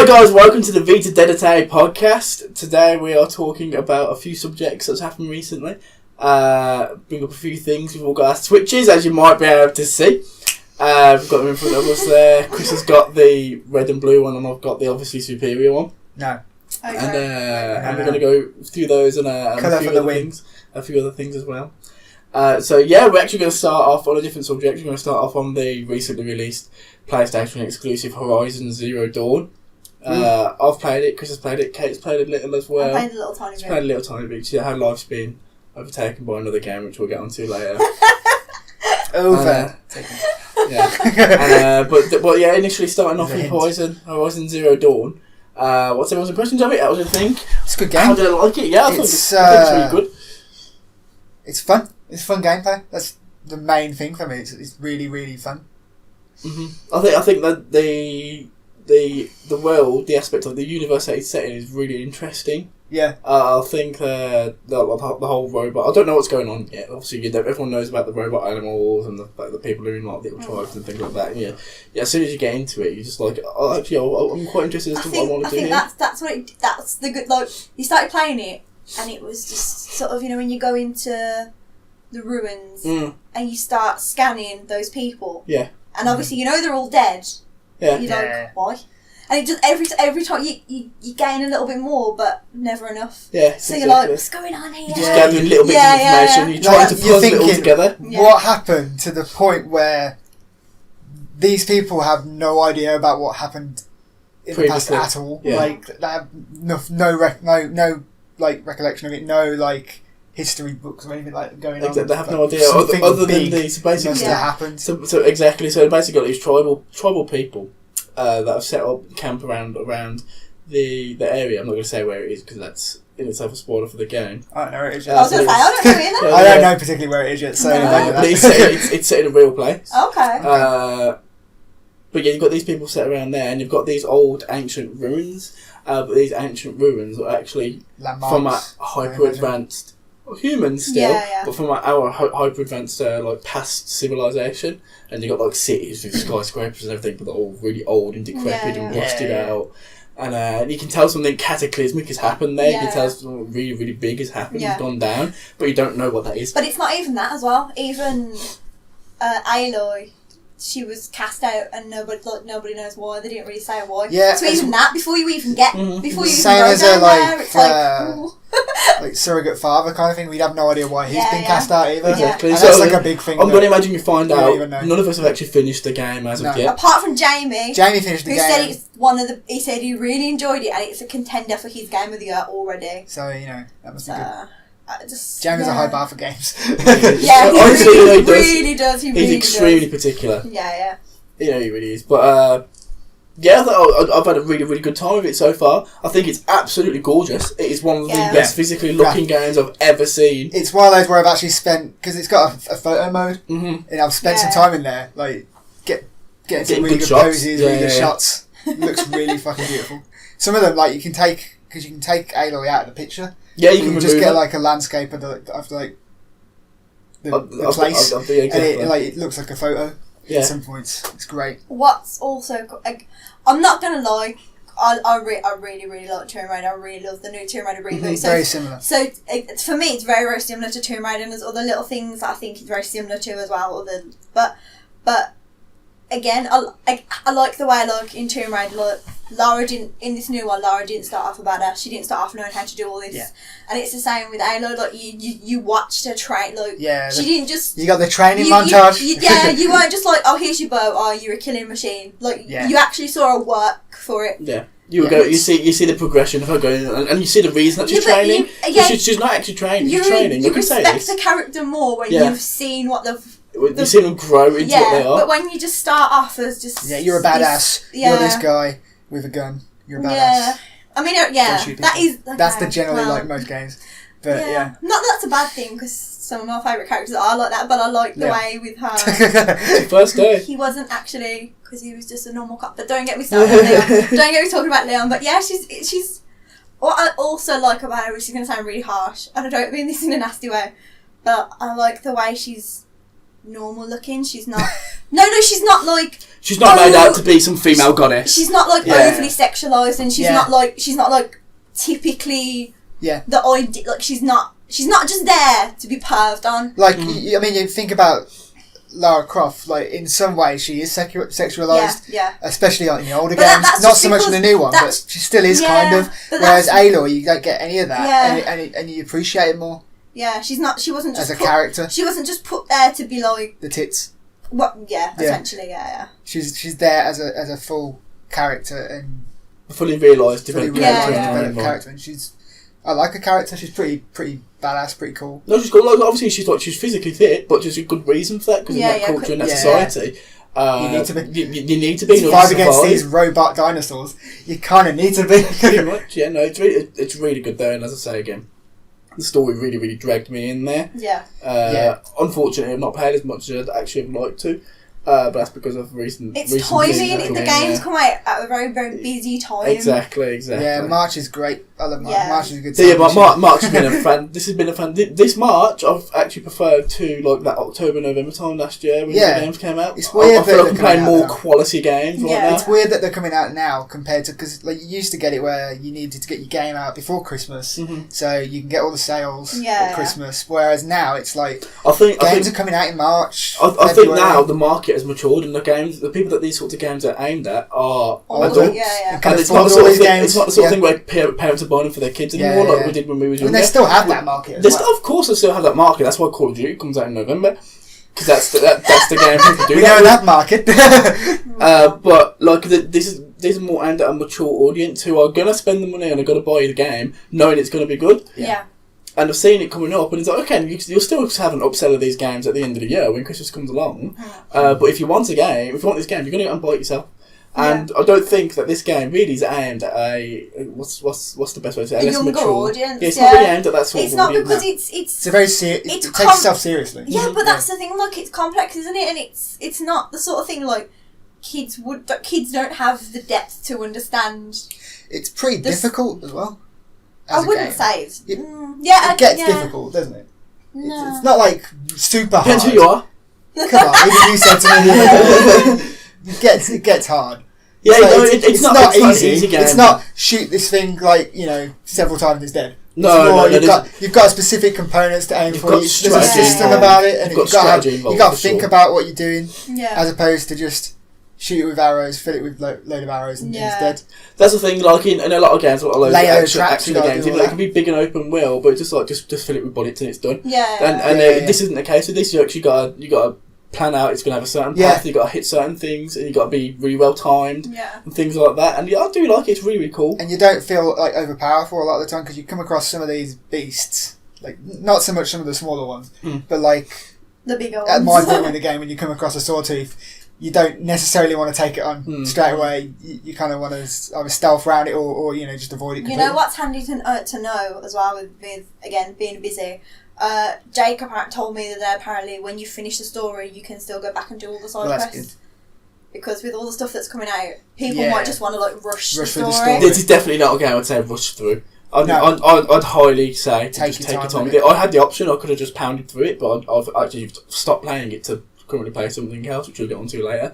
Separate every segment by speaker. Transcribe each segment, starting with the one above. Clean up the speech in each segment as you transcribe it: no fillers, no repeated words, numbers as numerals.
Speaker 1: guys, welcome to the Vita Dedite podcast. Today we are talking about a few subjects that's happened recently. Bring up a few things. We've all got our Switches, as you might be able to see. We've got them in front of us there. Chris has got the red and blue one, and I've got the obviously superior one.
Speaker 2: No.
Speaker 1: Okay. And we're going to go through those and a few other things as well. So we're actually going to start off on a different subject. We're going to start off on the recently released PlayStation exclusive Horizon Zero Dawn. I've played it, Chris has played it, Kate's played a little as well.
Speaker 3: I played a little tiny bit.
Speaker 1: She's played a little tiny bit. She had life's been overtaken by another game, which we'll get onto later. But initially starting off with Horizon Zero Dawn. What's everyone's impressions of it? How did you think?
Speaker 2: It's a good game.
Speaker 1: How did I like it? Yeah, I think it's really good.
Speaker 2: It's fun. It's fun gameplay. That's the main thing for me. It's really, really fun.
Speaker 1: Mm-hmm. I think that the world, the aspect of the universe that it's set in is really interesting.
Speaker 2: Yeah.
Speaker 1: I think the whole robot. I don't know what's going on yet. Obviously, everyone knows about the robot animals and the people who are in like little tribes and things like that. And yeah. As soon as you get into it, you're just like, I'm quite interested as to what I want to do. I think
Speaker 3: that's the good. Like, you started playing it, and it was just sort of when you go into the ruins and you start scanning those people.
Speaker 1: Yeah.
Speaker 3: And obviously, they're all dead.
Speaker 1: Yeah.
Speaker 3: You're like, why? And it just every time you gain a little bit more, but never enough.
Speaker 1: Yeah.
Speaker 3: So you're like, what's going on here?
Speaker 1: You're just gathering little bits of information. You're trying to puzzle it all together.
Speaker 2: Yeah. What happened to the point where these people have no idea about what happened in the past at all?
Speaker 1: Yeah.
Speaker 2: Like they have no recollection of it. No history books or anything like going on.
Speaker 1: They have no idea other than these. So basically,
Speaker 2: must have happened.
Speaker 1: So exactly. So basically, got these tribal people that have set up camp around the area. I'm not going to say where it is because that's in itself a spoiler for the game.
Speaker 2: I don't know where it is yet.
Speaker 3: I was going to say, I don't know either.
Speaker 2: I don't know particularly where it is yet. So
Speaker 1: but it's set in a real place.
Speaker 3: Okay.
Speaker 1: But yeah, you've got these people set around there, and you've got these old ancient ruins. But these ancient ruins are actually
Speaker 2: landmarks,
Speaker 1: from a hyper-advanced humans still, but from our hyper-advanced past civilization. And you've got cities with skyscrapers and everything, but they're all really old and decrepit and rusted out. And you can tell something cataclysmic has happened there. You can tell something really, really big has happened, has gone down, but you don't know what that is.
Speaker 3: But it's not even that as well. Even Aloy, she was cast out and nobody knows why. They didn't really say why.
Speaker 2: Yeah,
Speaker 3: so even that, before you even go down there, it's
Speaker 2: like surrogate father kind of thing. We'd have no idea why he's been cast out either.
Speaker 1: Exactly.
Speaker 2: And
Speaker 1: So
Speaker 2: that's a big thing.
Speaker 1: I'm going to imagine you find out none of us have actually finished the game as of yet.
Speaker 3: Apart from Jamie.
Speaker 2: Jamie finished the game.
Speaker 3: Who said it's he said he really enjoyed it and it's a contender for his game of the year already.
Speaker 2: So, that must be good.
Speaker 3: Jamie's
Speaker 2: a high bar for games.
Speaker 3: Yeah, he really does.
Speaker 1: He's extremely particular.
Speaker 3: Yeah.
Speaker 1: He really is. But I've had a really, really good time with it so far. I think it's absolutely gorgeous. It is one of the best physically looking games I've ever seen.
Speaker 2: It's one of those where I've actually spent, because it's got a photo mode, and I've spent some time in there, getting some really good poses, really good shots. It looks really fucking beautiful. Some of them, you can take Aloy out of the picture.
Speaker 1: Yeah, you can
Speaker 2: just get a landscape of the place, and it looks like a photo. At some points, it's great.
Speaker 3: What's also, I'm not gonna lie, I really like Tomb Raider. I really love the new Tomb Raider reboot.
Speaker 2: Very similar.
Speaker 3: So for me, it's very, very similar to Tomb Raider, and there's other little things that I think it's very similar to as well. But again, I like the way in Tomb Raider, Lara didn't start off a badass. She didn't start off knowing how to do all this, and it's the same with Aloy. You watched her train. She didn't just.
Speaker 2: You got the training montage.
Speaker 3: You weren't just here's your bow. Oh, you're a killing machine. You actually saw her work for it.
Speaker 1: Yeah. You see the progression of her going, and you see the reason that she's training. She's not actually training. She's training.
Speaker 3: You respect the character more when you've seen what
Speaker 1: you've seen them grow into what they are.
Speaker 3: But when you just start off as just
Speaker 2: you're a badass. You're this guy with a gun. You're a badass.
Speaker 3: Yeah, I mean, that's
Speaker 2: the generally most games. But
Speaker 3: not that that's a bad thing because some of my favourite characters are like that. But I like the way with her.
Speaker 1: First day.
Speaker 3: He wasn't actually because he was just a normal cop. But don't get me started on Leon. Don't get me talking about Leon. But yeah, she's. What I also like about her, which is going to sound really harsh, and I don't mean this in a nasty way, but I like the way she's normal looking. She's not. No, she's not
Speaker 1: She's not made out to be some female goddess.
Speaker 3: She's not like overly sexualized, and she's not like typically the idea. Like she's not just there to be perved on.
Speaker 2: Like I mean, you think about Lara Croft. Like in some ways, she is sexualized. Especially like in the older games. Not so much in the new one, but she still is kind of. Whereas Aloy, you don't get any of that, and you appreciate it more.
Speaker 3: Yeah, she wasn't just
Speaker 2: as a character.
Speaker 3: She wasn't just put there to be like
Speaker 2: the tits.
Speaker 3: What? Yeah, essentially, yeah.
Speaker 2: She's there as a full character and
Speaker 1: fully realised developed
Speaker 2: character, and I like her character. She's pretty badass, pretty cool.
Speaker 1: No, she's got like obviously she's physically fit, but there's a good reason for that because in that culture and that society. You need to be. You need to be.
Speaker 2: To fight against these robot dinosaurs, you kind of need to be.
Speaker 1: Pretty much, yeah. No, it's really good though, and as I say again, the story really, really dragged me in there. Unfortunately, I've not played as much as I'd actually have liked to. But that's because of recent.
Speaker 3: It's timing. The game's come out at a very, very busy time.
Speaker 1: Exactly.
Speaker 2: Yeah, March is great. I love March. March is a good
Speaker 1: time. So yeah, March has been a fan. This has been a fan. This March, I've actually preferred to like that October, November time last year when the games came out.
Speaker 2: It's weird.
Speaker 1: I feel like I'm playing more quality games. Right now.
Speaker 2: It's weird that they're coming out now compared to because like you used to get it where you needed to get your game out before Christmas, so you can get all the sales at Christmas. Whereas now it's like games are coming out in March.
Speaker 1: I think now the market has matured and the people that these sorts of games are aimed at are adults. And it's not the sort of thing where parents are buying them for their kids anymore like we did when we were younger.
Speaker 2: And they still have that market
Speaker 1: Of course they still have that market. That's why Call of Duty comes out in November. Because that's the game people do.
Speaker 2: We know that market.
Speaker 1: But like these are more aimed at a mature audience who are going to spend the money and are going to buy the game knowing it's going to be good.
Speaker 3: Yeah.
Speaker 1: And I've seen it coming up, and it's like, okay, you'll still have an upsell of these games at the end of the year when Christmas comes along. But if you want this game, you're going to go and buy it yourself. And I don't think that this game really is aimed at a what's the best way to say it?
Speaker 3: A younger audience.
Speaker 1: Yeah, it's not really aimed at that sort of audience.
Speaker 3: It's not because it's
Speaker 2: a very it takes itself seriously.
Speaker 3: Yeah, but that's the thing. Like it's complex, isn't it? And it's not the sort of thing like kids don't have the depth to understand.
Speaker 2: It's pretty difficult as well.
Speaker 3: I wouldn't say it's...
Speaker 2: it gets difficult, doesn't it?
Speaker 3: No.
Speaker 2: It's not like super hard.
Speaker 1: Depends who you are.
Speaker 2: Come on, even you said to me it gets hard.
Speaker 1: Yeah,
Speaker 2: it's not easy. It's not shoot this thing like, several times and it's dead. You've got specific components to aim for. There's a system about it, and you've got to think about what you're doing, as opposed to just shoot it with arrows, fill it with load of arrows, and it's dead.
Speaker 1: That's the thing. Like in a lot of games, action games, it can be big and open world, but just fill it with bullets and it's done. This isn't the case with this. You actually got to plan out. It's going to have a certain path. You got to hit certain things, and you got to be really well timed and things like that. And I do like it. It's really, really cool.
Speaker 2: And you don't feel like overpowerful a lot of the time because you come across some of these beasts, like not so much some of the smaller ones, but like
Speaker 3: the bigger ones.
Speaker 2: At my point in the game, when you come across a sawtooth, you don't necessarily want to take it on straight away. You kind of want to either stealth around it or just avoid it completely.
Speaker 3: You know what's handy to know as well with again being busy. Jake told me that apparently when you finish the story, you can still go back and do all the side quests. That's good. Because with all the stuff that's coming out, people might just want to like rush the story.
Speaker 1: This is definitely not a game I'd say rush through. I'd highly say take your time with it. I had the option; I could have just pounded through it, but I've actually stopped playing it to currently play something else, which we'll get onto later.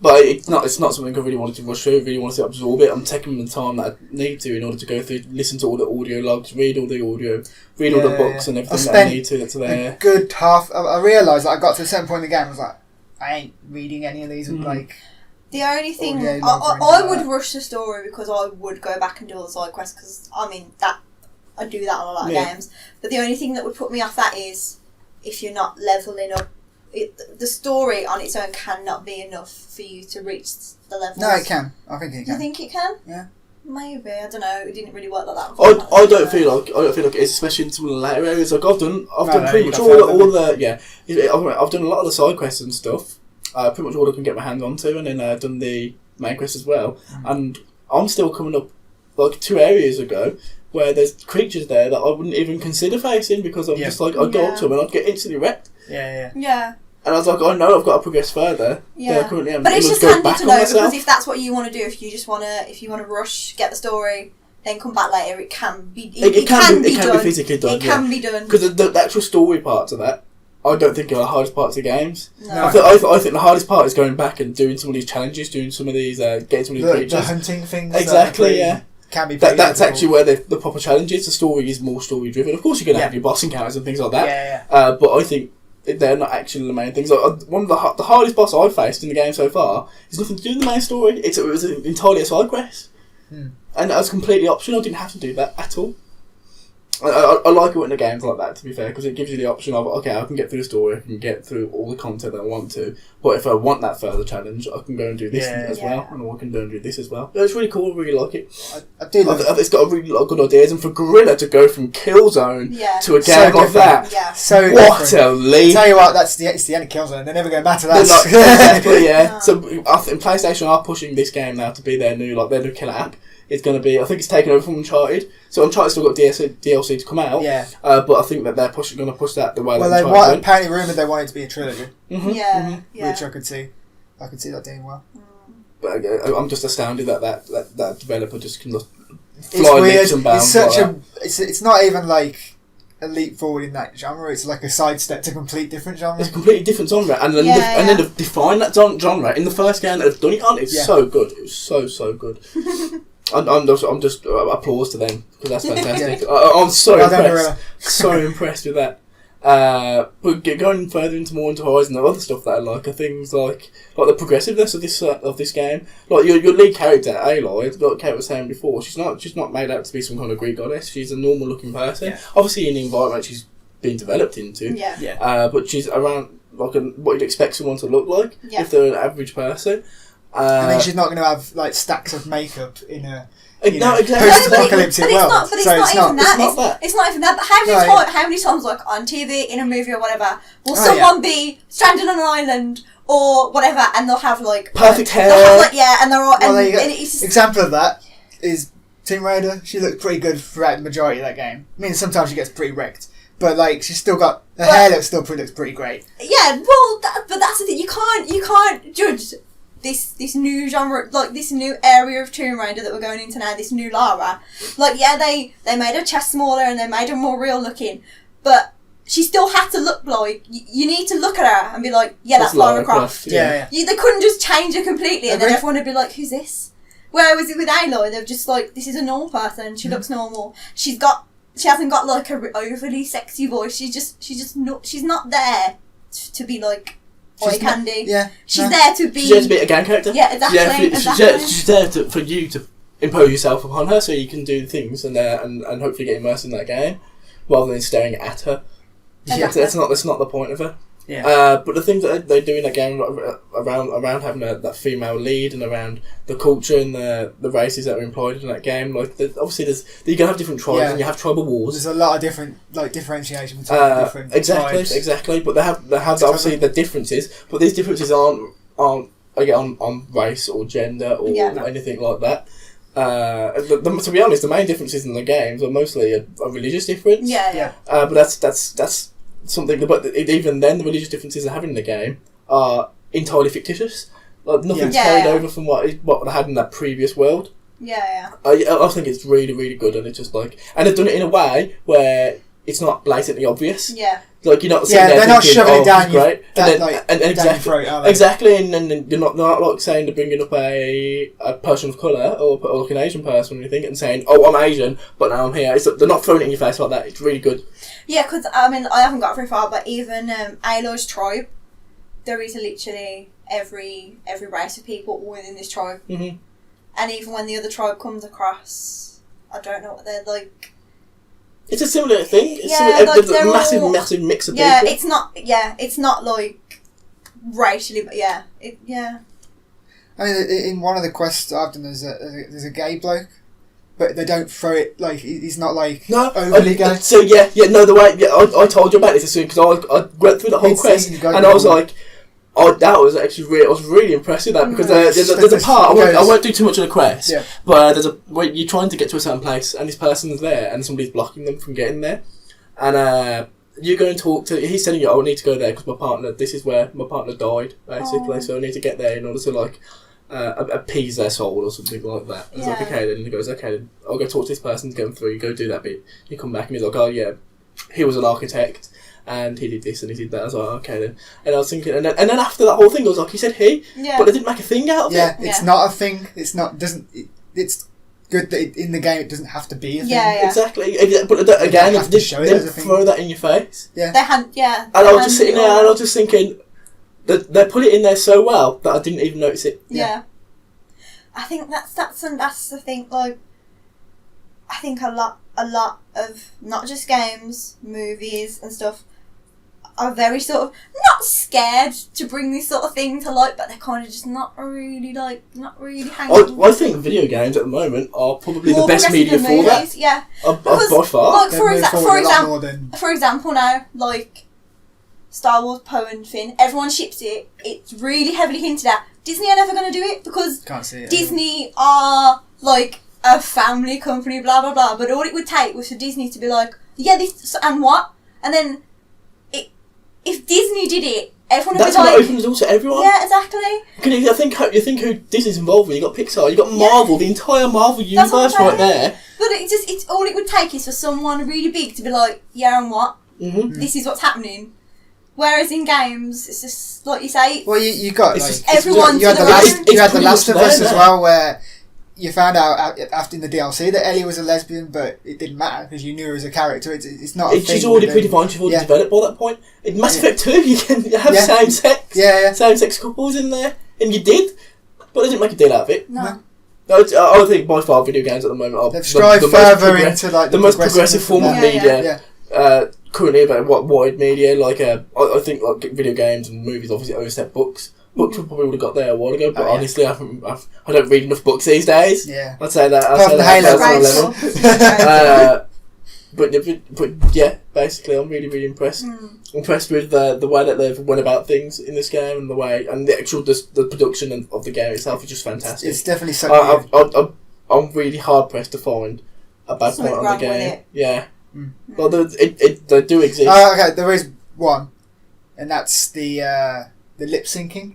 Speaker 1: But it's not something I really wanted to rush through. I really wanted to absorb it. I'm taking the time that I need to in order to go through, listen to all the audio logs, read all the audio, read all the books and everything that I need to. That's there.
Speaker 2: A good half. I realised that I got to a certain point in the game. I was like, I ain't reading any of these. Like
Speaker 3: the only thing I would rush the story because I would go back and do all the side quests because I do that on a lot of games. But the only thing that would put me off that is if you're not leveling up. The story on its own cannot be enough for you to reach the levels.
Speaker 2: No, it can. I think it can.
Speaker 3: You think it can?
Speaker 2: Yeah.
Speaker 3: Maybe. I don't know. It didn't really work like that.
Speaker 1: I don't feel like it is, especially in some of the later areas. Like I've done pretty much all the I've done a lot of the side quests and stuff. Pretty much all I can get my hands onto, and then I've done the main quest as well. And I'm still coming up like 2 areas ago where there's creatures there that I wouldn't even consider facing because I'm just like I'd go up to them and I'd get instantly wrecked.
Speaker 3: Yeah.
Speaker 1: And I was like, I know I've got to progress further.
Speaker 3: Yeah.
Speaker 1: I currently am.
Speaker 3: But it's just handy to know because if that's what you want to do, if you want to rush, get the story, then come back later, it can be. It can be
Speaker 1: physically done.
Speaker 3: It can be done
Speaker 1: because the actual story parts of that I don't think are the hardest parts of games.
Speaker 3: No.
Speaker 1: I think the hardest part is going back and doing some of these challenges, doing some of these, getting some of these creatures.
Speaker 2: The hunting things.
Speaker 1: Exactly, yeah.
Speaker 2: Can be
Speaker 1: that's actually where the proper challenge is. The story is more story driven. Of course, you're going to have your boss encounters and things like that.
Speaker 2: Yeah.
Speaker 1: But I think they're not actually the main things. Like, one of the hardest boss I've faced in the game so far is nothing to do with the main story. It was entirely a side quest, and that was completely optional. I didn't have to do that at all. I like it when the games like that, to be fair, because it gives you the option of, okay, I can get through the story, I can get through all the content that I want to, but if I want that further challenge, I can go and do this as well, and I can go and do this as well. It's really cool, I really like it.
Speaker 2: I do love it.
Speaker 1: It's got a really lot of good ideas, and for Gorilla to go from Killzone to a game like that, what a leap!
Speaker 2: I tell you what, it's the end of Killzone, they're never going back to that.
Speaker 1: Exactly, yeah. So I think PlayStation are pushing this game now to be their new killer app. It's going to be, I think it's taken over from Uncharted. So Uncharted still got DLC to come out.
Speaker 2: Yeah.
Speaker 1: But I think that they're going to push that the way
Speaker 2: that
Speaker 1: Uncharted went.
Speaker 2: Apparently rumoured they want it to be a trilogy.
Speaker 3: Mm-hmm. Yeah.
Speaker 2: Which I could see that doing well.
Speaker 1: But I'm just astounded that developer just can
Speaker 2: fly
Speaker 1: leaps and bounds.
Speaker 2: It's not even like a leap forward in that genre. It's like a sidestep to a completely different genre.
Speaker 1: It's a completely different genre, and then to define that genre in the first game that they've done it on, it's so good. It was so good. I'm just applause to them because that's fantastic. I'm so impressed. So impressed with that. But going further into Horizon, the other stuff that I like are things like the progressiveness of this game. Like your lead character, Aloy, like Kate was saying before, she's not made out to be some kind of Greek goddess. She's a normal looking person. Yeah. Obviously, in the environment she's been developed into. Yeah. But she's around what you'd expect someone to look like if they're an average person.
Speaker 2: I mean, she's not going to have like stacks of makeup in a
Speaker 3: post-apocalyptic world.
Speaker 2: It's
Speaker 3: not even that. But how many times, like on TV, in a movie or whatever, will someone be stranded on an island or whatever, and they'll have like
Speaker 1: perfect hair.
Speaker 3: And they're all.
Speaker 2: Example of that is Tomb Raider. She looked pretty good throughout the majority of that game. I mean, sometimes she gets pretty wrecked. But like, she's still got her hair looks pretty great.
Speaker 3: Yeah, well, but that's the thing. You can't judge this new genre, like this new area of Tomb Raider that we're going into now. This new Lara, like they made her chest smaller and they made her more real looking, but she still had to look like you need to look at her and be like, that's Lara Croft.
Speaker 2: Yeah.
Speaker 3: They couldn't just change her completely, and then everyone would be like, who's this? Where was it with Aloy? They're just like, this is a normal person. She looks normal. She hasn't got like a overly sexy voice. She's not there to be like eye candy. She's there to be.
Speaker 1: She's there to be a game character.
Speaker 3: Yeah, exactly.
Speaker 1: She's there for you to impose yourself upon her, so you can do things and hopefully get immersed in that game, rather than staring at her. Exactly. That's not the point of her. Yeah. But the things that they do in that game around having that female lead and around the culture and the races that are employed in that game, like obviously you can have different tribes and you have tribal wars.
Speaker 2: There's a lot of different differentiation between different tribes.
Speaker 1: Exactly. But they have obviously the differences, but these differences aren't on race or gender or anything like that. To be honest, the main differences in the games are mostly a religious difference. But that's something. But even then, the religious differences they're having in the game are entirely fictitious. Like nothing's carried over from what they had in that previous world. I think it's really, really good, and it's just like, and they've done it in a way where it's not blatantly obvious. Like you're not sitting there
Speaker 2: they're not
Speaker 1: thinking,
Speaker 2: shoving it down
Speaker 1: great.
Speaker 2: Exactly,
Speaker 1: exactly, and you're not like saying they're bringing up a person of colour or like an Asian person or anything and saying, oh, I'm Asian, but now I'm here. They're not throwing it in your face like that. It's really good.
Speaker 3: Yeah, because I mean, I haven't got very far, but even Aloy's tribe, there is literally every race of people within this tribe.
Speaker 1: Mm-hmm.
Speaker 3: And even when the other tribe comes across, I don't know what they're like.
Speaker 1: It's a similar thing. There's a massive mix of people.
Speaker 3: It's not like racially, but
Speaker 2: I mean, in one of the quests I've done, there's a gay bloke, but they don't throw it like he's not like overly gay.
Speaker 1: So I told you about this as soon because I went through the whole quest and I was like, that was actually I was really impressed with that because there's a part I won't do too much of the quest, but where you're trying to get to a certain place and this person's there and somebody's blocking them from getting there, and you go and talk to. He's telling you, I need to go there because this is where my partner died basically, so I need to get there in order to like appease their soul or something like that. It's like, okay, then he goes, okay, then I'll go talk to this person, get them through. You go do that bit. You come back and he's like, oh yeah, he was an architect. and he did this and he did that. I was like, okay then. And I was thinking, and then after that whole thing, I was like, he said he, but they didn't make a thing out of it.
Speaker 2: It's not a thing. It's not. It's good that in the game it doesn't have to be a thing.
Speaker 1: Exactly. But again, they didn't throw that in your face.
Speaker 3: They had, And
Speaker 1: I was just sitting there, and I was just thinking that they put it in there so well that I didn't even notice it.
Speaker 3: I think that's the thing. Like, I think a lot of not just games, movies and stuff are very sort of not scared to bring this sort of thing to light, but they're kind of just not really hanging.
Speaker 1: I think video games at the moment are probably the best media for that. By far.
Speaker 3: Like for example, now like Star Wars Poe and Finn, everyone ships it. It's really heavily hinted at. Disney are never going to do it because Disney are like a family company, blah blah blah. But all it would take was for Disney to be like, this and what, and then if Disney did it, everyone would be like... That's what
Speaker 1: opens the door to everyone.
Speaker 3: Yeah, exactly.
Speaker 1: You think who Disney's involved with. You got Pixar, you got Marvel, the entire Marvel universe right there.
Speaker 3: But it's all it would take is for someone really big to be like, and what?
Speaker 1: Mm-hmm.
Speaker 3: This is what's happening. Whereas in games, it's just like you say.
Speaker 2: Well, you got
Speaker 3: everyone.
Speaker 2: You had the Last of Us as well, where you found out after in the DLC that Ellie was a lesbian, but it didn't matter because you knew her as a character. It's not.
Speaker 1: She's already predefined. She's already developed by that point. In Mass Effect 2, you can have same-sex couples in there, and you did, but they didn't make a deal out of it.
Speaker 3: No.
Speaker 1: I think by far video games at the moment are
Speaker 2: they've strived further into like
Speaker 1: the most progressive form of media. Currently about wide media, like I think like video games and movies obviously overstep books. Books we probably would have got there a while ago, but honestly, I don't read enough books these days.
Speaker 2: Yeah,
Speaker 1: I'd say that. But yeah, basically, I'm really really impressed. Impressed with the way that they've went about things in this game and the way and the actual the production of the game itself is just fantastic.
Speaker 2: It's definitely something.
Speaker 1: I'm really hard pressed to find a bad point on the game. Yeah. Well, they do exist.
Speaker 2: Okay, there is one, and that's the lip syncing.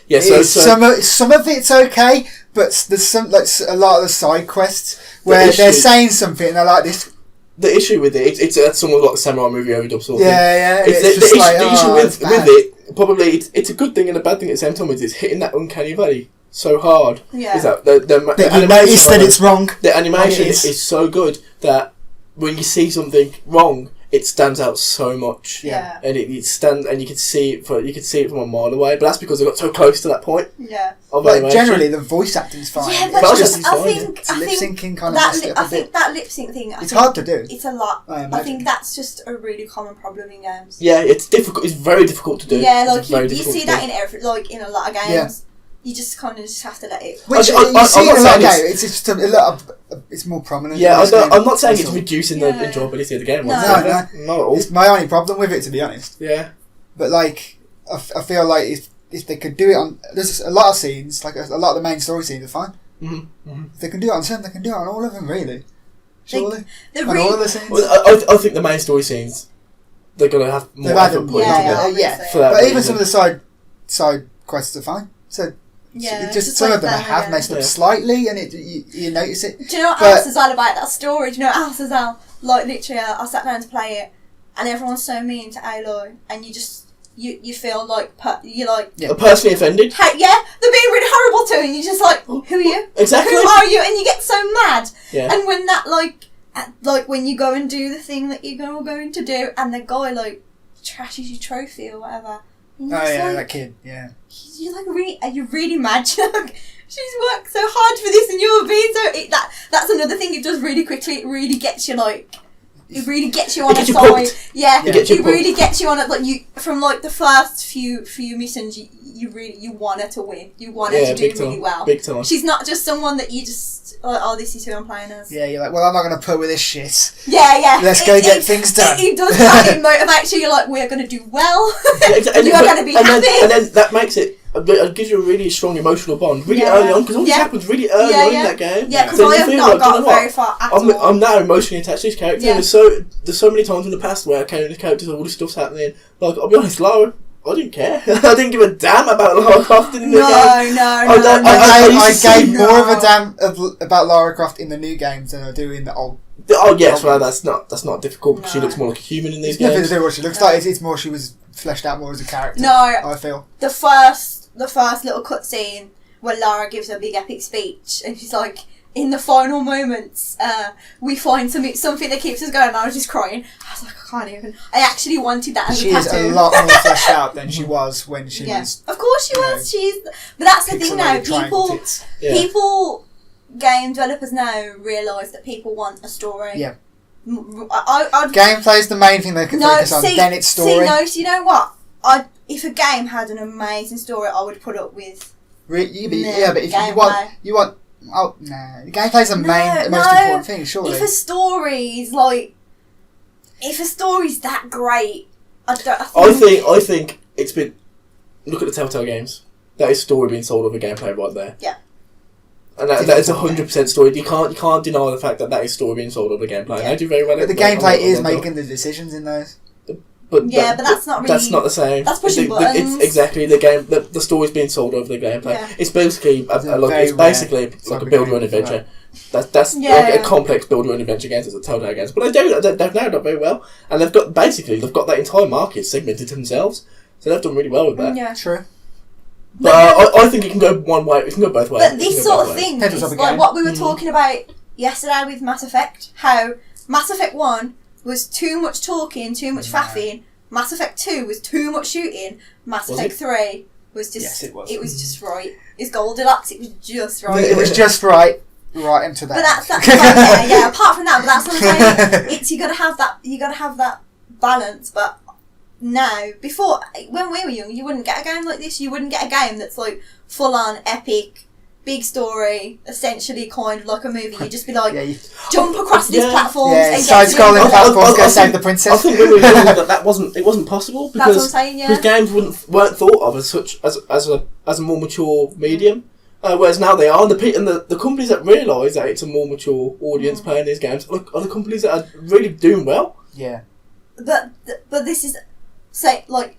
Speaker 1: Yeah, so
Speaker 2: some of it's okay, but there's some like a lot of the side quests where they're saying something and they're like this.
Speaker 1: The issue with it's somewhat like a samurai movie overdub sort of thing.
Speaker 2: Yeah.
Speaker 1: The issue with it, probably it's a good thing and a bad thing at the same time. Is it's hitting that uncanny valley so hard.
Speaker 3: Yeah.
Speaker 1: Is that the
Speaker 2: you notice that it's wrong.
Speaker 1: The animation is so good that when you see something wrong, it stands out so much.
Speaker 3: Yeah.
Speaker 1: And it stands, and you can see it from a mile away. But that's because they got so close to that point.
Speaker 3: Yeah.
Speaker 2: But generally, the voice acting's fine.
Speaker 3: Yeah, but I think
Speaker 2: lip syncing kind
Speaker 3: of
Speaker 2: messed it up a bit.
Speaker 3: that lip sync thing.
Speaker 2: It's hard to do.
Speaker 3: It's a lot. I think that's just a really common problem in games.
Speaker 1: Yeah, it's difficult. It's very difficult to do.
Speaker 3: Yeah, like you see that in a lot of games. Yeah. You just kind of just have to let it.
Speaker 2: Which you see in a lot of games. It's just a lot of. It's more prominent.
Speaker 1: Yeah, I'm not saying it's reducing the enjoyability of the game.
Speaker 2: No,
Speaker 1: not at all.
Speaker 2: It's my only problem with it, to be honest.
Speaker 1: Yeah.
Speaker 2: But like, I feel like if they could do it on, there's a lot of scenes, like a lot of the main story scenes are fine.
Speaker 1: Mm-hmm.
Speaker 2: If they can do it on some, they can do it on all of them, really. Surely.
Speaker 3: On
Speaker 2: all of the scenes.
Speaker 1: Well, I think the main story scenes, they're gonna have more effort put into
Speaker 2: yeah.
Speaker 1: For that
Speaker 2: but
Speaker 1: reason.
Speaker 2: even some of the side quests are fine. So.
Speaker 3: Yeah,
Speaker 2: just some of them have messed up slightly, and you notice it.
Speaker 3: Do you know what else is all about that story? Do you know what else is all? Like literally, I sat down to play it, and everyone's so mean to Aloy, and you just you feel like
Speaker 1: personally offended.
Speaker 3: They're being really horrible to her, and you're just like, who are you?
Speaker 1: Exactly.
Speaker 3: Who are you? And you get so mad.
Speaker 1: Yeah.
Speaker 3: And when that like when you go and do the thing that you're going to do, and the guy like trashes your trophy or whatever.
Speaker 2: That kid, yeah.
Speaker 3: You're like, are you really mad? She's worked so hard for this and you're being so... That's another thing it does really quickly. It really gets you, like... It really gets you on a side. Yeah, it really gets you on it. Like, from, like, the first few missions, you want her to win. You want her to do really well.
Speaker 1: Big time.
Speaker 3: She's not just someone that you just... this is who I'm playing as.
Speaker 2: Yeah, you're like, well, I'm not going to put with this shit.
Speaker 3: Yeah.
Speaker 2: Let's go get things done.
Speaker 3: It does kind of motivate you. You're like, we're going to do well. You are going to be happy.
Speaker 1: And then that makes it... It gives you a really strong emotional bond really early on, because all this happens really early on in that game.
Speaker 3: Yeah, because I have not got very far at all.
Speaker 1: I'm now emotionally attached to this character. Yeah. And there's so many times in the past where I came to the characters and all this stuff's happening. Like, I'll be honest, Lara I didn't care. I didn't give a damn about Lara Croft in the game.
Speaker 2: I gave more of a damn about Lara Croft in the new games than I do in the old.
Speaker 1: Oh yes, well that's not difficult because she looks more like a human in these games.
Speaker 2: Nothing to do with what she looks like. It's more she was fleshed out more as a character.
Speaker 3: No,
Speaker 2: I feel
Speaker 3: the first little cutscene where Lara gives her big epic speech and she's like, in the final moments, we find something that keeps us going. And I was just crying. I was like, I can't even. I actually wanted that as
Speaker 2: she
Speaker 3: a tattoo.
Speaker 2: is a lot more fleshed out than she was when she was.
Speaker 3: Of course she was. But that's the thing now. People, game developers now realise that people want a story.
Speaker 2: Yeah.
Speaker 3: Gameplay
Speaker 2: is the main thing they can focus on. Then it's story.
Speaker 3: You know what? If a game had an amazing story, I would put up with.
Speaker 2: But if you want. Oh no! The gameplay's the most important thing, surely.
Speaker 3: If a story's that great, I
Speaker 1: think it's been. Look at the Telltale games. That is story being sold over gameplay right there.
Speaker 3: Yeah.
Speaker 1: And that is 100% story. You can't deny the fact that is story being sold over gameplay. Yeah. They do very well.
Speaker 2: But the gameplay is making the decisions in those.
Speaker 3: But that's not really.
Speaker 1: That's not the same.
Speaker 3: That's pushing buttons.
Speaker 1: It's exactly the game. The story's being sold over the gameplay. Yeah. It's basically like a build your own adventure. That's like a complex build your own adventure games as a Telltale games. But they've now done very well, and they've got that entire market segmented to themselves. So they've done really well with that.
Speaker 3: Yeah,
Speaker 2: true.
Speaker 1: But I think it can go one way. It can go both ways.
Speaker 3: But this sort of thing, like what we were talking about yesterday with Mass Effect, how Mass Effect 1 was too much talking, too much faffing. Mass Effect 2 was too much shooting. Mass Effect 3 was just...
Speaker 2: Yes, it was.
Speaker 3: It was just right. It's Goldilocks, it was just right.
Speaker 2: It was just right. Right into that.
Speaker 3: But that's apart from that, but that's what I'm saying. It's, you gotta have that balance, but now, when we were young, you wouldn't get a game like this. You wouldn't get a game that's like full on epic, big story, essentially kind of like a movie. You'd just be like, jump across these platforms and
Speaker 2: side-scrolling platforms, go save the princess.
Speaker 1: I think when we were young it wasn't possible because,
Speaker 3: that's what I'm saying,
Speaker 1: because games weren't thought of as a more mature medium. Whereas now they are, and the companies that realise that it's a more mature audience playing these games are the companies that are really doing well.
Speaker 2: Yeah.
Speaker 3: But this is, say, like,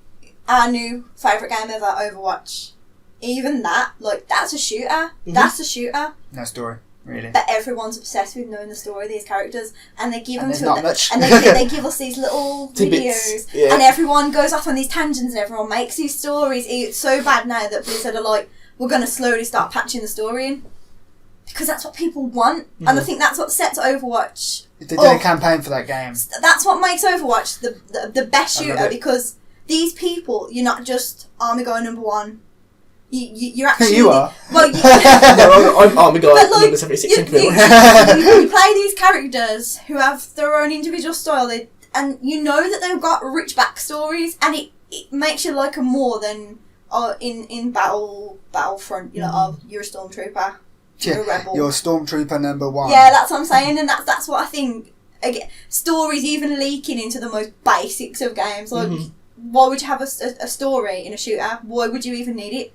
Speaker 3: our new favourite game ever, Overwatch. Even that, like, that's a shooter. Mm-hmm. That's a shooter.
Speaker 2: No story, really.
Speaker 3: But everyone's obsessed with knowing the story of these characters, and they give them to
Speaker 2: us.
Speaker 3: And they give us these little videos, and everyone goes off on these tangents, and everyone makes these stories. It's so bad now that Blizzard are like, we're going to slowly start patching the story in, because that's what people want, and I think that's what sets Overwatch.
Speaker 2: They did a campaign for that game.
Speaker 3: That's what makes Overwatch the best shooter, because these people, you're not just Army Guy number 1. You're actually...
Speaker 2: You are.
Speaker 3: Well,
Speaker 1: I'm Army Guy number 76.
Speaker 3: You play these characters who have their own individual style, and you know that they've got rich backstories, and it makes you like them more than in Battlefront. You're a stormtrooper. You're a rebel.
Speaker 2: You're Stormtrooper number 1.
Speaker 3: Yeah, that's what I'm saying, and that's what I think. Again, stories even leaking into the most basics of games. Like, why would you have a story in a shooter? Why would you even need it?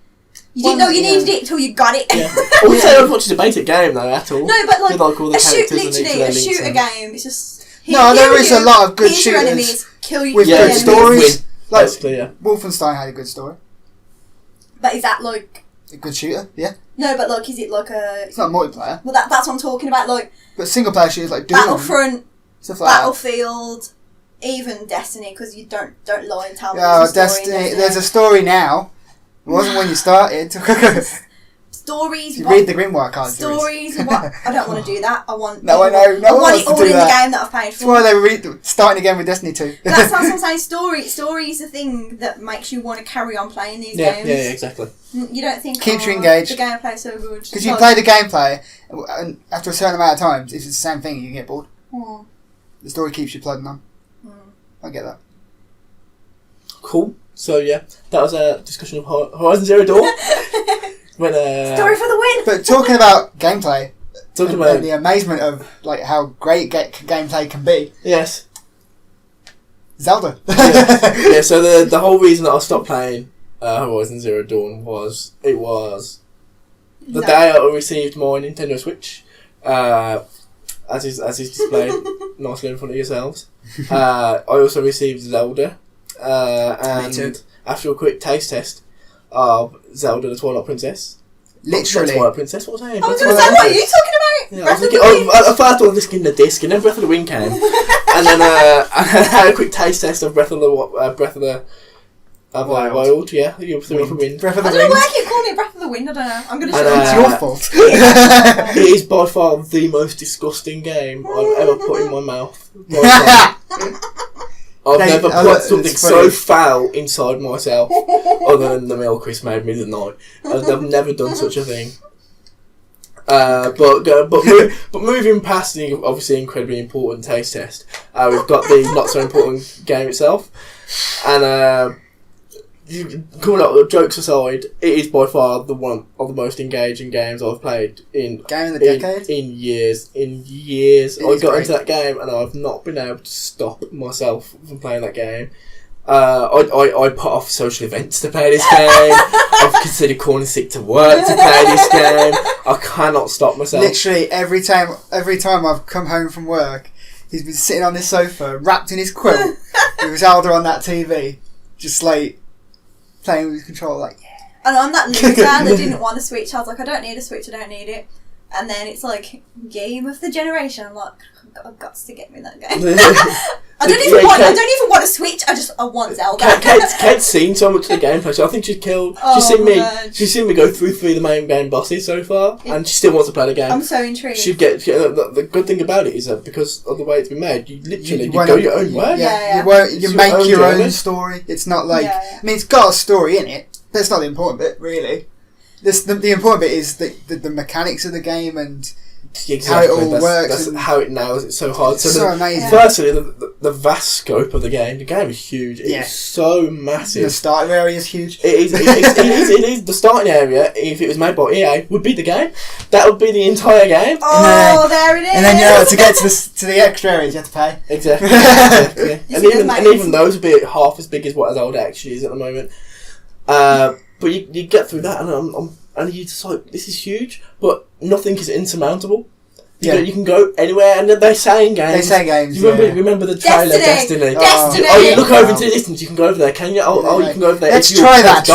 Speaker 3: You didn't know you needed it until you got it.
Speaker 1: Yeah. I wouldn't say Overwatch is a basic game though at all.
Speaker 3: No, but like
Speaker 1: all the
Speaker 3: a shooter game. It's just
Speaker 2: there is a lot of good shooters
Speaker 3: enemies, kill you
Speaker 2: with good stories.
Speaker 1: Like
Speaker 2: Wolfenstein had a good story.
Speaker 3: But is that like
Speaker 2: a good shooter? Yeah.
Speaker 3: No, but like, is it like a?
Speaker 2: It's not multiplayer.
Speaker 3: Well, that's what I'm talking about. Like,
Speaker 2: but single player shooters like Doom,
Speaker 3: Battlefront,
Speaker 2: stuff like
Speaker 3: Battlefield, even Destiny, because you don't lie and tell me.
Speaker 2: Oh, Destiny! There's a story now. It wasn't when you started.
Speaker 3: Stories.
Speaker 2: You read the Grimoire cards.
Speaker 3: Stories. What? I don't want to do that. I want.
Speaker 2: No, I know. No
Speaker 3: I
Speaker 2: one
Speaker 3: want
Speaker 2: wants
Speaker 3: it all
Speaker 2: to do
Speaker 3: in
Speaker 2: that.
Speaker 3: the game that I've paid for.
Speaker 2: That's why they're starting again with Destiny 2.
Speaker 3: That's what I'm saying. Story is the thing that makes you want to carry on playing these games.
Speaker 1: Yeah, exactly.
Speaker 3: You don't think
Speaker 2: keeps you engaged.
Speaker 3: The gameplay's so good
Speaker 2: because you play the gameplay, and after a certain amount of times, if it's the same thing, you get bored. The story keeps you plugging on. I get that.
Speaker 1: Cool. So yeah, that was a discussion of Horizon Zero Dawn.
Speaker 3: Story for the win.
Speaker 2: But talking about gameplay, about the amazement of like how great gameplay can be.
Speaker 1: Yes.
Speaker 2: Zelda.
Speaker 1: Yeah. So the whole reason that I stopped playing Horizon Zero Dawn was the day I received my Nintendo Switch, as is displayed nicely in front of yourselves. I also received Zelda, and after a quick taste test of Zelda the Twilight Princess.
Speaker 2: Literally.
Speaker 1: Twilight Princess, what was I saying?
Speaker 3: I was going to say, what are you talking about?
Speaker 1: Yeah,
Speaker 3: Breath of the Wind?
Speaker 1: first I was listening to the disc, and then Breath of the Wind came. And then I had a quick taste test of Breath of the Wild, yeah. You're Breath of the Wind.
Speaker 2: Breath of the
Speaker 3: I don't know
Speaker 2: Wind.
Speaker 3: why I keep calling it Breath of the Wind, I don't know. I'm going to
Speaker 2: It's
Speaker 3: show
Speaker 2: your fault.
Speaker 1: It is by far the most disgusting game I've ever put in my mouth. I've never put something so foul inside myself other than the meal Chris made me the night. I've never done such a thing. But moving past the obviously incredibly important taste test, we've got the not so important game itself, and coming up, jokes aside, it is by far one of the most engaging games I've played in
Speaker 2: Game of the decade?
Speaker 1: in years. I got into that game and I've not been able to stop myself from playing that game. I put off social events to play this game. I've considered calling sick to work to play this game. I cannot stop myself.
Speaker 2: Literally every time I've come home from work, he's been sitting on this sofa, wrapped in his quilt, with Zelda on that TV, just like playing with his controller, like
Speaker 3: And I'm that loser that didn't want a Switch. I was like, I don't need a Switch, I don't need it. And then it's like, game of the generation. I'm like, I've got to get me that game. I don't even want a Switch. I want Zelda.
Speaker 1: Kate's seen so much of the gameplay, so I think she's seen me go through 3 of the main game bosses so far, and she still wants to play the game.
Speaker 3: I'm so intrigued.
Speaker 1: The good thing about it is that because of the way it's been made, you literally go your own way.
Speaker 2: You make your own story. It's not like I mean, it's got a story in it. That's not the important bit, really. The important bit is the mechanics of the game and how it all works.
Speaker 1: That's how it nails it so hard.
Speaker 2: It's so amazing.
Speaker 1: Firstly, the vast scope of the game. The game is huge. It's so massive.
Speaker 2: The starting area is huge.
Speaker 1: It is. The starting area, if it was made by EA, would be the game. That would be the entire game.
Speaker 3: Oh, there it is.
Speaker 2: And then to get to the extra areas, you have to pay.
Speaker 1: Exactly. and even those would be half as big as what Zelda actually is at the moment. But you get through that, and you're just like, this is huge, but nothing is insurmountable. You can go anywhere, and they say in games. You remember the trailer, Destiny. Oh, you look over into the distance, you can go over there, can you? You can go over there.
Speaker 2: Let's try that.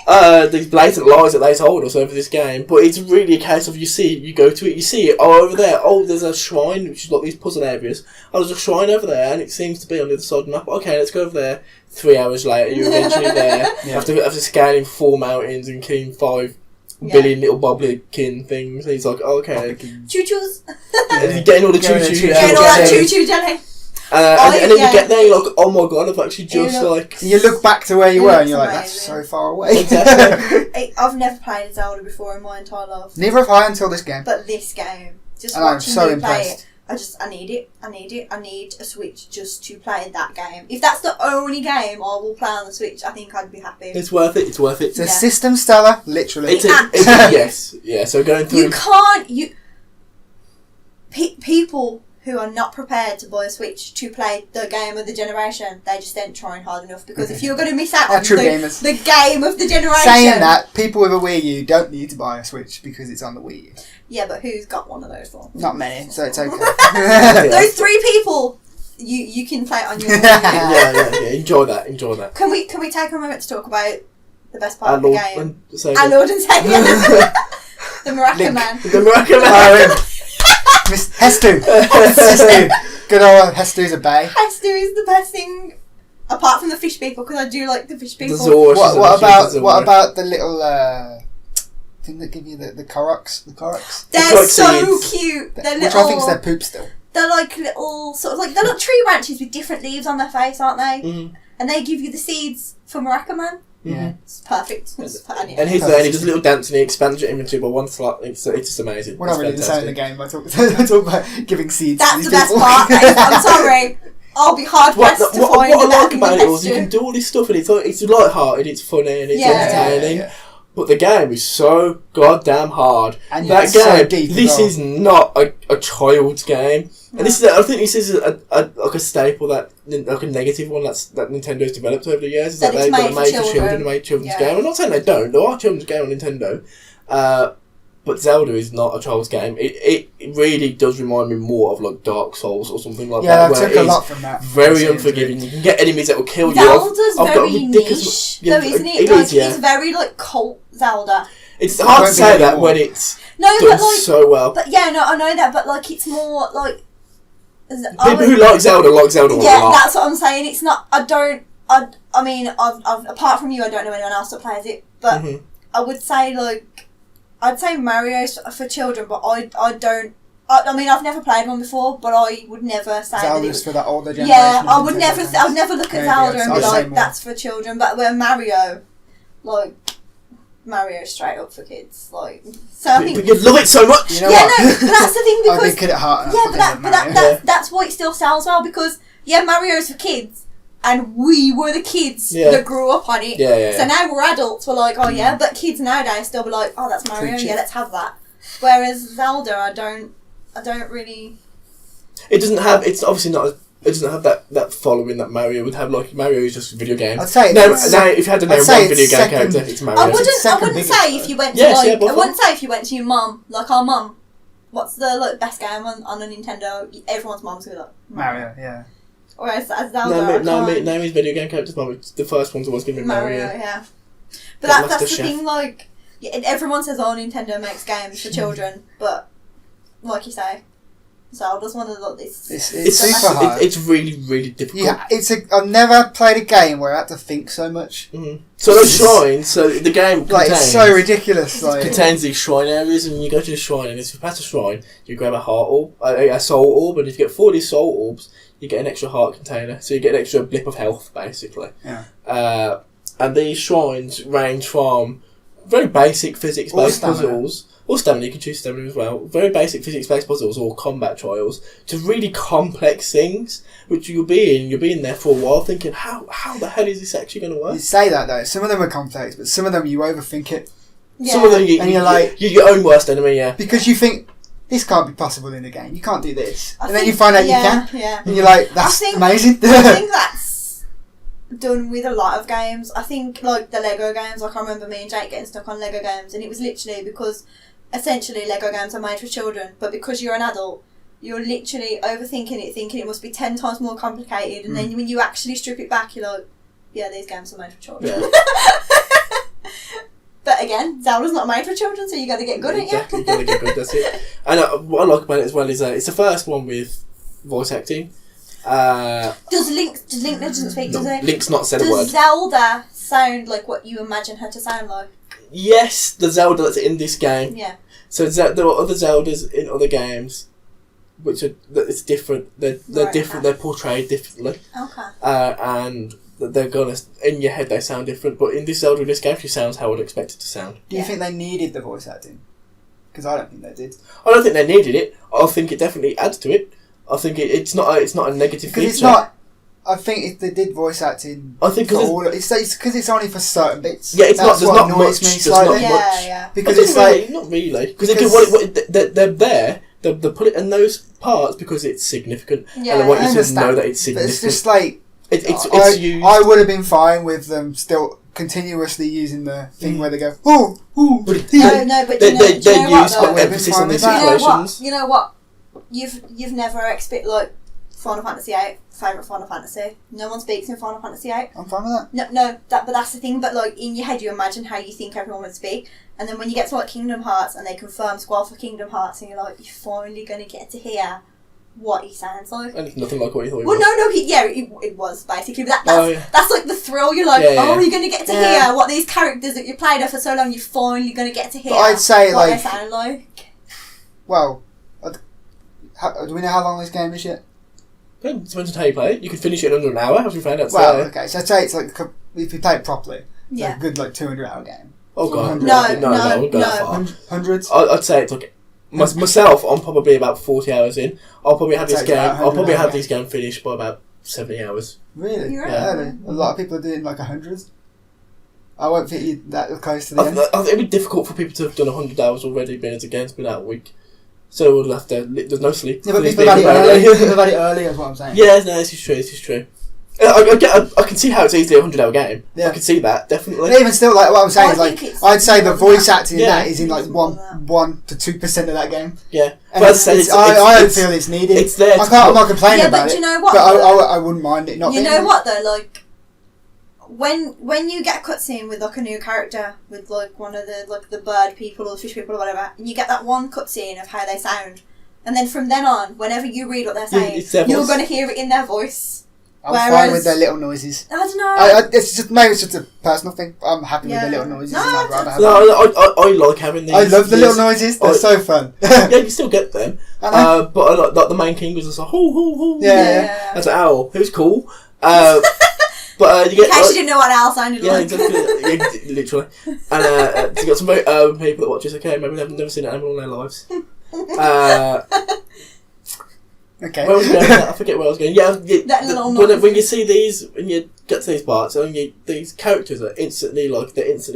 Speaker 1: No. These blatant lies that they told us over this game, but it's really a case of you go to it, you see it, over there, there's a shrine, which is like these puzzle areas. There's a shrine over there, and it seems to be on the other side of the map. Okay, let's go over there. 3 hours later, you're eventually there. After scaling 4 mountains and killing 5 billion little bobbly-kin things. And he's like, okay.
Speaker 3: Choo-choos.
Speaker 1: And you're getting all the choo-choo.
Speaker 3: Getting all that choo-choo jelly.
Speaker 1: And then you get there, you're like, oh my god, I've actually just like...
Speaker 2: You look back to where you were and you're like, that's so far away.
Speaker 1: Exactly.
Speaker 3: I've never played Zelda before in my entire life.
Speaker 2: Neither have I until this game.
Speaker 3: But this game, just
Speaker 2: and
Speaker 3: watching
Speaker 2: I'm so
Speaker 3: you play
Speaker 2: impressed.
Speaker 3: it, I need it. I need a Switch just to play that game. If that's the only game I will play on the Switch, I think I'd be happy.
Speaker 1: It's worth it.
Speaker 2: It's a system seller, literally.
Speaker 1: Yes. Yeah, so going through...
Speaker 3: You can't... People who are not prepared to buy a Switch to play the game of the generation, they just ain't trying hard enough, because if you're going to miss out on the game of the generation...
Speaker 2: Saying that, people with a Wii U don't need to buy a Switch because it's on the Wii U.
Speaker 3: Yeah, but who's got one of those for?
Speaker 2: Not many, so it's okay.
Speaker 3: Those 3 people, you can play it on your Wii U.
Speaker 1: Yeah, enjoy that.
Speaker 3: Can we take a moment to talk about the best part of the game?
Speaker 1: Our
Speaker 3: Lord and Saviour. The Maraca Man.
Speaker 1: The Maraca Man.
Speaker 2: Miss Hestu. Good old Hestu's a bae.
Speaker 3: Hestu is the best thing, apart from the fish people, because I do like the fish people.
Speaker 2: What about the little thing that give you the Koroks? The Koroks?
Speaker 3: They're so cute. They're
Speaker 2: which
Speaker 3: little,
Speaker 2: I think is their poop still.
Speaker 3: They're like little, sort of like, they're like tree branches with different leaves on their face, aren't they?
Speaker 1: Mm-hmm.
Speaker 3: And they give you the seeds for Maraca Man.
Speaker 2: Yeah.
Speaker 3: It's perfect.
Speaker 1: And he's there and he does a little dance and he expands your inventory by 1 slot. It's just amazing.
Speaker 2: We're not really the same in the game. I talk about giving seeds.
Speaker 3: That's the best part. I'm sorry. I'll be hard pressed to find
Speaker 1: what I like about it is you can do all this stuff and it's light-hearted, it's funny and it's entertaining. Yeah. But the game is so goddamn hard. And that game, so deep this is not a child's game. No. And I think this is like a staple like a negative one that Nintendo's developed over the years. Is that they've got a made for children, a made children's game. I'm not saying they don't. There are children's games on Nintendo, But Zelda is not a child's game. It really does remind me more of like Dark Souls or something like that.
Speaker 2: Yeah, I took a lot from that.
Speaker 1: Very unforgiving. You can get enemies that will kill you.
Speaker 3: Zelda's very niche, though, isn't it? It's very like cult Zelda.
Speaker 1: It's hard to say that when it's done so well.
Speaker 3: But yeah, no, I know that. But like, it's more like
Speaker 1: people who like Zelda a lot.
Speaker 3: Yeah, that's what I'm saying. It's not. I mean, I've apart from you, I don't know anyone else that plays it. But I would say I'd say Mario's for children, but I don't. I mean, I've never played one before, but I would never say
Speaker 2: Zelda's for that older generation.
Speaker 3: Yeah, I would never. I'd never look at Zelda and be like, "That's for children." But where Mario's straight up for kids. Like, so I think.
Speaker 1: But you love it so much.
Speaker 3: You know what? No, but that's the thing because.
Speaker 2: I've been kid at heart.
Speaker 3: Yeah, that's why it still sells well because Mario's for kids. And we were the kids that grew up on it.
Speaker 1: Yeah.
Speaker 3: So now we're adults, we're like, oh yeah, but kids nowadays still be like, oh, that's Mario, yeah, let's have that. Whereas Zelda, I don't really...
Speaker 1: It doesn't have, it's obviously not, it doesn't have that following that Mario would have. Like, Mario is just a video game.
Speaker 2: I'd say
Speaker 1: now, if you had to name one video game character, it's Mario.
Speaker 3: I wouldn't say if you went to I wouldn't say if you went to your mum, like our mum, what's the best game on a Nintendo? Everyone's mum's gonna be like,
Speaker 2: Mario, yeah.
Speaker 3: Whereas as Zelda,
Speaker 1: name his video game characters. The first one's always going to be Mario.
Speaker 3: Yeah. But that's the thing. Like, everyone says, "Oh, Nintendo makes games for children," but like you say, Zelda's one of the.
Speaker 2: It's super hard.
Speaker 1: It's really, really difficult.
Speaker 2: Yeah, I've never played a game where I had to think so much.
Speaker 1: Mm-hmm. So those shrines. So the game contains,
Speaker 2: it's so ridiculous.
Speaker 1: It contains these shrine areas, and you go to the shrine, and if you pass a shrine, you grab a heart orb, a soul orb, and if you get 4 of these soul orbs, you get an extra heart container, so you get an extra blip of health, basically.
Speaker 2: Yeah.
Speaker 1: And these shrines range from very basic physics-based puzzles, or stamina, you can choose stamina as well, very basic physics-based puzzles or combat trials, to really complex things, which you'll be in there for a while thinking, how the hell is this actually going to work?
Speaker 2: You say that though, some of them are complex, but some of them you overthink it.
Speaker 3: Yeah.
Speaker 1: Some of them you're your own worst enemy, yeah.
Speaker 2: Because you think, this can't be possible in the game. You can't do this. And then you find out you can.
Speaker 3: Yeah.
Speaker 2: And you're like, that's amazing.
Speaker 3: I think that's done with a lot of games. I think, like, the Lego games, like, I remember me and Jake getting stuck on Lego games, and it was literally because, essentially, Lego games are made for children, but because you're an adult, you're literally overthinking it, thinking it must be 10 times more complicated, and then when you actually strip it back, you're like, yeah, these games are made for children. Yeah. But again, Zelda's not made for children, so you got to get good at it.
Speaker 1: Exactly, you got to get good. That's it. And what I like about it as well is it's the first one with voice acting.
Speaker 3: Does Link doesn't speak? Does he?
Speaker 1: Link's not said a word.
Speaker 3: Does Zelda sound like what you imagine her to sound like?
Speaker 1: Yes, the Zelda that's in this game.
Speaker 3: Yeah.
Speaker 1: So there are other Zeldas in other games, which it's different. They're different. Okay. They're portrayed differently.
Speaker 3: Okay.
Speaker 1: And they're gonna, in your head they sound different, but in this Zelda, in this game, she sounds how I'd expect it to sound.
Speaker 2: Do you think they needed the voice acting? Because I don't think they did.
Speaker 1: I don't think they needed it. I think it definitely adds to it. I think it's not a negative feature.
Speaker 2: It's not. I think if they did voice acting,
Speaker 1: I think
Speaker 2: it's because it's only for certain bits.
Speaker 1: Yeah, it's
Speaker 2: That's
Speaker 1: not. There's not much.
Speaker 2: Me slightly.
Speaker 3: Yeah.
Speaker 2: Because it's like
Speaker 1: not really because they're there. They put it in those parts because it's significant, and they want you to know that it's significant.
Speaker 2: But it's just like.
Speaker 1: It's used.
Speaker 2: I would have been fine with them still continuously using the thing where they go, oh,
Speaker 3: no, but they
Speaker 1: use emphasis on these situations.
Speaker 3: You know what? You've never expected, like, Final Fantasy VIII, favourite Final Fantasy. No one speaks in Final Fantasy VIII.
Speaker 2: I'm fine with that.
Speaker 3: No, but that's the thing. But like in your head, you imagine how you think everyone would speak, and then when you get to like Kingdom Hearts and they confirm Squall for Kingdom Hearts, and you're like, you're finally going to get to hear what he sounds like.
Speaker 1: And it's nothing like what you thought he
Speaker 3: was. No, it was basically. But that's like the thrill. You're like, you're going to get to hear what these characters that you played for so long, you're finally going to get to hear.
Speaker 2: But I'd say
Speaker 3: what they sound like.
Speaker 2: Well, do we know how long this game is yet?
Speaker 1: It depends on how you play it. You could finish it in under an hour, as we found out.
Speaker 2: Well, okay, so I'd say it's like, if you play it properly, it's
Speaker 3: a
Speaker 2: good 200-hour game.
Speaker 1: Oh god,
Speaker 3: no.
Speaker 2: Hundreds?
Speaker 1: I'd say it's like myself. I'm probably about 40 hours in. I'll probably have this game. I'll probably have this game finished by about 70 hours.
Speaker 2: Really?
Speaker 3: Yeah.
Speaker 2: A lot of people are doing like 100. I won't fit you that close to the end.
Speaker 1: I think it'd be difficult for people to have done 100 hours already, being as a game's been out a week. So we'll have to. There's no sleep.
Speaker 2: Yeah, but people have had it early. People have had it early, is what I'm saying.
Speaker 1: Yeah, no, this is true. I can see how it's easily a 100-hour game. I can see that, definitely.
Speaker 2: But even still, like what I'm saying is, like, I'd say the voice acting in that is in like 1 to 2% of that game.
Speaker 1: Yeah,
Speaker 2: and I don't feel it's needed.
Speaker 1: It's there.
Speaker 2: I'm not complaining about it.
Speaker 3: Do you know what?
Speaker 2: But I wouldn't mind it not.
Speaker 3: You know what though, like when you get a cutscene with like a new character with like one of the bird people or the fish people or whatever, and you get that one cutscene of how they sound, and then from then on, whenever you read what they're saying, you're going to hear it in their voice.
Speaker 2: I'm fine with their little noises.
Speaker 3: I don't know.
Speaker 2: Maybe it's just a personal thing. I'm happy with the little noises.
Speaker 1: No, I like having these.
Speaker 2: I love the little noises. They're so fun.
Speaker 1: Yeah, you still get them. But I like the main king was just like hoo hoo hoo.
Speaker 2: Yeah.
Speaker 1: That's an owl. It was cool. But you get.
Speaker 3: In case you didn't know what an owl sounded like.
Speaker 1: Yeah, exactly. Literally. And you got some very people that watch this. Okay, maybe they've never seen an animal in their lives.
Speaker 2: Okay.
Speaker 1: Where was I going? I forget where I was going. Yeah, when you see these, when you get to these parts, these characters are instantly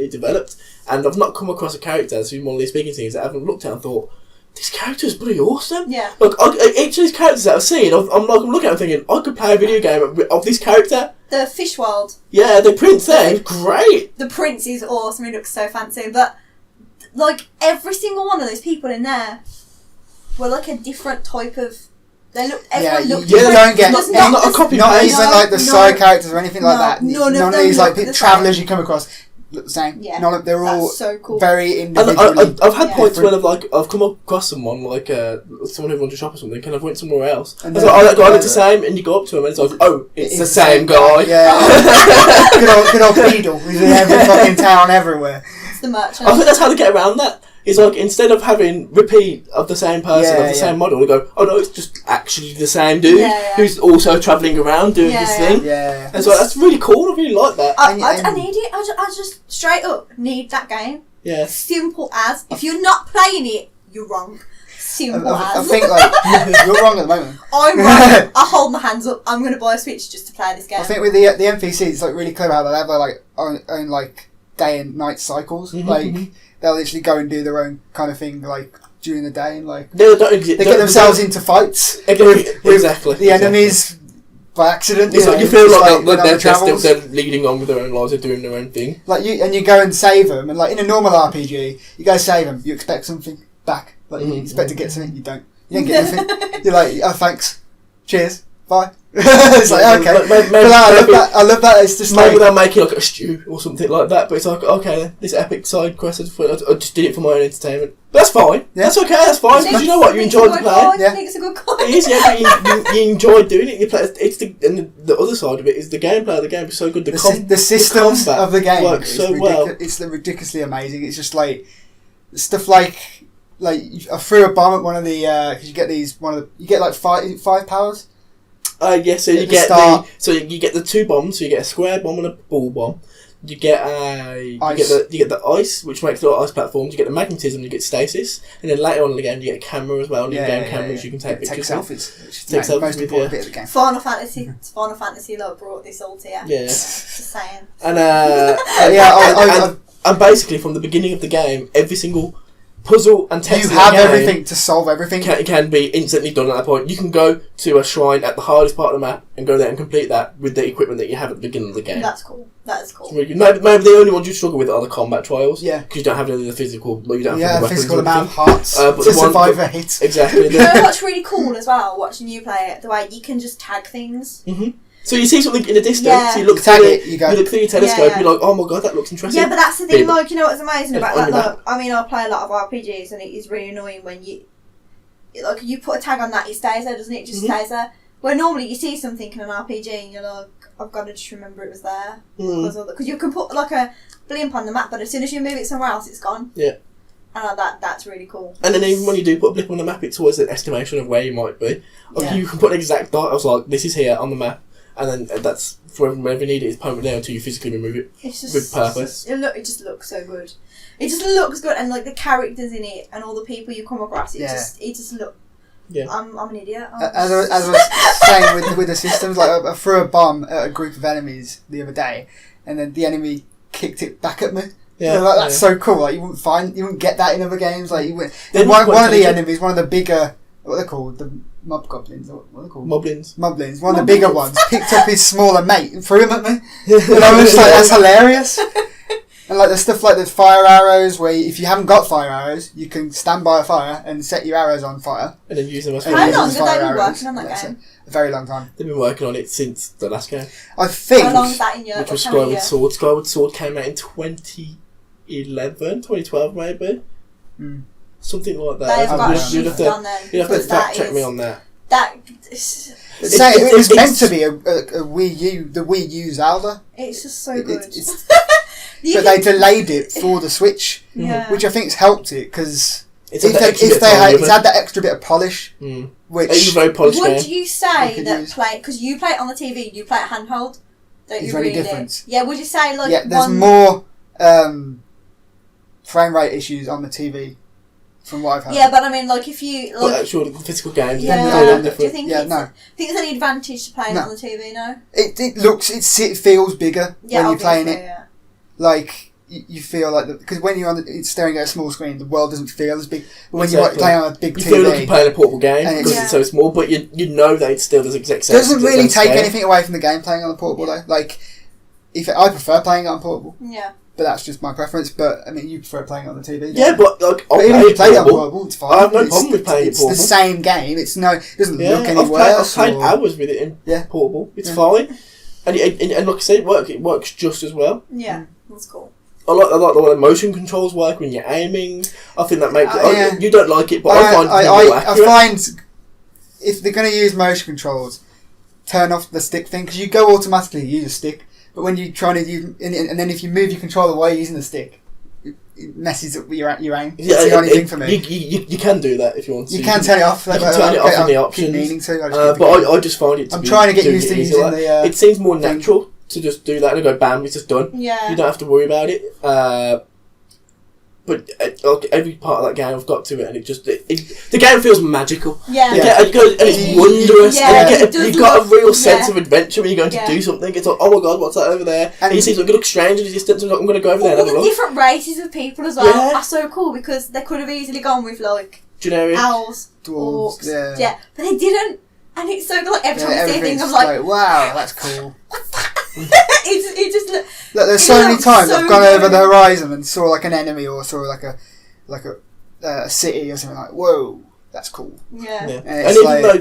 Speaker 1: developed. And I've not come across a character that's been one of these speaking things that I haven't looked at and thought, this character's pretty awesome. Yeah. Look, each of these characters that I've seen, I'm looking at them thinking, I could play a video game of this character.
Speaker 3: The fish world.
Speaker 1: Yeah, the prince there, great.
Speaker 3: The prince is awesome. He looks so fancy, but like every single one of those people in there were like a different type of. They look. Everyone looked
Speaker 2: you
Speaker 3: different.
Speaker 2: don't get
Speaker 3: not
Speaker 2: a copy. Not even like the side characters or anything like that.
Speaker 3: None
Speaker 2: of these like travellers you come across look the same. Yeah, they're all
Speaker 3: so cool.
Speaker 2: Very individual.
Speaker 1: I've had points where I've come across someone like someone who wants to shop or something, and I've went somewhere else. And it's like, oh, that guy looks the same, and you go up to him, and it's like, oh, it's the same guy.
Speaker 2: Yeah, good old Beedle. He's in every fucking town everywhere.
Speaker 3: It's the merchant.
Speaker 1: I think that's how they get around that. It's like, instead of having repeat of the same person, of the same model, we go, oh no, it's just actually the same dude who's also travelling around doing his thing.
Speaker 2: Yeah.
Speaker 1: And so that's really cool, I really like that.
Speaker 3: I need it. I just straight up need that game.
Speaker 1: Yeah.
Speaker 3: Simple as. If you're not playing it, you're wrong. Simple as.
Speaker 2: I think you're wrong at the moment.
Speaker 3: I'm wrong. I hold my hands up. I'm going to buy a Switch just to play this game.
Speaker 2: I think with the NPCs, it's like really clever how they have their own like day and night cycles. They'll literally go and do their own kind of thing, like, during the day, and, like, they get themselves into fights with the enemies by accident.
Speaker 1: It's like you feel like they're leading on with their own lives, they're doing their own thing.
Speaker 2: Like, you go and save them, and, like, in a normal RPG, you go save them, you expect something back. Like, you expect to get something, you don't. You don't get anything. You're like, oh, thanks. Cheers. Bye. It's like, okay. Maybe, I love that. It's just
Speaker 1: maybe they'll make it like a stew or something like that, but it's like, okay, this epic side quest, I just did it for my own entertainment. But that's fine. Yeah. That's okay, that's fine. Because you know what? You enjoyed the play.
Speaker 3: Yeah. It's a good call.
Speaker 1: It is, but you enjoyed doing it. You play. And the other side of it is the gameplay of the game is so good.
Speaker 2: The systems of the game
Speaker 1: work so well.
Speaker 2: It's ridiculously amazing. It's just like stuff like I threw a bomb at one of the because you get like five powers.
Speaker 1: So you get the two bombs. So you get a square bomb and a ball bomb. You get the ice, which makes little ice platforms. You get the magnetism. You get stasis, and then later on in the game you get a camera as well. In-game cameras you can take pictures.
Speaker 2: Take selfies. Most important bit of the game.
Speaker 3: Final Fantasy brought this all to you.
Speaker 1: Yeah.
Speaker 3: Just saying.
Speaker 1: And and basically from the beginning of the game, every single puzzle and test
Speaker 2: you have everything to solve everything.
Speaker 1: Can be instantly done at that point. You can go to a shrine at the hardest part of the map and go there and complete that with the equipment that you have at the beginning of the game.
Speaker 3: That's cool. That is cool.
Speaker 1: Maybe the only ones you struggle with are the combat trials.
Speaker 2: Yeah.
Speaker 1: Because you don't have any of the physical. Well, you don't have
Speaker 2: the physical amount of hearts
Speaker 1: to
Speaker 2: survive a hit.
Speaker 1: Exactly.
Speaker 3: You know what's really cool as well? Watching you play it, the way you can just tag things.
Speaker 1: Mm-hmm. So you see something in the distance, you look through your telescope, you're like, oh my god, that looks interesting.
Speaker 3: Yeah, but that's the thing, like, you know what's amazing about that? Look, I mean, I play a lot of RPGs and it is really annoying when you put a tag on that, it stays there, doesn't it? It just stays there. Where normally you see something in an RPG and you're like, I've got to just remember it was there. Because you can put like a blimp on the map, but as soon as you move it somewhere else, it's gone.
Speaker 1: Yeah.
Speaker 3: And that's really cool.
Speaker 1: And then even when you do put a blip on the map, it's always an estimation of where you might be. You can put an exact dot, I was like, this is here on the map. And then that's for whenever you need it, it's permanent there until you physically remove it with purpose.
Speaker 3: It just looks so good. It just looks good, and like the characters in it and all the people you come across, it just look. Yeah. I'm an idiot.
Speaker 2: As I was saying with the systems, like I threw a bomb at a group of enemies the other day, and then the enemy kicked it back at me. Yeah, that's so cool. Like you wouldn't get that in other games. Like you wouldn't. One of the enemies, one of the bigger, what they're called, the Mobgoblins, or what are they called?
Speaker 1: Moblins.
Speaker 2: One of the bigger ones, picked up his smaller mate and threw him at me. And I was just like, that's hilarious. And like the stuff like the fire arrows, where if you haven't got fire arrows, you can stand by a fire and set your arrows on fire.
Speaker 1: And then use them as
Speaker 3: How long have they been working on that game?
Speaker 2: A very long time.
Speaker 1: They've been working on it since the last game.
Speaker 2: I think.
Speaker 3: How long is that in Europe?
Speaker 1: Which was Skyward Sword. Skyward Sword came out in 2011, 2012 maybe. Something like that.
Speaker 3: They've got a
Speaker 1: You'd
Speaker 3: shift on them.
Speaker 1: You'd have to fact check me on that.
Speaker 2: It was meant to be a Wii U, the Wii U Zelda.
Speaker 3: It's just so good.
Speaker 2: But they delayed it for the Switch, which I think has helped it, because if they had that extra bit of polish, which
Speaker 1: it's a very polished game.
Speaker 3: Would you say that because you play it on the TV, you play it handheld?
Speaker 2: Is there any difference?
Speaker 3: Yeah, would you say
Speaker 2: there's more frame rate issues on the TV from what I've heard.
Speaker 3: Yeah, but I mean, if you
Speaker 1: actual physical games,
Speaker 3: do you think think there's any advantage to playing it on the TV? No.
Speaker 2: It feels bigger when you're playing it.
Speaker 3: Yeah.
Speaker 2: Like you feel like because when you're it's staring at a small screen, the world doesn't feel as big. But when you play on a big TV,
Speaker 1: you feel like you're playing a portable game because it's so small. But you know that it still does exact same.
Speaker 2: Doesn't really take anything away from the game playing on a portable though. Like I prefer playing it on portable.
Speaker 3: Yeah.
Speaker 2: But that's just my preference. But I mean, you prefer playing it on the TV.
Speaker 1: Yeah, but
Speaker 2: even if you play it on portable, it's fine.
Speaker 1: I have no problem with playing it portable.
Speaker 2: It's the same game. It doesn't look any worse.
Speaker 1: I've played hours with it in portable. It's fine, and like I said, it works just as well.
Speaker 3: Yeah, that's cool.
Speaker 1: I like the way the motion controls work when you're aiming. I think that makes it. You don't like it, but I find it more accurate.
Speaker 2: I find if they're going to use motion controls, turn off the stick thing, because you go automatically use a stick. But when you're trying to use, and then if you move your controller while you're using the stick, it messes up your aim.
Speaker 1: Yeah,
Speaker 2: that's the only thing for me.
Speaker 1: You can do that if you want to.
Speaker 2: You can turn it off.
Speaker 1: You can turn it off in the options.
Speaker 2: Meaning to,
Speaker 1: but I just find it.
Speaker 2: I'm trying to get used to using the.
Speaker 1: It seems more natural to just do that and go bam, it's just done.
Speaker 3: Yeah.
Speaker 1: You don't have to worry about it. But every part of that game, I've got to it, and the game feels magical.
Speaker 3: Yeah.
Speaker 1: And it's wondrous.
Speaker 3: Yeah,
Speaker 1: and you've got a real sense of adventure when you're going to do something. It's like, oh my god, what's that over there? And it seems like it looks strange in the distance. I'm going to go over there and have a look.
Speaker 3: The different races of people as well are so cool, because they could have easily gone with
Speaker 1: generic
Speaker 3: owls,
Speaker 2: dwarves,
Speaker 3: orcs, but they didn't. And it's so good. Every time I see things, I'm like,
Speaker 2: wow, that's cool.
Speaker 3: it just
Speaker 2: look, there's so many times I've gone over the horizon and saw an enemy, or saw a city or something, whoa, that's cool.
Speaker 3: Yeah.
Speaker 1: And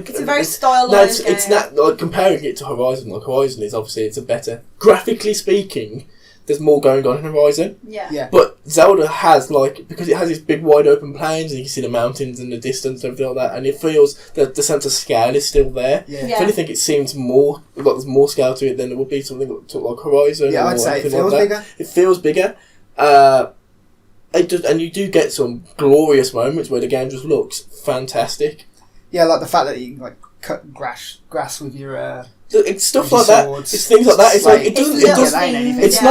Speaker 3: it's a very stylized game.
Speaker 1: It's not comparing it to Horizon. Horizon is obviously it's a better, graphically speaking. There's more going on in Horizon.
Speaker 3: Yeah.
Speaker 1: But Zelda has because it has these big wide open plains and you can see the mountains in the distance and everything like that, and it feels that the sense of scale is still there.
Speaker 2: Yeah.
Speaker 1: If anything, it seems more there's more scale to it than there would be something like Horizon.
Speaker 2: Yeah, I'd say it feels bigger.
Speaker 1: It feels bigger. It does, and you do get some glorious moments where the game just looks fantastic.
Speaker 2: Yeah, like the fact that you can cut grass with your.
Speaker 1: It's stuff like that. It's things like that. It's like it doesn't. It's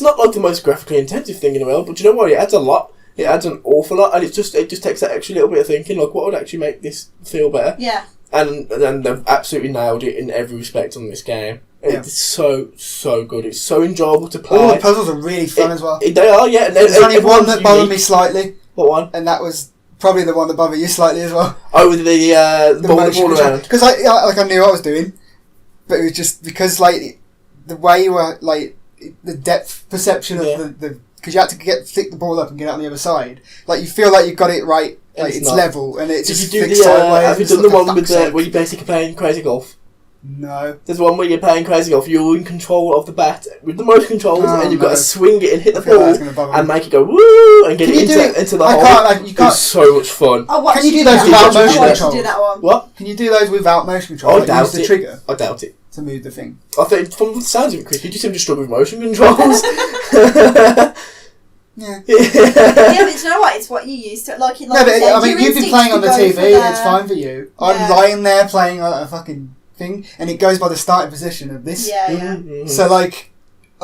Speaker 1: not like the most graphically intensive thing in the world, but you know what? It adds a lot. It adds an awful lot, and it just takes that extra little bit of thinking. What would actually make this feel better?
Speaker 3: Yeah.
Speaker 1: And they've absolutely nailed it in every respect on this game. It's so good. It's so enjoyable to play.
Speaker 2: All the puzzles are really fun as well.
Speaker 1: They are, yeah. And
Speaker 2: there's only one that bothered me slightly.
Speaker 1: What one?
Speaker 2: And that was probably the one that bothered you slightly as well.
Speaker 1: Oh, with the ball around.
Speaker 2: Because I knew what I was doing. But it was just because, the way you were, the depth perception of the... Because you had to flick the ball up and get it on the other side. You feel like you've got it right, it's level, and it's just flicked sideways.
Speaker 1: Have you done the one with where you're basically playing Crazy Golf?
Speaker 2: No.
Speaker 1: There's one where you're playing Crazy Golf, you're in control of the bat with the motion controls, and you've got to swing it and hit the ball, and make it go woo, and get it into the hole. You can't. It's so much fun.
Speaker 2: Can you do those without motion controls?
Speaker 3: Do that one.
Speaker 1: What?
Speaker 2: Can you do those without motion controls?
Speaker 1: I doubt
Speaker 2: use the trigger?
Speaker 1: I doubt it.
Speaker 2: To move the thing.
Speaker 1: I think from the sounds of it, Chris, you just seem to struggle with motion controls.
Speaker 3: Yeah, but you know what? It's what you used to.
Speaker 2: You've been playing on the TV, and it's fine for you. I'm lying there playing a fucking thing, and it goes by the starting position of this.
Speaker 3: Yeah.
Speaker 1: Mm-hmm.
Speaker 2: So I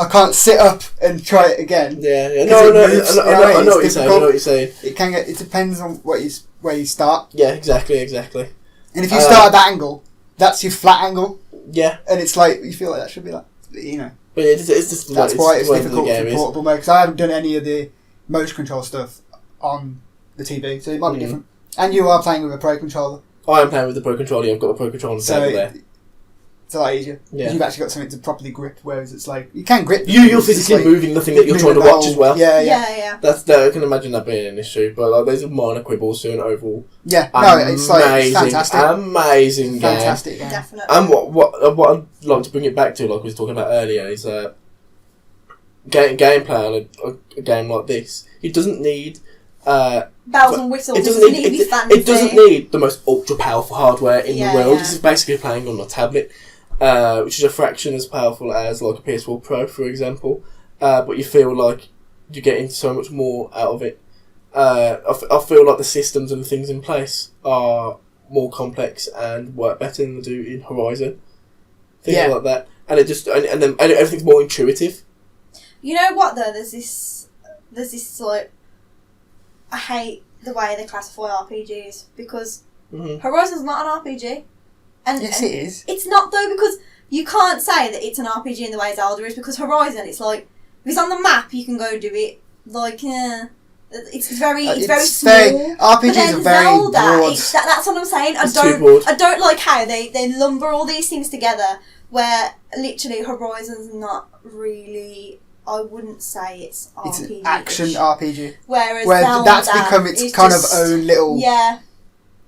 Speaker 2: can't sit up and try it again.
Speaker 1: Yeah. I know what you're saying.
Speaker 2: It depends on where you start.
Speaker 1: Yeah, exactly.
Speaker 2: And if you start at that angle, that's your flat angle.
Speaker 1: Yeah.
Speaker 2: And it's you feel like that should be
Speaker 1: But it's just
Speaker 2: that's why it's difficult for portable mode, because I haven't done any of the motion control stuff on the TV, so it might be different. And you are playing with a pro controller.
Speaker 1: I am playing with the Pro Controller. I've got a Pro Controller on the table there.
Speaker 2: It's a lot easier.
Speaker 1: Yeah.
Speaker 2: You've actually got something to properly grip, whereas it's like you can grip.
Speaker 1: You're physically moving the thing that you're trying to watch as well.
Speaker 2: Yeah.
Speaker 1: I can imagine that being an issue, but like, there's minor quibbles to an overall.
Speaker 2: Yeah, no, it's fantastic.
Speaker 1: Amazing game.
Speaker 2: Fantastic game.
Speaker 3: Definitely.
Speaker 1: And what I'd like to bring it back to, like we was talking about earlier, is gameplay on a game like this. It doesn't need
Speaker 3: bells and whistles.
Speaker 1: It doesn't need the most ultra powerful hardware in the world. This is basically playing on a tablet, which is a fraction as powerful as like a PS4 Pro, for example. But you feel like you're getting so much more out of it. I feel like the systems and the things in place are more complex and work better than they do in Horizon. Things like that, and it just and then everything's more intuitive.
Speaker 3: You know what though? There's this like, I hate the way they classify RPGs because Horizon's not an RPG. And
Speaker 2: yes, it is.
Speaker 3: It's not though, because you can't say that it's an RPG in the way Zelda is, because Horizon, it's like, if it's on the map, you can go do it. Like, it's very small.
Speaker 2: RPGs are very
Speaker 3: Zelda,
Speaker 2: broad.
Speaker 3: That's what I'm saying. I don't like how they lumber all these things together, where literally Horizon's not really. I wouldn't say it's RPG.
Speaker 2: It's an action RPG.
Speaker 3: Where
Speaker 2: Zelda that's become its kind of own little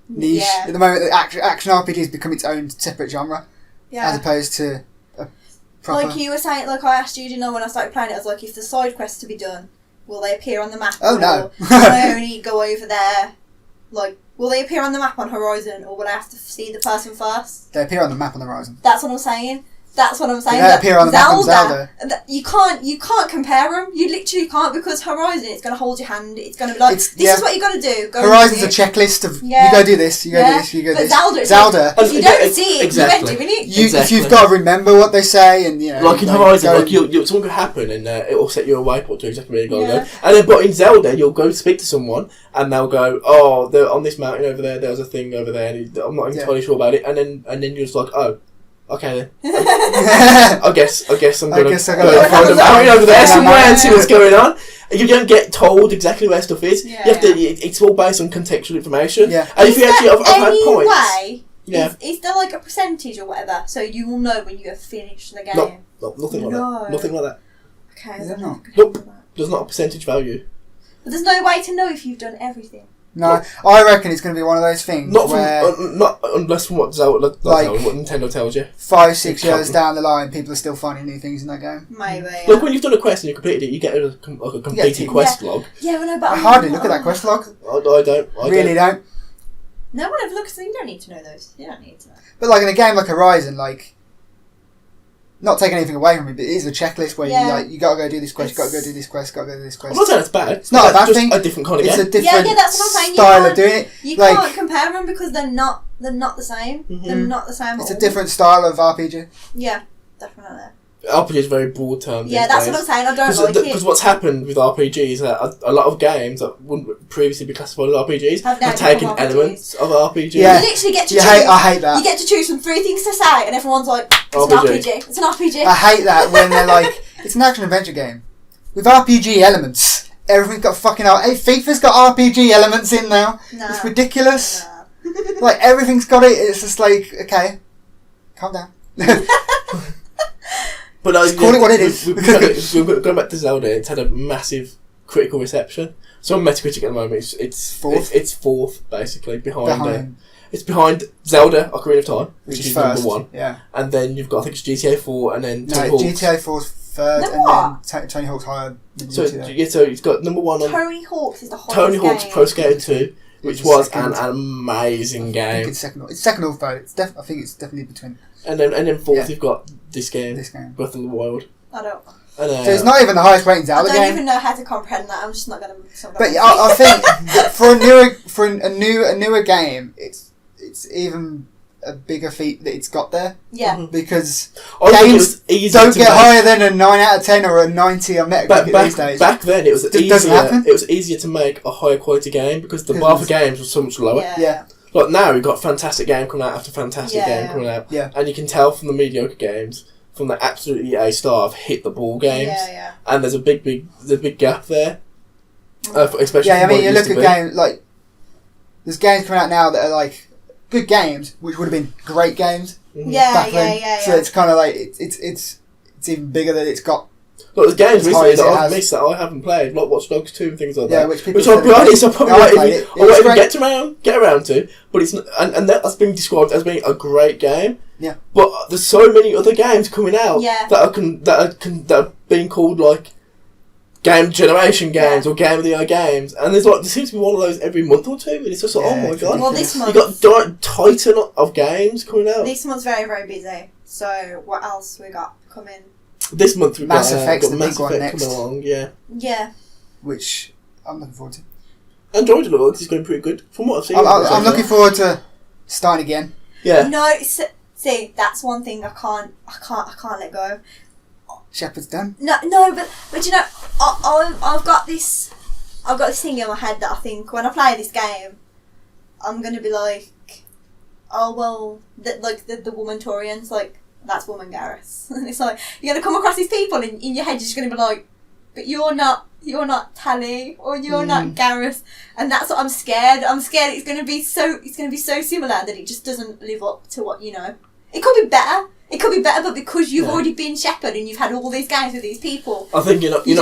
Speaker 2: niche.
Speaker 3: Yeah.
Speaker 2: At the moment, the action RPGs become its own separate genre, as opposed to a proper.
Speaker 3: Like you were saying, like I asked you, when I started playing it, I was like, if the side quests to be done, will they appear on the map?
Speaker 2: Oh no!
Speaker 3: Can I only go over there? Like, will they appear on the map on Horizon, or will I have to see the person first?
Speaker 2: They appear on the map on the Horizon.
Speaker 3: That's what I'm saying. That's what I'm saying.
Speaker 2: They appear on the map on Zelda.
Speaker 3: You can't compare them. You literally can't, because Horizon, it's going to hold your hand. It's going to be like, this is what you got to do.
Speaker 2: Horizon's a checklist of you go do this, you go do this, you go do this.
Speaker 3: Zelda, if you don't see it, you ain't doing it.
Speaker 2: If you've got to remember what they say, and
Speaker 1: like in Horizon, something could happen and it'll set you away what to exactly where you're going to go. And then, but in Zelda, you'll go speak to someone and they'll go, oh, they're on this mountain over there. There's a thing over there. And I'm not entirely sure about it. And then you're just like, oh. Okay then. I guess I'm gonna go find a mountain over there somewhere and see what's going on. You don't get told exactly where stuff is.
Speaker 3: Yeah.
Speaker 1: You have to. It's all based on contextual information.
Speaker 2: Yeah.
Speaker 1: And if you actually, I've had points.
Speaker 3: Is there like a percentage or whatever, so you will know when you have finished the game?
Speaker 1: Nothing like that. Nothing like that.
Speaker 3: Okay.
Speaker 2: Is it not?
Speaker 1: Nope. There's not a percentage value.
Speaker 3: But there's no way to know if you've done everything.
Speaker 2: No, I reckon it's going to be one of those things
Speaker 1: not unless from what Zelda, what Nintendo tells you.
Speaker 2: 5-6 years down the line, people are still finding new things in that game.
Speaker 3: Maybe.
Speaker 1: Look, when you've done a quest and you completed it, you get a completed quest log.
Speaker 3: Yeah, well, no, but
Speaker 2: I hardly look at that quest log.
Speaker 1: I don't.
Speaker 2: Really don't.
Speaker 3: No one ever looks. You don't need to know those. You don't need to know.
Speaker 2: But like in a game like Horizon, like, not taking anything away from it, but it is a checklist where you got to go do this quest, got to go do this quest, got to go do this quest.
Speaker 1: I'm not saying it's bad.
Speaker 2: It's not a bad
Speaker 1: just
Speaker 2: thing.
Speaker 1: A different kind of game.
Speaker 2: It's a different
Speaker 3: that's what I'm saying.
Speaker 2: style of doing it.
Speaker 3: You can't compare them because they're not the same.
Speaker 1: Mm-hmm.
Speaker 3: They're not the same.
Speaker 2: It's a different style of RPG.
Speaker 3: Yeah, definitely.
Speaker 1: RPG is a very broad term.
Speaker 3: Yeah, that's what I'm saying. I don't like it. Because
Speaker 1: what's happened with RPGs is that a lot of games that wouldn't previously be classified as RPGs have taken elements of RPGs.
Speaker 3: Yeah. You literally get to choose.
Speaker 2: I hate that.
Speaker 3: You get to choose from 3 things to say, and everyone's like, it's an RPG. It's an RPG.
Speaker 2: I hate that when they're like, it's an action adventure game with RPG elements. Everything's got fucking hey, FIFA's got RPG elements in now.
Speaker 3: Nah.
Speaker 2: It's ridiculous. Nah. Like everything's got it. It's just like, okay, calm down.
Speaker 1: But
Speaker 2: just call it what it is.
Speaker 1: Going back to Zelda, it's had a massive critical reception. So on Metacritic at the moment, it's fourth. It's fourth, basically, behind. It's behind Zelda: Ocarina of Time, which is
Speaker 2: first,
Speaker 1: number 1.
Speaker 2: Yeah.
Speaker 1: And then you've got, I think it's GTA 4, and then Tony Hawk's.
Speaker 2: GTA 4's third, then Tony Hawk's higher.
Speaker 1: So it's got number 1 on.
Speaker 3: Tony Hawk's is the hottest
Speaker 1: Tony Hawk's
Speaker 3: game.
Speaker 1: Pro Skater 2. Which was an amazing game.
Speaker 2: I think it's second. It's second or third. I think it's definitely between.
Speaker 1: And then fourth, you've got this game, Breath of the Wild.
Speaker 3: I don't.
Speaker 2: So it's not even the highest rating Zelda game.
Speaker 3: I don't even know how to comprehend that. I'm just not going to.
Speaker 2: But I think for a newer game, it's even a bigger feat that it's got there.
Speaker 3: Yeah.
Speaker 2: Because games don't get higher than a 9 out of 10 or a 90 on Metacritic these days.
Speaker 1: Back then, it was
Speaker 2: doesn't happen.
Speaker 1: It was easier to make a higher quality game because the bar for games was so much lower.
Speaker 2: Yeah.
Speaker 1: Like now, you've got fantastic game coming out after fantastic game coming out.
Speaker 2: Yeah.
Speaker 1: And you can tell from the mediocre games, from the absolutely A star of hit the ball games.
Speaker 3: Yeah.
Speaker 1: And there's a big gap there. Especially
Speaker 2: I mean, you look at games like there's games coming out now that are like good games, which would have been great games.
Speaker 3: Yeah.
Speaker 2: So it's kind of like it's even bigger that it's got.
Speaker 1: Look, there's games recently that I've missed that I haven't played, like Watch Dogs 2 and things like that.
Speaker 2: Yeah, which
Speaker 1: I'll be honest, I probably won't even get around to. But it's and that's been described as being a great game.
Speaker 2: Yeah.
Speaker 1: But there's so many other games coming out that are being called like game generation games or game of the year games, and there seems to be one of those every month or two, and it's just like, oh my god.
Speaker 3: Well, this month
Speaker 1: you got Titan of games coming out.
Speaker 3: This month's very, very busy. So what else we got coming?
Speaker 1: This month we've
Speaker 2: Mass
Speaker 1: got
Speaker 2: Effect's the
Speaker 1: Mass
Speaker 2: big one
Speaker 1: Effect
Speaker 2: next.
Speaker 1: coming along,
Speaker 3: Yeah.
Speaker 2: Which I'm looking forward to.
Speaker 1: Android looks is going pretty good from what I've seen.
Speaker 2: I'm looking forward to starting again.
Speaker 1: Yeah.
Speaker 3: No, see, that's one thing I can't let go.
Speaker 2: Shepherd's done.
Speaker 3: No, but you know, I've got this thing in my head that I think when I play this game, I'm gonna be like, oh well, the woman Torian's like, that's woman Garrus. And it's like, you're gonna come across these people and in your head you're just gonna be like, but you're not Tally or you're not Garrus, and that's what I'm scared. I'm scared it's gonna be so similar that it just doesn't live up to what you know. It could be better. But because you've already been Shepherd and you've had all these games with these people,
Speaker 1: I think you're not gonna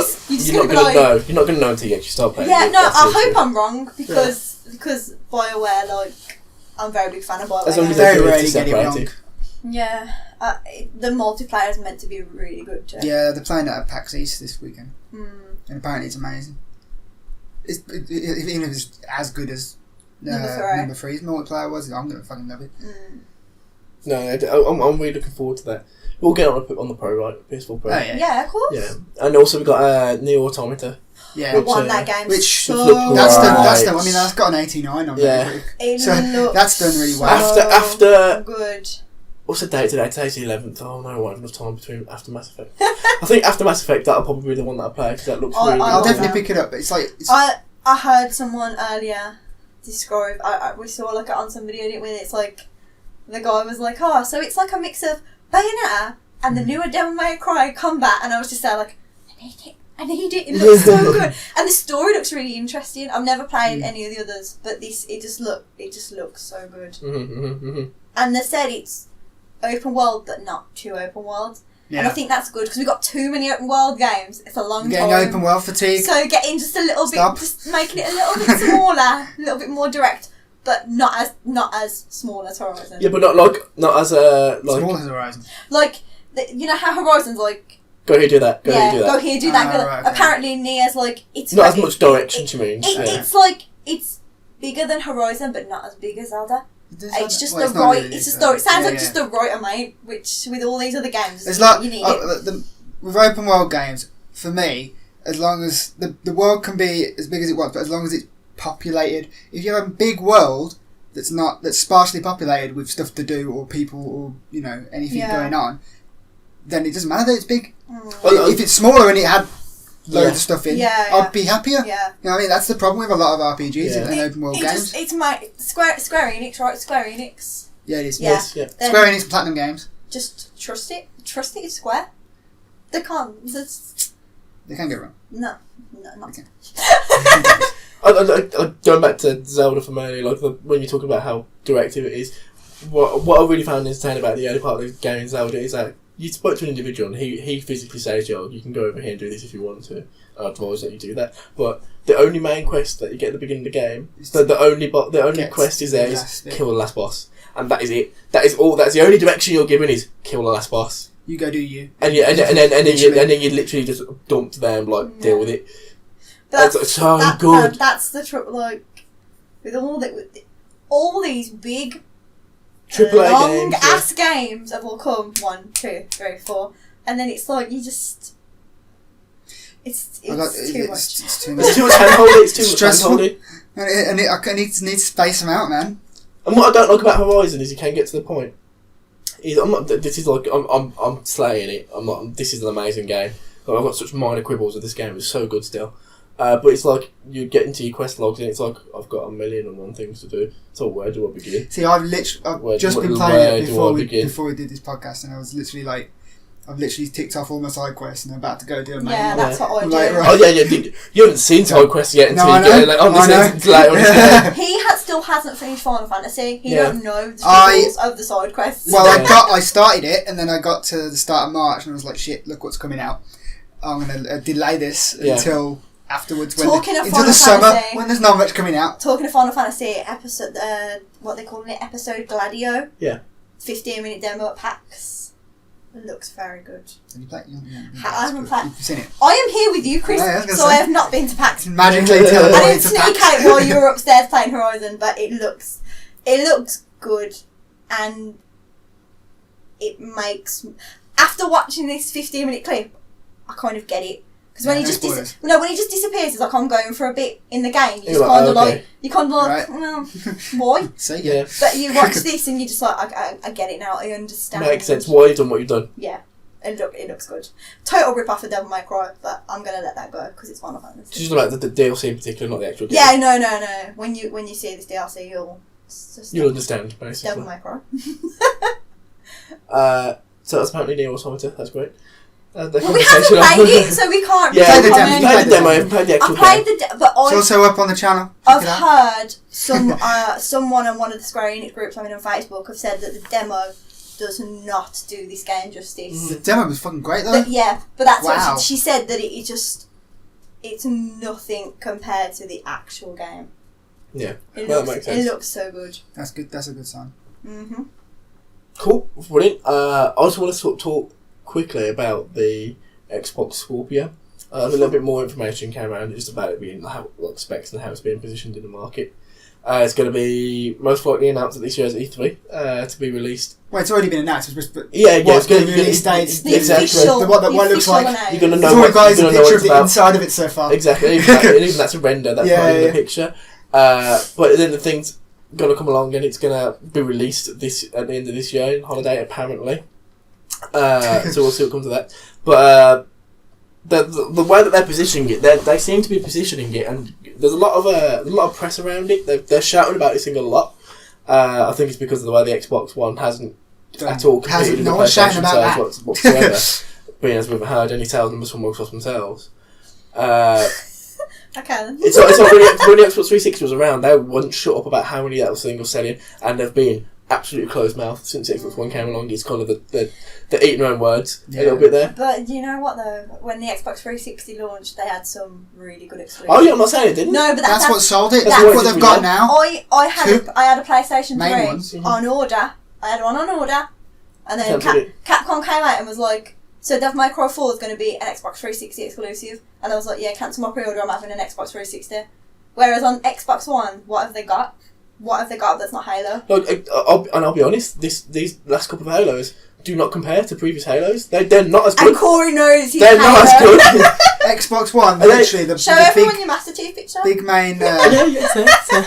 Speaker 1: know. You're not gonna know until you actually start playing.
Speaker 3: Yeah, I hope I'm wrong because BioWare, like, I'm a very big fan of BioWare.
Speaker 1: As long as
Speaker 2: very rarely get it wrong.
Speaker 3: Yeah, the multiplayer is meant to be really good too.
Speaker 2: Yeah, they're playing it at PAX East this weekend, and apparently it's amazing. Even if it's as good as number 3's multiplayer was, I'm gonna fucking love it.
Speaker 1: No, I'm really looking forward to that. We'll get on the Pro, right? PS4 Pro.
Speaker 2: Oh, yeah.
Speaker 3: Yeah, of course.
Speaker 1: Yeah, and also we got Neo Automata.
Speaker 2: Yeah,
Speaker 3: we won that game.
Speaker 2: Which
Speaker 3: so
Speaker 2: that's the. I mean, that's got an 89 on it.
Speaker 1: Yeah,
Speaker 2: so that's done really well.
Speaker 1: After
Speaker 3: good.
Speaker 1: What's the date today? Today's the 11th. Oh no, I won't have enough time between after Mass Effect. I think after Mass Effect, that'll probably be the one that I play because that looks really.
Speaker 2: I'll definitely pick it up. It's like
Speaker 3: I heard someone earlier describe. We saw like it on some video, didn't we? It's like the guy was like, "Oh, so it's like a mix of Bayonetta and the newer Devil May Cry combat," and I was just there like, I need it. It looks so good, and the story looks really interesting. I've never played any of the others, but it just looks so good. And they said it's open world, but not too open world. Yeah. And I think that's good because we've got too many open world games. It's a long time.
Speaker 2: Getting open world fatigue.
Speaker 3: So getting just a little bit, just making it a little bit smaller, a little bit more direct, but not as small as Horizon.
Speaker 1: Yeah, but not as
Speaker 2: small as Horizon.
Speaker 3: Like you know how Horizon's like.
Speaker 1: Go here, do that. Go
Speaker 3: here, do that. Right, okay. Apparently, Nia's like it's
Speaker 1: not as much direction. She means
Speaker 3: it's like it's bigger than Horizon, but not as big as Zelda. It's just the right. Really, it's just the. It sounds like just the right amount. Which with all these other games,
Speaker 2: it's like
Speaker 3: you need
Speaker 2: with open world games. For me, as long as the world can be as big as it wants, but as long as it's populated. If you have a big world that's sparsely populated with stuff to do or people or anything going on, then it doesn't matter that it's big. If it's smaller and it had loads of stuff in, I'd be happier. Yeah. You know what I mean? That's the problem with a lot of RPGs and open world games.
Speaker 3: It's my Square Enix, right? Square Enix.
Speaker 2: Yeah, it is.
Speaker 1: Yeah.
Speaker 2: Square Enix Platinum Games.
Speaker 3: Just trust it. Trust it is Square. They can't.
Speaker 2: They can't get wrong.
Speaker 3: No, not.
Speaker 1: Going back to Zelda from earlier, like when you're talking about how directive it is, what I really found entertaining about the early part of the game in Zelda is that you spoke to an individual and he physically says, "Yo, you can go over here and do this if you want to." I advise that you do that. But the only main quest that you get at the beginning of the game, the only quest is kill the last boss, and that is it. That is all. That's the only direction you're given is kill the last boss.
Speaker 2: You go do you,
Speaker 1: and then you literally just dump them, deal with it. That's so good.
Speaker 3: That's the trouble. Like with all these big.
Speaker 1: AAA
Speaker 3: long ass games have all come 1, 2, 3, 4, and then it's like you just it's too much.
Speaker 1: It's too much hand-holding. It's too
Speaker 2: stressful.
Speaker 1: Much hand-holding.
Speaker 2: I need to space them out, man.
Speaker 1: And what I don't like about Horizon is you can get to the point. I'm slaying it. I'm not. This is an amazing game. I've got such minor quibbles with this game. It's so good still. But it's like you get into your quest logs and it's like I've got 1,000,001 things to do. So where do I begin?
Speaker 2: See, I've just been playing it before we did this podcast, and I was literally like, I've literally ticked off all my side quests and I'm about to go do a main.
Speaker 3: Yeah, that's what I do.
Speaker 2: Like, right.
Speaker 1: Oh yeah. You haven't seen side quests yet until
Speaker 2: you get
Speaker 1: on this later.
Speaker 3: He has still hasn't finished Final Fantasy. He don't know the rules of the side quests.
Speaker 2: Well, I started it, and then I got to the start of March, and I was like, shit, look what's coming out. I'm going to delay this until afterwards, into the summer, when there's not much coming out.
Speaker 3: Talking of Final Fantasy, episode, what they call it, episode Gladio.
Speaker 1: Yeah.
Speaker 3: 15-minute demo at PAX. It looks very good.
Speaker 2: Have you played?
Speaker 3: I haven't played.
Speaker 2: You've seen it.
Speaker 3: I am here with you, Chris, so I have not been to PAX.
Speaker 2: Magically
Speaker 3: I
Speaker 2: teleported
Speaker 3: didn't
Speaker 2: to
Speaker 3: sneak
Speaker 2: PAX.
Speaker 3: out while you were upstairs playing Horizon, but it looks good, and it makes. After watching this 15-minute clip, I kind of get it. Because when he just disappears, it's like I'm going for a bit in the game. You just kind of like, well, why?
Speaker 2: So
Speaker 1: yeah.
Speaker 3: But you watch this and you just like, I get it now. I understand.
Speaker 1: Makes sense. Why you've done what you've done.
Speaker 3: Yeah, it looks good. Total rip off of Devil May Cry, but I'm gonna let that go because it's Final Fantasy.
Speaker 1: Just about the DLC in particular, not the actual game.
Speaker 3: Yeah, no. When you see this DLC, you'll
Speaker 1: understand basically.
Speaker 3: Devil May Cry.
Speaker 1: So that's apparently Nier Automata. That's great.
Speaker 3: We haven't played it, so we can't.
Speaker 1: Yeah,
Speaker 2: played
Speaker 1: the demo. I haven't played the actual game.
Speaker 3: I played but
Speaker 2: it's also up on the channel.
Speaker 3: I've heard someone on one of the Square Enix groups I'm in on Facebook have said that the demo does not do this game justice.
Speaker 2: The demo was fucking great though.
Speaker 3: But that's what she said, that it's nothing compared to the actual game.
Speaker 1: Yeah,
Speaker 3: that
Speaker 1: makes sense.
Speaker 3: It looks so good.
Speaker 2: That's good. That's a good sign.
Speaker 3: Mm-hmm.
Speaker 1: Cool, brilliant. I just want to sort of talk quickly about the Xbox Scorpio. A little bit more information came around just about it being specs and how it's being positioned in the market. It's going to be most likely announced at this year's E3 to be released.
Speaker 2: Well, it's already been announced. It's
Speaker 1: it's going to be
Speaker 2: release dates.
Speaker 1: Exactly.
Speaker 2: What it looks like.
Speaker 1: You're going to know.
Speaker 2: It's already got a picture of the
Speaker 1: about.
Speaker 2: inside of it so far.
Speaker 1: Exactly. Even that's a render. That's not even the picture. But then the thing's going to come along and it's going to be released at the end of this year in holiday apparently. So we'll see what comes of that. But the way that they're positioning it, they seem to be positioning it, and there's a lot of press around it. They're shouting about this thing a lot. I think it's because of the way the Xbox One hasn't at all competed with the PlayStation sales whatsoever. Being as we've heard any sales numbers from Microsoft themselves.
Speaker 3: Okay.
Speaker 1: It's like when the Xbox 360 was around, they wouldn't shut up about how many that thing was selling, and they've been absolutely closed mouth since Xbox One came along. It's kind of the eating their own words a little bit there.
Speaker 3: But you know what though? When the Xbox 360 launched, they had some really good exclusives.
Speaker 1: Oh yeah, I'm not saying it didn't.
Speaker 3: No, but
Speaker 2: that's what sold it. That's what they've got now.
Speaker 3: I had a PlayStation 3
Speaker 2: Mm-hmm.
Speaker 3: on order. I had one on order, and then Capcom came out and was like, "So Devil May Cry 4 is going to be an Xbox 360 exclusive," and I was like, "Yeah, cancel my pre-order. I'm having an Xbox 360." Whereas on Xbox One, what have they got? What have they got that's not Halo?
Speaker 1: Look, I'll be honest. These last couple of Halos do not compare to previous Halos. They're not as good.
Speaker 3: And Corey knows he's
Speaker 1: They're
Speaker 3: Halo.
Speaker 1: not as good.
Speaker 2: Xbox One, literally the
Speaker 3: show everyone your Master Chief picture.
Speaker 2: Big main.
Speaker 3: The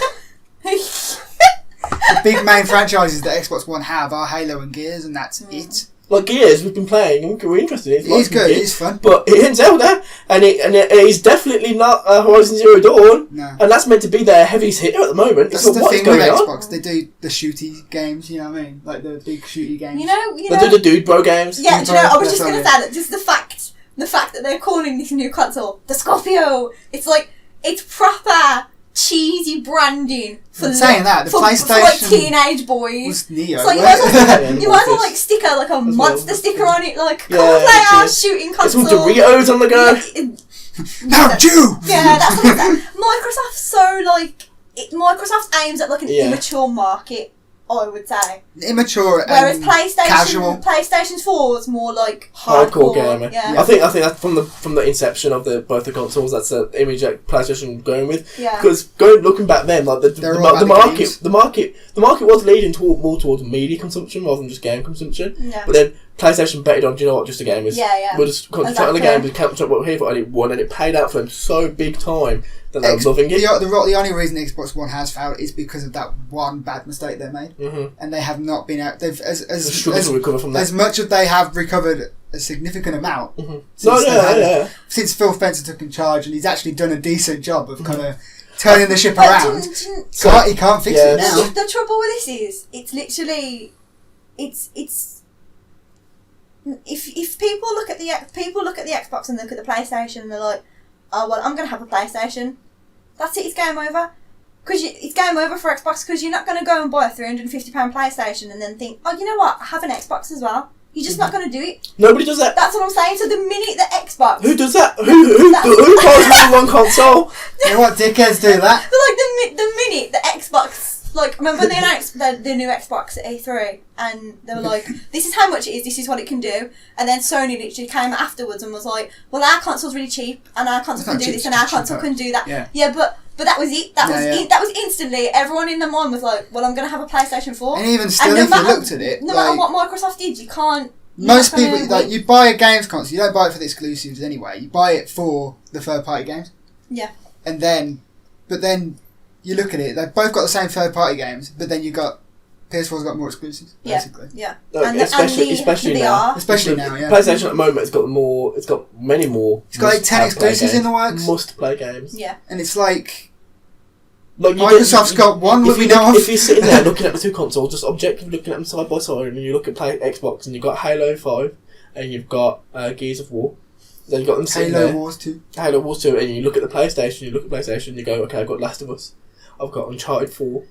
Speaker 2: big main franchises that Xbox One have are Halo and Gears, and that's it.
Speaker 1: Like Gears, we've been playing and we're interested in it.
Speaker 2: It's good, it's fun.
Speaker 1: But it ain't Zelda, and it is definitely not Horizon Zero Dawn, and that's meant to be their heaviest hitter at the moment.
Speaker 2: That's the thing with Xbox, they do the shooty games, you know what I mean? Like the big shooty games.
Speaker 3: You know,
Speaker 1: they do the Dude Bro games.
Speaker 3: Yeah, do you know, I was just going to say that, just the fact that they're calling this new console the Scorpio, it's like, it's proper cheesy branding for
Speaker 2: PlayStation
Speaker 3: for like teenage boys.
Speaker 2: Was Neo,
Speaker 3: it's like you might as well like stick a monster sticker on it, like come and play our shooting console.
Speaker 1: Some Doritos on the go.
Speaker 2: Now Jew.
Speaker 3: Yeah, that's what I'm saying. Microsoft aims at like an immature market, I would say.
Speaker 2: Immature,
Speaker 3: whereas
Speaker 2: casual.
Speaker 3: PlayStation 4 is more like
Speaker 1: hardcore gamer.
Speaker 3: Yeah.
Speaker 1: I think that's from the inception of both the consoles. That's the image that PlayStation going with.
Speaker 3: Yeah.
Speaker 1: Because looking back then, like the market was leading more towards media consumption rather than just game consumption.
Speaker 3: Yeah.
Speaker 1: But then PlayStation betted on, do you know what, just the gamers.
Speaker 3: Yeah.
Speaker 1: We'll just concentrate on the game, we capture what we're here for, and it won, and it paid out for them so big time that they're loving it.
Speaker 2: The only reason Xbox One has failed is because of that one bad mistake they made, and they have not been out. They've
Speaker 1: struggled to recover from that.
Speaker 2: As much as they have recovered a significant amount since Phil Spencer took in charge, and he's actually done a decent job of kind of turning the ship around. He can't fix it now.
Speaker 3: The trouble with this is, it's literally, it's. If people look at the Xbox and look at the PlayStation and they're like, oh well, I'm gonna have a PlayStation. That's it. It's game over. because it's game over for Xbox, because you're not going to go and buy a £350 PlayStation and then think, oh, you know what, I have an Xbox as well. You're just not going to do it.
Speaker 1: Nobody does that.
Speaker 3: That's what I'm saying. So the minute the Xbox...
Speaker 1: Who does that? Who buys more than one console?
Speaker 2: You know what dickheads do that?
Speaker 3: But like the minute the Xbox... Like, remember when they announced the new Xbox at E3? And they were like, this is how much it is, this is what it can do. And then Sony literally came afterwards and was like, well, our console's really cheap, and our console can do this, and our console can do that. Yeah, but that was it. That was instantly, everyone in their mind was like, well, I'm going to have a PlayStation 4.
Speaker 2: And even still, if you looked at it...
Speaker 3: No matter what Microsoft did, you can't...
Speaker 2: Most people, like, you buy a games console, you don't buy it for the exclusives anyway. You buy it for the third-party games.
Speaker 3: Yeah.
Speaker 2: And then... But then, you look at it, they've both got the same third-party games, but then you got... PS4's got more exclusives, basically.
Speaker 3: Yeah.
Speaker 1: Like, especially now.
Speaker 2: Especially now, yeah.
Speaker 1: PlayStation at the moment, it's got many more...
Speaker 2: It's got like 10 exclusives in the works.
Speaker 1: Must-play games.
Speaker 3: Yeah.
Speaker 2: And it's like Microsoft's got one that we know of.
Speaker 1: If you're sitting there looking at the two consoles, just objectively looking at them side by side, and you look at Xbox, and you've got Halo 5, and you've got Gears of War, then you've got them sitting there. Halo Wars 2, and you look at the PlayStation, you go, okay, I've got Last of Us, I've got Uncharted 4,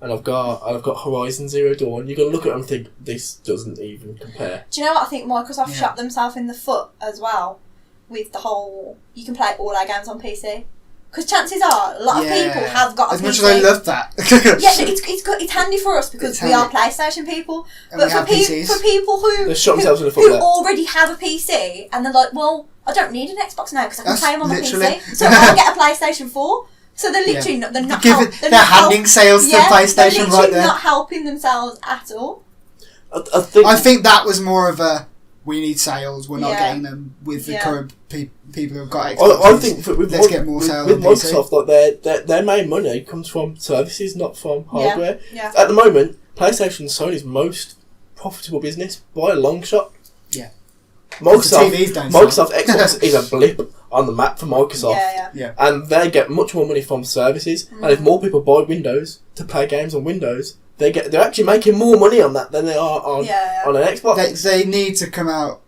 Speaker 1: and I've got Horizon Zero Dawn. You've got to look at them and think, this doesn't even compare.
Speaker 3: Do you know what? I think Microsoft shot themselves in the foot as well with the whole, you can play all our games on PC. Because chances are, a lot of people have got a PC.
Speaker 2: As much as I love that.
Speaker 3: It's handy for us because we are PlayStation people.
Speaker 2: And
Speaker 3: but for people who already have a PC and they're like, well, I don't need an Xbox now because I can play them on my PC. So I'll get a PlayStation 4. So they're literally not... They're
Speaker 2: handing sales to PlayStation right there.
Speaker 3: They're not helping themselves at all.
Speaker 2: I think that was more of a... We need sales. We're not getting them with the current people who've got Xbox.
Speaker 1: I think let's
Speaker 2: get more sales
Speaker 1: with Microsoft. Like their main money comes from services, not from hardware.
Speaker 3: Yeah.
Speaker 1: At the moment, PlayStation is Sony's most profitable business by a long shot.
Speaker 2: Yeah.
Speaker 1: Microsoft Xbox is a blip on the map for Microsoft.
Speaker 2: Yeah.
Speaker 1: And they get much more money from services. And if more people buy Windows to play games on Windows, they're actually making more money on that than they are on an Xbox.
Speaker 2: They need to come out,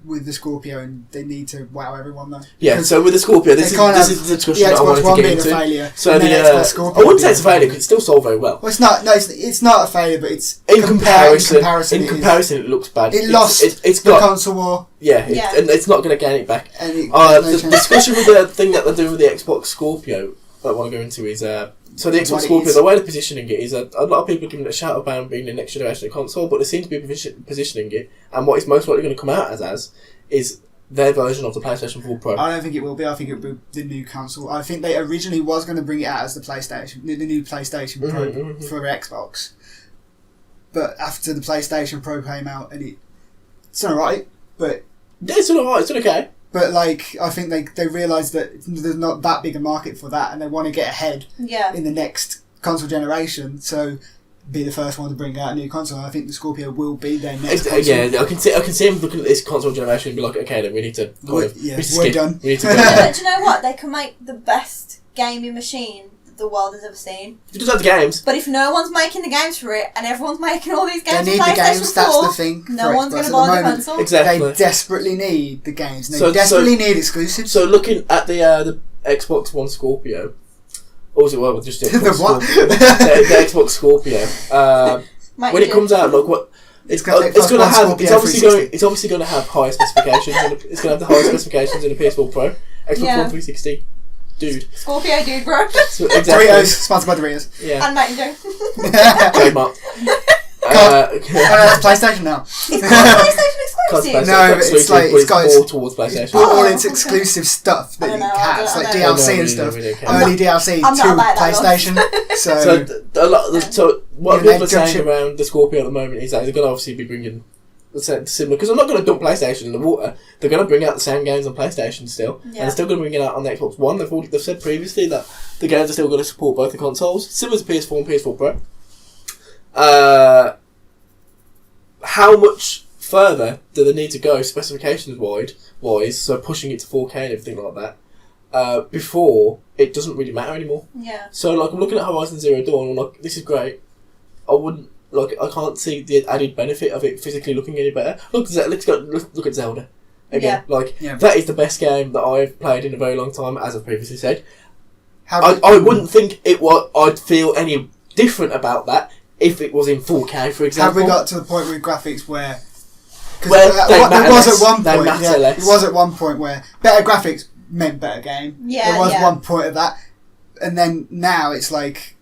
Speaker 2: with the Scorpio, and they need to wow everyone though.
Speaker 1: Yeah, so with the Scorpio, this is the discussion that I wanted to get into.
Speaker 2: Failure,
Speaker 1: so I wouldn't say it's a failure because it's still sold very well.
Speaker 2: Well, it's not. No, it's not a failure, but it's
Speaker 1: in comparison, it looks bad.
Speaker 2: It lost the console war.
Speaker 1: Yeah, and it's not going to gain it back. And the discussion with the thing that they're doing with the Xbox Scorpio that I want to go into is so the Xbox Scorpio, the way they're positioning it is a lot of people are giving it a shout about being the next generation of console, but they seem to be positioning it, and what it's most likely going to come out as is their version of the PlayStation 4 Pro.
Speaker 2: I don't think it will be. I think it will be the new console. I think they originally was going to bring it out as the new PlayStation Pro for Xbox, but after the PlayStation Pro came out, and it's alright, but
Speaker 1: it's alright. It's okay.
Speaker 2: But I think they realised that there's not that big a market for that, and they want to get ahead in the next console generation. So, be the first one to bring out a new console. I think the Scorpio will be their next console.
Speaker 1: Yeah, I can see them looking at this console generation and be like, okay, then we need to
Speaker 2: we're done.
Speaker 1: We need to
Speaker 3: but do you know what? They can make the best gaming machine the world has ever seen.
Speaker 1: You just have the games.
Speaker 3: But if no one's making the games for it, and everyone's making all these games
Speaker 2: they need
Speaker 3: for PlayStation
Speaker 2: the games,
Speaker 3: 4,
Speaker 2: that's the thing.
Speaker 3: No one's going to buy the console.
Speaker 1: Exactly.
Speaker 2: They desperately need the games. They desperately need exclusives.
Speaker 1: So looking at the Xbox One Scorpio, or was it just the Xbox
Speaker 2: what?
Speaker 1: Scorpio? the Xbox Scorpio. When it comes out, it's obviously going to have higher specifications. It's going to have the highest specifications in the PS4 Pro. Xbox One 360. Dude.
Speaker 3: Scorpio dude, bro.
Speaker 1: So, exactly.
Speaker 2: Doritos, sponsored by Doritos.
Speaker 1: Yeah.
Speaker 3: And Mountain Dew.
Speaker 1: Trademark.
Speaker 2: PlayStation now.
Speaker 3: It's not PlayStation exclusive.
Speaker 2: No, it's got
Speaker 1: more towards PlayStation.
Speaker 2: All its exclusive stuff that it has, like DLC and stuff. Early DLC to PlayStation.
Speaker 1: So what people are saying around the Scorpio at the moment is that they're going to obviously be bringing similar, because I'm not going to dump PlayStation in the water. They're going to bring out the same games on PlayStation still, and they're still going to bring it out on the Xbox One. They've said previously that the games are still going to support both the consoles, similar to PS4 and PS4 Pro. How much further do they need to go specifications wise, so pushing it to 4K and everything like that, before it doesn't really matter anymore?
Speaker 3: Yeah.
Speaker 1: So I'm looking at Horizon Zero Dawn, and this is great. I can't see the added benefit of it physically looking any better. Look at Zelda again. That is the best game that I've played in a very long time, as I've previously said. I wouldn't think I'd feel any different about that if it was in 4K, for example.
Speaker 2: Have we got to the point with graphics where...
Speaker 1: Well,
Speaker 2: there was at one point.
Speaker 1: Less.
Speaker 2: There was at one point where better graphics meant better game.
Speaker 3: Yeah,
Speaker 2: there was one point of that, and then now it's like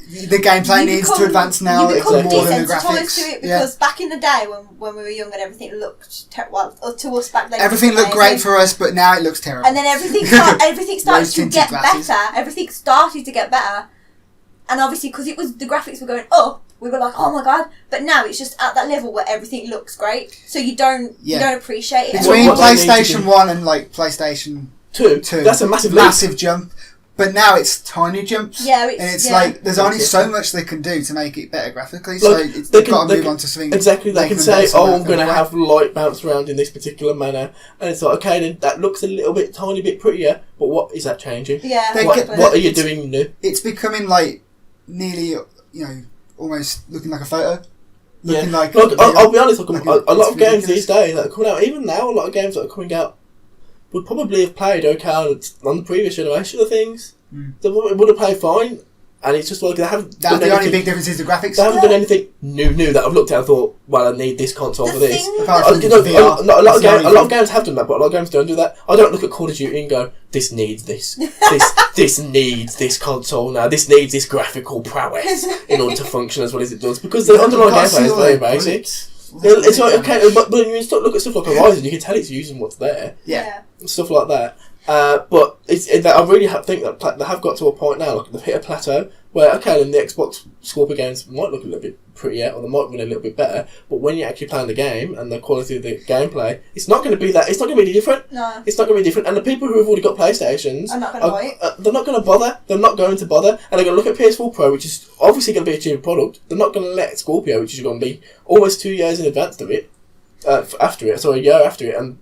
Speaker 2: the gameplay needs to advance now.
Speaker 3: You become
Speaker 2: more than the
Speaker 3: desensitised
Speaker 2: graphics.
Speaker 3: to it because back in the day when we were young and everything looked to us back then.
Speaker 2: Everything looked great for us, but now it looks terrible.
Speaker 3: And then everything started to get better. Everything started to get better, and obviously because the graphics were going up. We were like, oh my god! But now it's just at that level where everything looks great, so you don't appreciate it.
Speaker 2: Between PlayStation 1 and like PlayStation 2,
Speaker 1: that's a massive
Speaker 2: jump. But now it's tiny jumps.
Speaker 3: Yeah,
Speaker 2: it's like there's only so much they can do to make it better graphically. So they've got to move on to something.
Speaker 1: Exactly, they can say, "Oh, I'm going to have light bounce around in this particular manner," and it's like, okay, then that looks a tiny bit prettier. But what is that changing?
Speaker 3: Yeah,
Speaker 1: what are you doing new?
Speaker 2: It's becoming like nearly, almost looking like a photo. Looking like
Speaker 1: I'll be honest, a lot of games
Speaker 2: ridiculous.
Speaker 1: these days that are coming out, even now, a lot of games that are coming out would probably have played okay on the previous generation of things. They would have played fine, and it's just like they haven't.
Speaker 2: That's the only big difference is the graphics.
Speaker 1: They haven't done anything new that I've looked at and thought, well, I need this console for this.
Speaker 2: Apart from
Speaker 1: a lot of games have done that, but a lot of games don't do that. I don't look at Call of Duty and go, this needs this. This needs this console now. This needs this graphical prowess in order to function as well as it does, because the underlying gameplay is very basic. It's like, okay, but when you look at stuff like Horizon, you can tell it's using what's there.
Speaker 2: Yeah.
Speaker 1: Stuff like that. But I really think that they have got to a point now, like they've hit a plateau where, okay, then the Xbox Scorpio games might look a little bit prettier, or they might run a little bit better, but when you're actually playing the game and the quality of the gameplay, it's not going to be that. It's not going to be different.
Speaker 3: No.
Speaker 1: It's not going to be different. And the people who have already got PlayStations
Speaker 3: are not going to buy it.
Speaker 1: They're not going to bother. They're not going to bother, and they're going to look at PS4 Pro, which is obviously going to be a cheaper product. They're not going to let Scorpio, which is going to be almost 2 years in advance of it, a year after it, and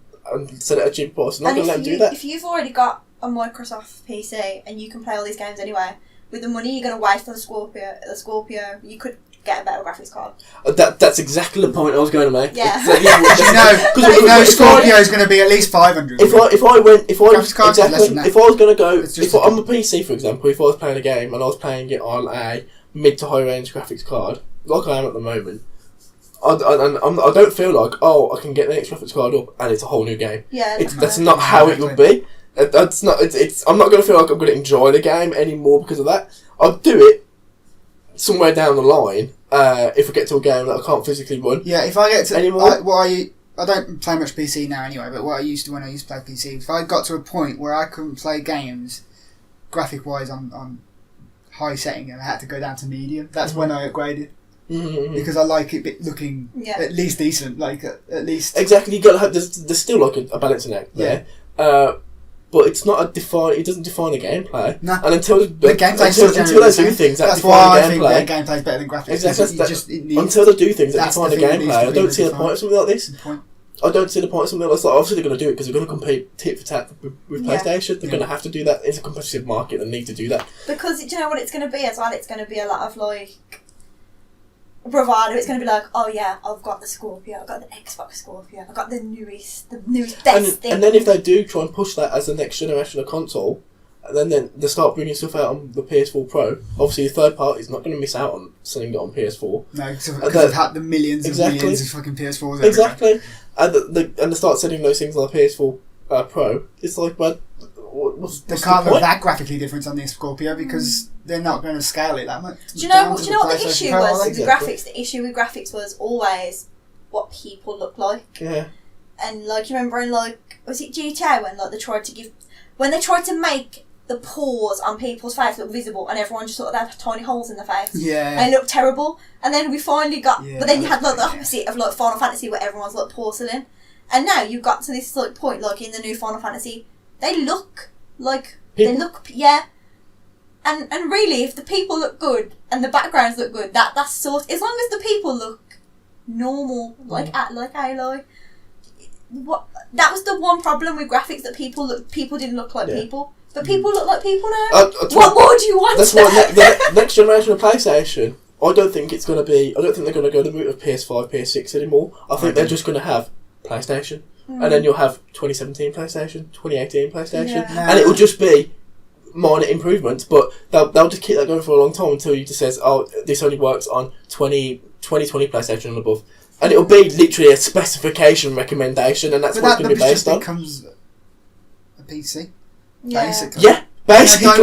Speaker 1: set it at a cheaper price. They're not going to let them do that.
Speaker 3: If you've already got a Microsoft PC and you can play all these games anyway, with the money you're going to waste on the Scorpio, you could get a better graphics card.
Speaker 1: That's exactly the point I was going to make.
Speaker 3: Yeah.
Speaker 2: Scorpio is going to be at least 500.
Speaker 1: If I was going to go, on the PC, for example, if I was playing a game and I was playing it on a mid to high range graphics card, like I am at the moment, I don't feel like, I can get the next graphics card up and it's a whole new game.
Speaker 3: Yeah,
Speaker 1: that's not how it would be. That's not. I'm not going to feel like I'm going to enjoy the game anymore because of that. I'll do it somewhere down the line if I get to a game that I can't physically run.
Speaker 2: Yeah, if I get to
Speaker 1: anymore.
Speaker 2: I don't play much PC now anyway. But what I used to when I used to play PC, if I got to a point where I couldn't play games graphic wise on high setting and I had to go down to medium, that's when I upgraded. Mm-hmm. Because I like it looking at least decent, like at least
Speaker 1: exactly. You got to have. There's still like a balancing act there. But it's not it doesn't define the gameplay.
Speaker 2: No.
Speaker 1: And until
Speaker 2: the gameplay
Speaker 1: until they do things that define the gameplay.
Speaker 2: I think their gameplay is better than graphics.
Speaker 1: Exactly. Until they do things that define the gameplay, I don't see the point of something like this. I don't see the point of something like this. Obviously, they're going to do it because they're going to compete tit for tat with PlayStation. They're going to have to do that. It's a competitive market. They need to do that.
Speaker 3: Because do you know what it's going to be as well? It's going to be a lot of like bravado. It's going to be like, oh yeah, I've got the Scorpio, I've got the Xbox Scorpio, I've got the newest best thing.
Speaker 1: And then if they do try and push that as the next generation of console, and then they start bringing stuff out on the PS4 Pro, obviously the third party is not going to miss out on selling it on PS4.
Speaker 2: No, because they've had the millions and millions of fucking PS4s everywhere.
Speaker 1: Exactly. And they start selling those things on the PS4 Pro. It's like, well, what's
Speaker 2: they can't look that graphically different on the Scorpio because they're not going to scale it that much.
Speaker 3: Do you know what the issue was with the graphics? The issue with graphics was always what people look like.
Speaker 1: Yeah.
Speaker 3: And like you remember in was it GTA when they tried to make the pores on people's face look visible and everyone just sort of had tiny holes in their face.
Speaker 2: Yeah.
Speaker 3: And it looked terrible. And then we finally got but then you had like the opposite of like Final Fantasy where everyone's like porcelain. And now you've got to this like point like in the new Final Fantasy, they look like And really, if the people look good and the backgrounds look good, that's sort. As long as the people look normal, like Aloy. That was the one problem with graphics, that people didn't look like people, but people look like people now. What more do you want?
Speaker 1: That's why the next generation of PlayStation, I don't think they're going to go the route of PS5, PS6 anymore. I think they're just going to have PlayStation, and then you'll have 2017 PlayStation, 2018 PlayStation, and it will just be minor improvements, but they'll just keep that going for a long time until you just says, oh, this only works on 2020 PlayStation and above. And it'll be literally a specification recommendation, and that's what it's going to be based on.
Speaker 2: But that becomes a PC, basically.
Speaker 1: Yeah, basically.
Speaker 2: I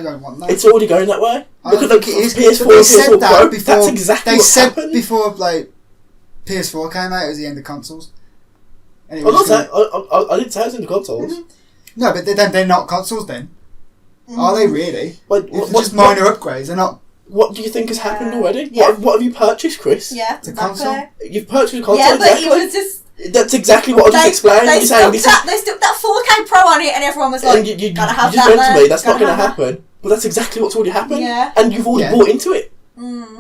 Speaker 2: don't want that.
Speaker 1: It's already going that way. Look at the PS4
Speaker 2: they
Speaker 1: said
Speaker 2: said that
Speaker 1: Pro.
Speaker 2: before,
Speaker 1: That's exactly
Speaker 2: they
Speaker 1: what
Speaker 2: said
Speaker 1: happened.
Speaker 2: before, like, PS4 came out, it was the end of consoles. And
Speaker 1: I didn't say it was in the consoles.
Speaker 2: Mm-hmm. No, but they're not consoles then. Are they really?
Speaker 1: Like,
Speaker 2: It's just minor upgrades, they're not...
Speaker 1: What do you think has happened already?
Speaker 3: Yeah.
Speaker 1: What have you purchased, Chris?
Speaker 3: Yeah,
Speaker 2: It's a console.
Speaker 1: You've purchased a console.
Speaker 3: Yeah, but
Speaker 1: exactly.
Speaker 3: it was just...
Speaker 1: That's exactly what I just explained.
Speaker 3: They stuck that 4K Pro on it, and everyone was like,
Speaker 1: you
Speaker 3: gotta have
Speaker 1: just
Speaker 3: that.
Speaker 1: went to me, that's not going to happen. But that's exactly what's already happened.
Speaker 3: Yeah.
Speaker 1: And you've already bought into it.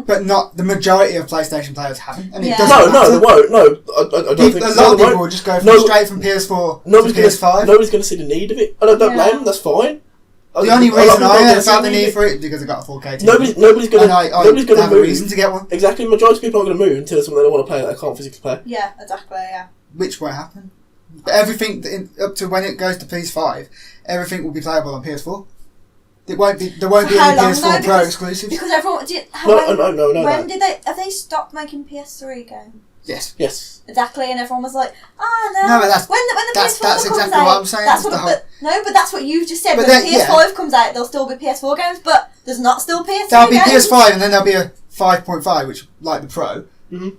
Speaker 2: But not the majority of PlayStation players haven't. And it doesn't
Speaker 1: No,
Speaker 2: matter.
Speaker 1: they won't. No, I don't think
Speaker 2: a lot of people will just go straight from PS4 to PS5.
Speaker 1: Nobody's going to see the need of it. And I don't blame them, that's fine.
Speaker 2: The only reason I found the need for it is because I got a 4K TV.
Speaker 1: Nobody's going to
Speaker 2: have a reason to get one.
Speaker 1: Exactly, the majority of people aren't going to move until it's something they don't want to play that they can't physically play.
Speaker 3: Yeah, exactly, yeah.
Speaker 2: Which won't happen. But everything up to when it goes to PS5, everything will be playable on PS4. There won't be any PS4 Pro exclusives.
Speaker 3: Because everyone
Speaker 1: No.
Speaker 3: When did they? Have they stopped making PS3 games?
Speaker 2: Yes.
Speaker 3: Exactly, and everyone was like, no.
Speaker 2: No, but that's
Speaker 3: when the PS4
Speaker 2: that's
Speaker 3: comes
Speaker 2: exactly
Speaker 3: out,
Speaker 2: what I'm saying.
Speaker 3: But that's what you've just said.
Speaker 2: But
Speaker 3: When the PS5 comes out, there'll still be PS4 games, but there's not still PS3
Speaker 2: There'll be
Speaker 3: games.
Speaker 2: PS5 and then there'll be a 5.5, which like the Pro.
Speaker 1: Mm-hmm.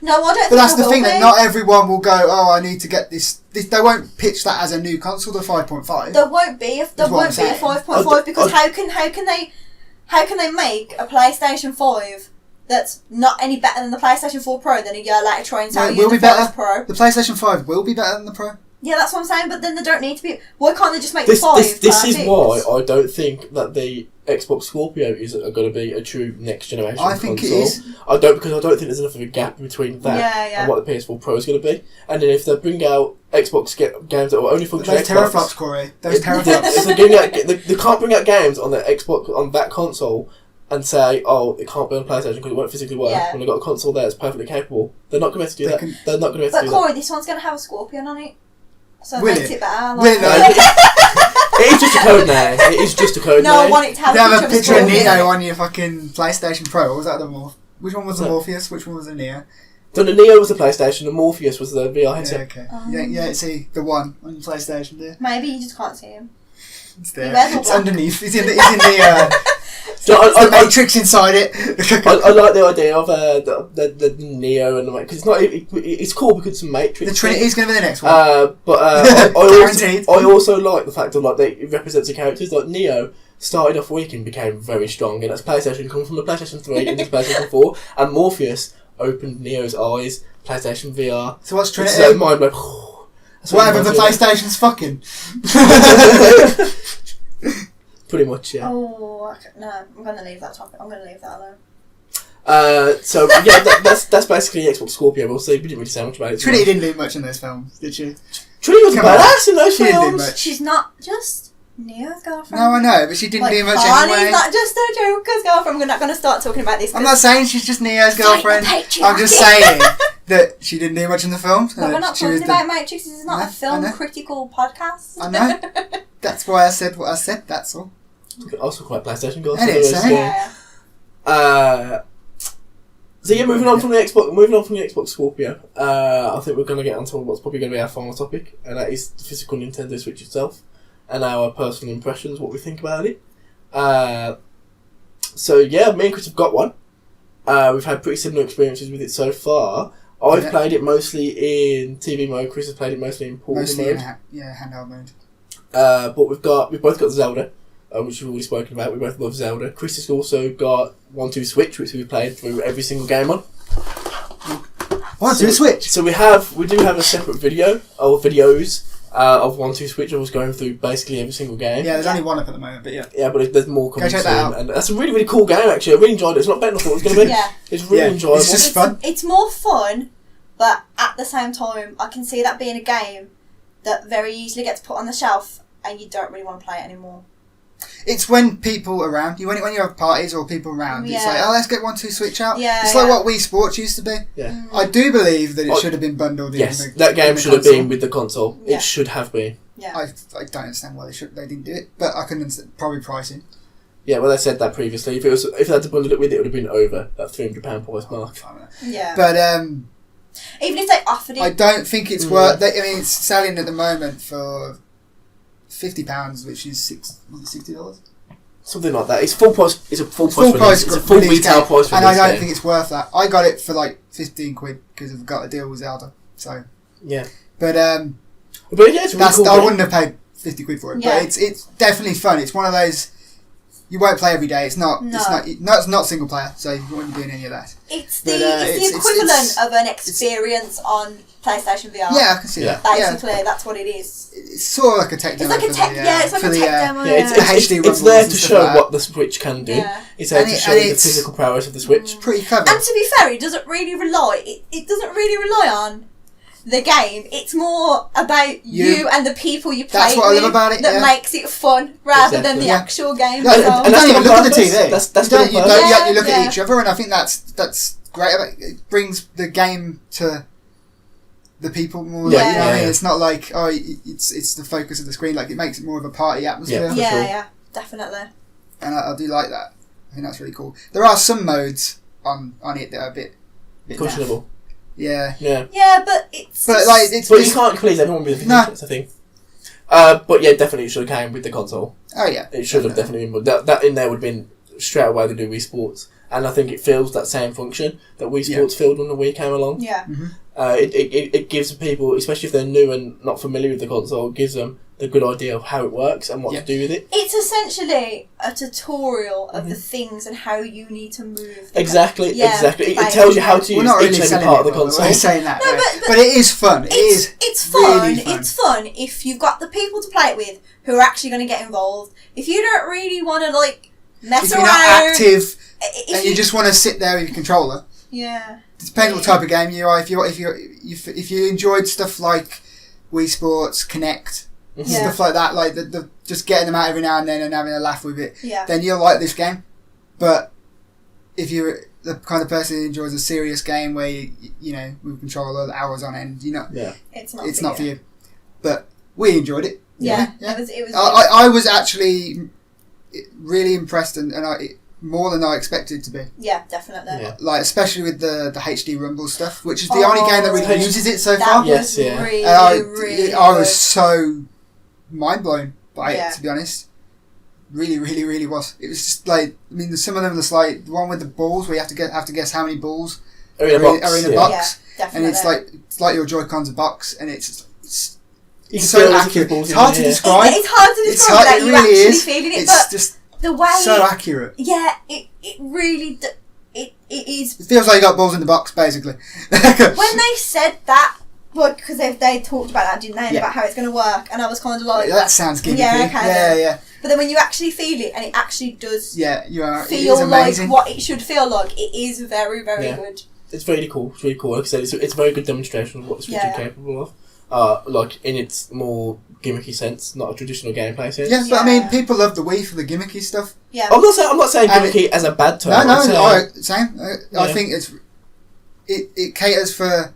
Speaker 3: No, I don't think
Speaker 2: But that's the
Speaker 3: will
Speaker 2: thing,
Speaker 3: be.
Speaker 2: that not everyone will go, oh, I need to get this. They won't pitch that as a new console, the 5.5.
Speaker 3: There won't be a 5.5 because how can they make a PlayStation 5 that's not any better than the PlayStation 4 Pro, then a year later try and tell you the 5 Pro?
Speaker 2: The PlayStation 5 will be better than the Pro.
Speaker 3: Yeah, that's what I'm saying, but then they don't need to be... Why can't they just make the 5
Speaker 1: This is why I don't think that the Xbox Scorpio is going to be a true next generation console.
Speaker 2: I think it is.
Speaker 1: Because I don't think there's enough of a gap between that and what the PS4 Pro is going to be. And then if they bring out Xbox games that will only function on Xbox...
Speaker 2: Those teraflops, Corey. Those teraflops.
Speaker 1: If they can't bring out games on the Xbox, on that console, and say, oh, it can't be on PlayStation because it won't physically work, when they've got a console there that's perfectly capable, they're not going to be able to do that. They're not going to be able to do that.
Speaker 3: But Corey, this one's going to have a Scorpion on it. So it makes it better.
Speaker 1: It is just a code name. It is just a code name.
Speaker 3: No, I want it to have
Speaker 2: a picture of Neo on your fucking PlayStation Pro. Or was that the Which one was the Morpheus? Which one was the Neo?
Speaker 1: So the Neo was the PlayStation, the Morpheus was the VR headset.
Speaker 2: Yeah, okay. Yeah, see, the one on your PlayStation there.
Speaker 3: Maybe you just can't see him.
Speaker 2: It's there. It's underneath. It's in the
Speaker 1: So
Speaker 2: the Matrix inside it.
Speaker 1: I like the idea of the Neo and because it's not. It's cool because it's a Matrix.
Speaker 2: The Trinity is going to be the next one.
Speaker 1: I also like the fact of it represents the characters. Like Neo started off weak and became very strong, and that's PlayStation come from the PlayStation 3 into the PlayStation 4, and Morpheus opened Neo's eyes. PlayStation VR.
Speaker 2: So what's Trinity?
Speaker 1: So mind blowing.
Speaker 2: Whatever the PlayStation's fucking.
Speaker 1: Pretty much, yeah.
Speaker 3: Oh, no, I'm going to leave that topic. I'm going to leave that alone.
Speaker 1: So yeah, that's basically Xbox Scorpio. We'll see. We didn't really say much about it.
Speaker 2: Trinity didn't do much in those films, did she?
Speaker 1: Trinity was a badass in those
Speaker 2: films. Didn't do
Speaker 1: much.
Speaker 3: She's not just Neo's girlfriend.
Speaker 2: No, I know, but she didn't do much
Speaker 3: Harley's
Speaker 2: anyway.
Speaker 3: not just a Joker's girlfriend. We're not going to start talking about this.
Speaker 2: I'm not saying she's just Neo's girlfriend. I'm just saying that she didn't do much in the films.
Speaker 3: But we're not talking about Matrix. This is not a film critical podcast.
Speaker 2: I know. That's why I said what I said. That's all.
Speaker 1: I was talking about PlayStation goals. So yeah, moving on from the Xbox Scorpio. I think we're going to get onto what's probably going to be our final topic, and that is the physical Nintendo Switch itself, and our personal impressions, what we think about it. So yeah, me and Chris have got one. We've had pretty similar experiences with it so far. I've played it mostly in TV mode. Chris has played it mostly in portable mode.
Speaker 2: Handheld mode.
Speaker 1: But we've both got Zelda, which we've already spoken about. We both love Zelda. Chris has also got 1-2 Switch, which we've played through every single game on.
Speaker 2: 1-2 Switch.
Speaker 1: So we do have a separate videos of 1-2 Switch. I was going through basically every single game.
Speaker 2: Yeah, there's only one up at the moment, but yeah.
Speaker 1: Yeah, but there's more coming soon.
Speaker 2: Go check that out.
Speaker 1: And that's a really, really cool game, actually. I really enjoyed it. It's not better than I thought it was going to be.
Speaker 3: Yeah.
Speaker 1: It's really enjoyable.
Speaker 2: It's just fun.
Speaker 3: It's more fun, but at the same time, I can see that being a game that very easily gets put on the shelf and you don't really want to play it anymore.
Speaker 2: It's when people around you, when you have parties or people around, it's like, oh, let's get 1-2 Switch out.
Speaker 3: Yeah,
Speaker 2: it's like what Wii Sports used to be.
Speaker 1: Yeah.
Speaker 2: I do believe that it should have been bundled in.
Speaker 1: Yes, that game should have been with the console. Yeah. It should have been.
Speaker 3: Yeah.
Speaker 2: I don't understand why they didn't do it, but I can understand probably pricing.
Speaker 1: Yeah, well, they said that previously. If they had to bundle it with it, would have been over that £300 price mark.
Speaker 3: Yeah.
Speaker 2: But
Speaker 3: even if they offered it,
Speaker 2: I don't think it's worth. I mean, it's selling at the moment for £50, which is $60.
Speaker 1: Something like that. It's full price. It's a full
Speaker 2: price.
Speaker 1: It's a full retail price for
Speaker 2: and
Speaker 1: this
Speaker 2: I don't
Speaker 1: game.
Speaker 2: think it's worth that. I got it for like £15 because I've got a deal with Zelda. So
Speaker 1: yeah.
Speaker 2: But
Speaker 1: yeah, it's really cool.
Speaker 2: I wouldn't have paid £50 for it. Yeah. But it's definitely fun. It's one of those. You won't play every day. It's not. No. It's not single player, so you wouldn't be doing any of that.
Speaker 3: It's the equivalent of an experience on PlayStation VR.
Speaker 2: Yeah, I can see that.
Speaker 3: Basically, that's what it is.
Speaker 2: It's sort of like a tech demo.
Speaker 3: It's like a tech. It's like a tech demo.
Speaker 1: It's there to show what the Switch can do.
Speaker 3: Yeah.
Speaker 1: It's there to show the physical prowess of the Switch.
Speaker 2: Pretty clever.
Speaker 3: And to be fair, it doesn't really rely. It doesn't really rely on the game. It's more about you and the people you play with.
Speaker 2: That's what I love about it.
Speaker 3: That makes it fun rather than the actual game.
Speaker 2: And don't even look at the TV.
Speaker 1: You
Speaker 2: look at each other, and I think that's great. It brings the game to the people more.
Speaker 3: Yeah.
Speaker 2: You know what I mean? It's not like it's the focus of the screen. Like it makes it more of a party atmosphere.
Speaker 3: Yeah, definitely.
Speaker 2: And I do like that. I think that's really cool. There are some modes on it that are a bit
Speaker 1: questionable.
Speaker 2: Yeah,
Speaker 3: but it's.
Speaker 1: But you can't please everyone with the controls, I think. But yeah, definitely it should have came with the console.
Speaker 2: Oh yeah,
Speaker 1: it should have definitely been. But that in there would have been straight away the new Wii Sports, and I think it fills that same function that Wii Sports filled when the Wii came along.
Speaker 3: Yeah.
Speaker 2: Mm-hmm.
Speaker 1: It gives people, especially if they're new and not familiar with the console, gives them the good idea of how it works and what to do with it.
Speaker 3: It's essentially a tutorial of the things and how you need to move.
Speaker 1: Exactly. It tells you how to use each and every part of the console.
Speaker 2: We're saying that, but it is fun.
Speaker 3: It's fun.
Speaker 2: Really fun.
Speaker 3: It's fun if you've got the people to play it with who are actually going to get involved. If you don't really want to mess around,
Speaker 2: if you're not active and you just want to sit there with your controller.
Speaker 3: Yeah.
Speaker 2: It depends what type of game you are. If you enjoyed stuff like Wii Sports, Connect, stuff like that, like the just getting them out every now and then and having a laugh with it, then you'll like this game. But if you're the kind of person who enjoys a serious game where you know with controller hours on end, it's not for you. But we enjoyed it.
Speaker 3: Yeah. It was.
Speaker 2: I was actually really impressed and more than I expected to be.
Speaker 3: Yeah, definitely.
Speaker 2: Yeah. Especially with the HD Rumble stuff, which is the only game that really uses it so far.
Speaker 1: Yes,
Speaker 3: really,
Speaker 2: I was so mind blown by it, to be honest. Really, really, really was. It was just some of them was the one with the balls where you have to guess how many balls
Speaker 1: are in a box.
Speaker 3: Yeah, definitely.
Speaker 2: And it's like your Joy-Cons a box, and it's
Speaker 1: so accurate.
Speaker 2: It's hard to describe.
Speaker 3: It's hard to describe that you're
Speaker 2: really
Speaker 3: actually feeling it,
Speaker 2: it's
Speaker 3: but
Speaker 2: just
Speaker 3: the way
Speaker 2: so accurate.
Speaker 3: Yeah, it really it is.
Speaker 2: It feels like you got balls in the box, basically.
Speaker 3: When they said that, because they talked about that, didn't they? About how it's going to work, and I was kind of like,
Speaker 2: that sounds gimmicky.
Speaker 3: Yeah. But then when you actually feel it, and it actually does, feel like what it should feel like, it is very, very good.
Speaker 1: It's really cool. It's really cool. Like I said, it's a very good demonstration of what the Switch is capable of. In its more gimmicky sense, not a traditional gameplay sense.
Speaker 2: Yeah, but I mean, people love the Wii for the gimmicky stuff.
Speaker 3: Yeah.
Speaker 1: I'm not saying gimmicky as a bad term.
Speaker 2: Same. I think it caters for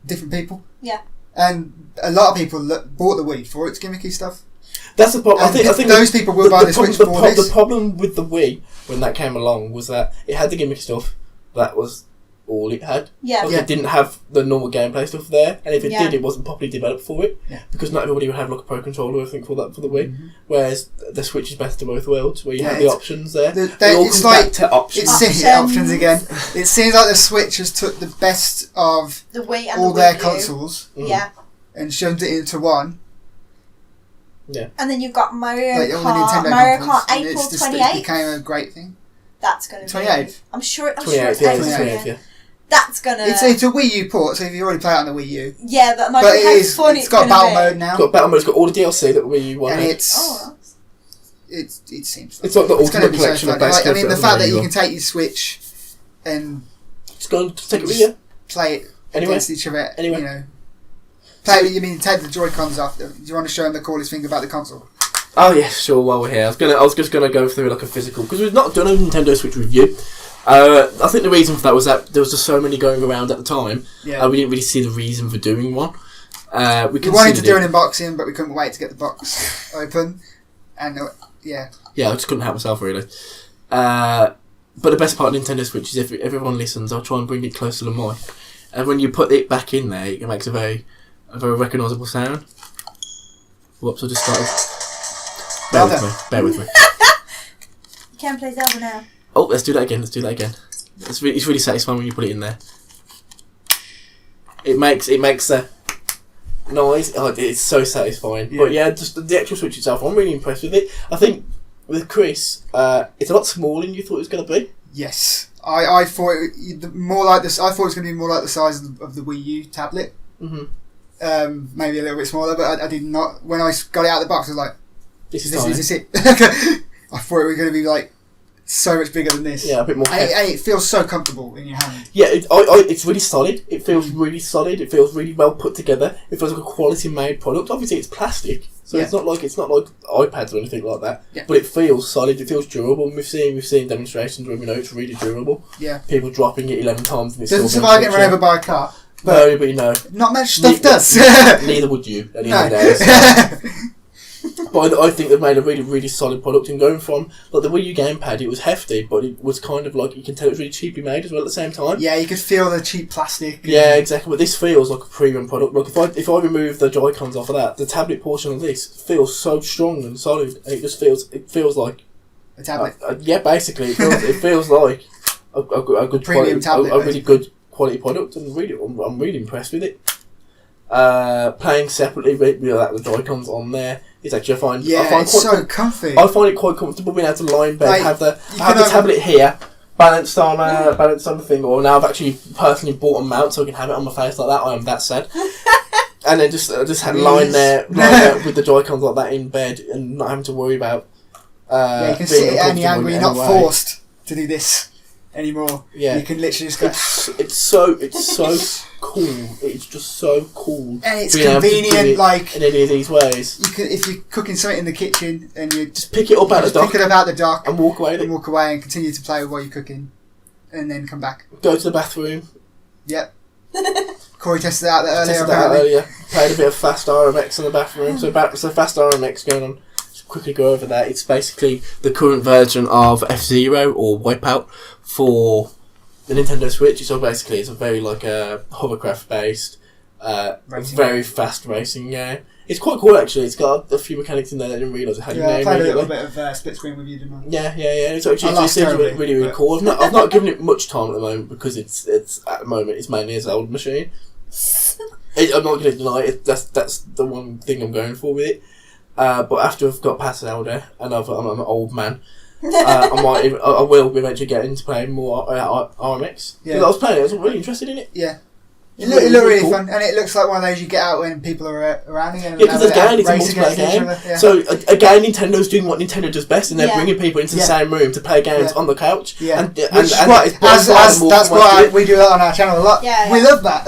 Speaker 2: different people.
Speaker 3: Yeah.
Speaker 2: And a lot of people bought the Wii for its gimmicky stuff.
Speaker 1: That's the problem. I think
Speaker 2: those people will buy the Switch for this.
Speaker 1: The problem with the Wii when that came along was that it had the gimmicky stuff. That was all it had.
Speaker 3: Yeah.
Speaker 1: It didn't have the normal gameplay stuff there, and if it did, it wasn't properly developed for it. Yeah. Because not everybody would have a Pro Controller, I think, for the Wii. Mm-hmm. Whereas the Switch is best of both worlds, where you have the options there.
Speaker 2: It's like
Speaker 1: to options.
Speaker 2: Options again. It seems like the Switch has took the best of
Speaker 3: the Wii and
Speaker 2: all their consoles,
Speaker 3: and
Speaker 2: shoved it into one.
Speaker 3: Yeah. And then you've got Mario
Speaker 2: Kart
Speaker 3: April 28th.
Speaker 2: It became a great thing.
Speaker 3: That's going to be
Speaker 2: 28th.
Speaker 3: I'm sure it's
Speaker 1: 28th.
Speaker 3: That's gonna.
Speaker 2: It's a Wii U port, so if you already play it on the Wii U.
Speaker 3: Yeah, but imagine how fun
Speaker 2: it's got battle mode now.
Speaker 1: It's got battle mode. It's got all the DLC that Wii U wanted.
Speaker 2: And it seems.
Speaker 1: It's like the ultimate collection of best.
Speaker 2: I mean, the fact that you can take your Switch and
Speaker 1: just go and take it with you,
Speaker 2: play it against each other. Anyway, you know, play. You mean take the Joy-Cons off? Do you want to show them the coolest thing about the console?
Speaker 1: Oh yeah, sure. While we're here, I was just gonna go through like a physical because we've not done a Nintendo Switch review. I think the reason for that was that there was just so many going around at the time.
Speaker 2: Yeah.
Speaker 1: We didn't really see the reason for doing one.
Speaker 2: We wanted to do an unboxing, but we couldn't wait to get the box open. And yeah,
Speaker 1: I just couldn't help myself really. But the best part of Nintendo Switch is if everyone listens, I'll try and bring it closer to the mic. And when you put it back in there, it makes a very recognisable sound. Whoops! I just started. Bear with me.
Speaker 3: You can play Zelda now.
Speaker 1: Oh, let's do that again. It's really satisfying when you put it in there. It makes a noise. Oh, it's so satisfying. Yeah. But yeah, just the actual Switch itself, I'm really impressed with it. I think with Chris, it's a lot smaller than you thought it was going to be.
Speaker 2: Yes, I thought more like this. I thought it was going to be more like the size of the Wii U tablet. Mm-hmm. Maybe a little bit smaller, but I did not. When I got it out of the box, I was like, "Is this it?" I thought it was going to be like so much bigger than this.
Speaker 1: Yeah, a bit more.
Speaker 2: And it feels so comfortable in your hand.
Speaker 1: Yeah, it's really solid. It feels really solid. It feels really well put together. It feels like a quality made product. Obviously, it's plastic, so it's not like iPads or anything like that. Yeah. But it feels solid. It feels durable. And we've seen demonstrations where we know it's really durable.
Speaker 2: Yeah.
Speaker 1: People dropping it 11 times. And it's
Speaker 2: doesn't survive getting run over by a car.
Speaker 1: But no, but you know,
Speaker 2: not much stuff does.
Speaker 1: Neither would you. At the end of the day. But I think they've made a really, really solid product. And going from like the Wii U gamepad, it was hefty, but it was kind of like you can tell it was really cheaply made as well at the same time.
Speaker 2: Yeah, you could feel the cheap plastic.
Speaker 1: Yeah, exactly. But this feels like a premium product. Like if I remove the Joy-Cons off of that, the tablet portion of this feels so strong and solid. And it just feels like
Speaker 2: a tablet.
Speaker 1: Yeah, basically, it feels like a good
Speaker 2: premium
Speaker 1: quality,
Speaker 2: tablet,
Speaker 1: a really good quality product, and I'm really impressed with it. Playing separately with the Joy-Cons on there. It's actually I find
Speaker 2: it's so comfy.
Speaker 1: I find it quite comfortable being able to lie in bed, like, have the tablet here, balanced on the thing. Or now I've actually personally bought a mount so I can have it on my face like that. I am that sad. And then just lying there with the Joy-Cons like that in bed and not having to worry about.
Speaker 2: You can sit at any angle. You're not forced to do this anymore. Yeah, you can literally just go.
Speaker 1: It's so cool. It's just so cool.
Speaker 2: And it's convenient, like
Speaker 1: in any of these ways.
Speaker 2: You can, if you're cooking something in the kitchen and you
Speaker 1: just pick it up out
Speaker 2: the dock
Speaker 1: and walk away.
Speaker 2: And continue to play while you're cooking, and then come back.
Speaker 1: Go to the bathroom.
Speaker 2: Yep. Corey tested it out earlier.
Speaker 1: Played a bit of fast RMX in the bathroom. So fast RMX going on. Just quickly go over that. It's basically the current version of F-Zero or Wipeout for the Nintendo Switch. So basically it's a very like a hovercraft based, very fast racing game. It's quite cool actually. It's got a few mechanics in there that I didn't realise I had.
Speaker 2: Yeah, I played a little bit of split screen with you, didn't I?
Speaker 1: Yeah. It's actually it seems really cool. I've not given it much time at the moment because it's at the moment it's mainly a Zelda machine. I'm not going to deny it. That's the one thing I'm going for with it. But after I've got past Zelda and I'm an old man. I will eventually get into playing more RMX. Yeah, I was playing it. I was really interested in it.
Speaker 2: Yeah, it looked really cool. Fun, and it looks like one of those you get out when people are around you. And
Speaker 1: because again, it's a multiplayer game. Yeah. So again, Nintendo's doing what Nintendo does best, and they're bringing people into the same room to play games on the couch. Yeah, that's
Speaker 2: why we do that on our channel a lot. Yeah. We love that.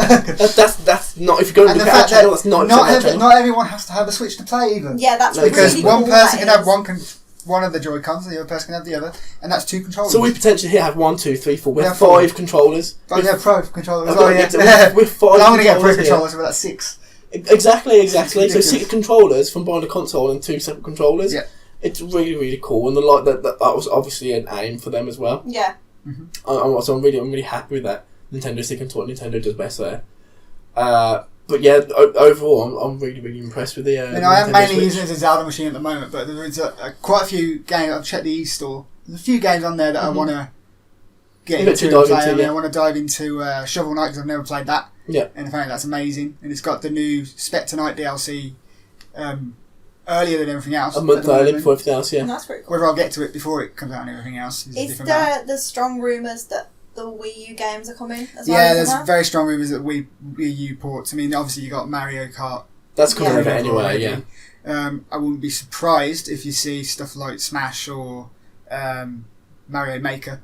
Speaker 1: that's not if you go and look at our channel. That's
Speaker 2: not everyone has to have a Switch to play either.
Speaker 3: Yeah, that's
Speaker 2: because one person can have one of the Joy-Cons and the other person can have the other, and that's 2 controllers.
Speaker 1: So we potentially here have 1, 2, 3, 4. We have 5 controllers.
Speaker 2: Oh, we have Pro controllers. With 5 I'm going to get Pro controllers, but that's 6.
Speaker 1: Exactly. So 6 controllers from behind a console and 2 separate controllers. Yeah. It's really, really cool, and that was obviously an aim for them as well.
Speaker 3: Yeah.
Speaker 1: Mm-hmm. So I'm really happy with that. Nintendo sticking to what Nintendo does best there. But yeah, overall, I'm really, really impressed with the.
Speaker 2: I am mainly using it as a Zelda machine at the moment, but there's quite a few games. I've checked the e-store. There's a few games on there that I want to get into and play. I want to dive into Shovel Knight because I've never played that.
Speaker 1: Yeah.
Speaker 2: And I find that's amazing. And it's got the new Spectre Knight DLC earlier than everything else.
Speaker 1: A month early before everything else, yeah.
Speaker 3: And that's pretty cool.
Speaker 2: Whether I'll get to it before it comes out and everything else is
Speaker 3: the strong rumours that the Wii U games are coming as well?
Speaker 2: Yeah, there's very strong rumours that Wii U ports. I mean, obviously you got Mario Kart.
Speaker 1: That's coming over anyway, yeah.
Speaker 2: I wouldn't be surprised if you see stuff like Smash or Mario Maker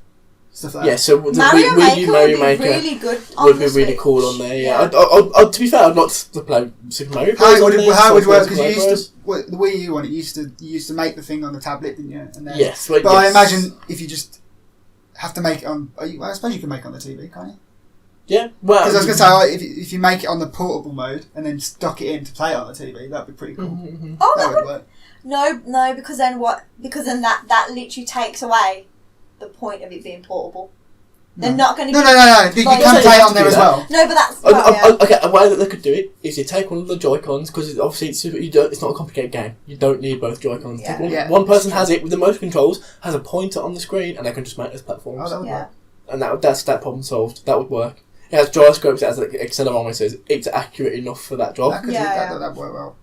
Speaker 2: stuff like that.
Speaker 1: Yeah, so the
Speaker 3: Mario Maker
Speaker 1: Mario
Speaker 3: would be
Speaker 1: Maker
Speaker 3: really good on
Speaker 1: would
Speaker 3: the
Speaker 1: be really
Speaker 3: Switch.
Speaker 1: cool on there. Yeah, to be fair, I'd like to play Super Mario Bros.
Speaker 2: How it would work, because you used to, the Wii U one, you used to make the thing on the tablet, didn't you? And then,
Speaker 1: yes,
Speaker 2: but I imagine if you just have to make it on, I suppose you can make it on the TV, can't you?
Speaker 1: Yeah, well,
Speaker 2: because I was going to say, if you make it on the portable mode and then dock it in to play it on the TV, that'd be pretty cool.
Speaker 1: Mm-hmm.
Speaker 3: Oh,
Speaker 2: that would work.
Speaker 3: No, because then what? Because then that literally takes away the point of it being portable. They're not going to.
Speaker 2: No. You can play it on there as well.
Speaker 3: No, but that's.
Speaker 1: Okay, a way that they could do it is you take one of the Joy-Cons, because obviously it's not a complicated game. You don't need both Joy-Cons.
Speaker 3: Yeah.
Speaker 1: One person has it with the motion controls, has a pointer on the screen, and they can just make those platforms.
Speaker 2: Oh, that would work.
Speaker 1: And that's that problem solved. That would work. It has gyroscopes, it has accelerometers. It's accurate enough for that job.
Speaker 2: That'd work well.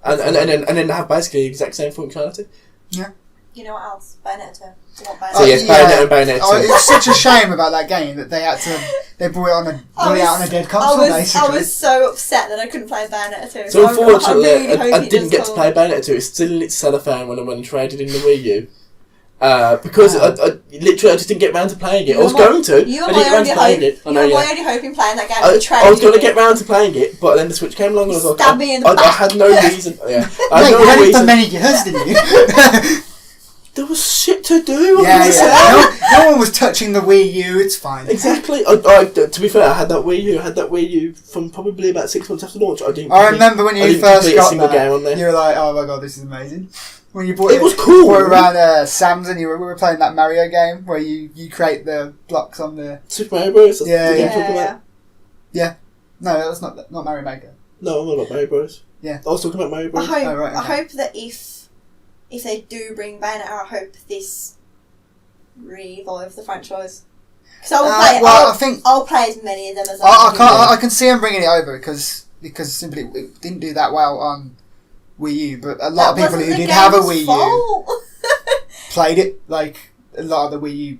Speaker 1: And then have basically the exact same functionality.
Speaker 3: Yeah. You know what else? Bayonetta 2.
Speaker 1: So yes, Bayonetta 2.
Speaker 2: It's such a shame about that game that they brought it out on a dead console, basically.
Speaker 3: I was so upset that I couldn't play Bayonetta 2.
Speaker 1: So unfortunately, I didn't get to play Bayonetta 2. It's still in its cellophane when I went and traded in the Wii U. Because I just didn't get round to playing it. I was going to.
Speaker 3: You
Speaker 1: I didn't get round to playing it.
Speaker 3: You were my only hope in playing that game.
Speaker 1: I was going to get round to playing it, but then the Switch came along and I was like, I had no reason. Yeah, I had no reason.
Speaker 2: For many years, didn't you?
Speaker 1: There was shit to do.
Speaker 2: No one was touching the Wii U. It's fine.
Speaker 1: Exactly. To be fair, I had that Wii U from probably about 6 months after launch.
Speaker 2: I remember when you first got that. You were like, "Oh my god, this is amazing." When you bought
Speaker 1: it was cool.
Speaker 2: We were around Sam's and we were playing that Mario game where you create the blocks on the
Speaker 1: Super Mario Bros.
Speaker 2: Yeah. No, that's not Mario Maker.
Speaker 1: No, I'm not about Mario Bros.
Speaker 2: Yeah,
Speaker 1: I was talking about Mario Bros.
Speaker 3: I hope that if they do bring Bayonetta, I hope this revives the franchise. Because I will play. I'll play as many of them as
Speaker 2: I can see them bringing it over because simply it didn't do that well on Wii U, but a lot of people who did have a Wii U played it. Like a lot of the Wii U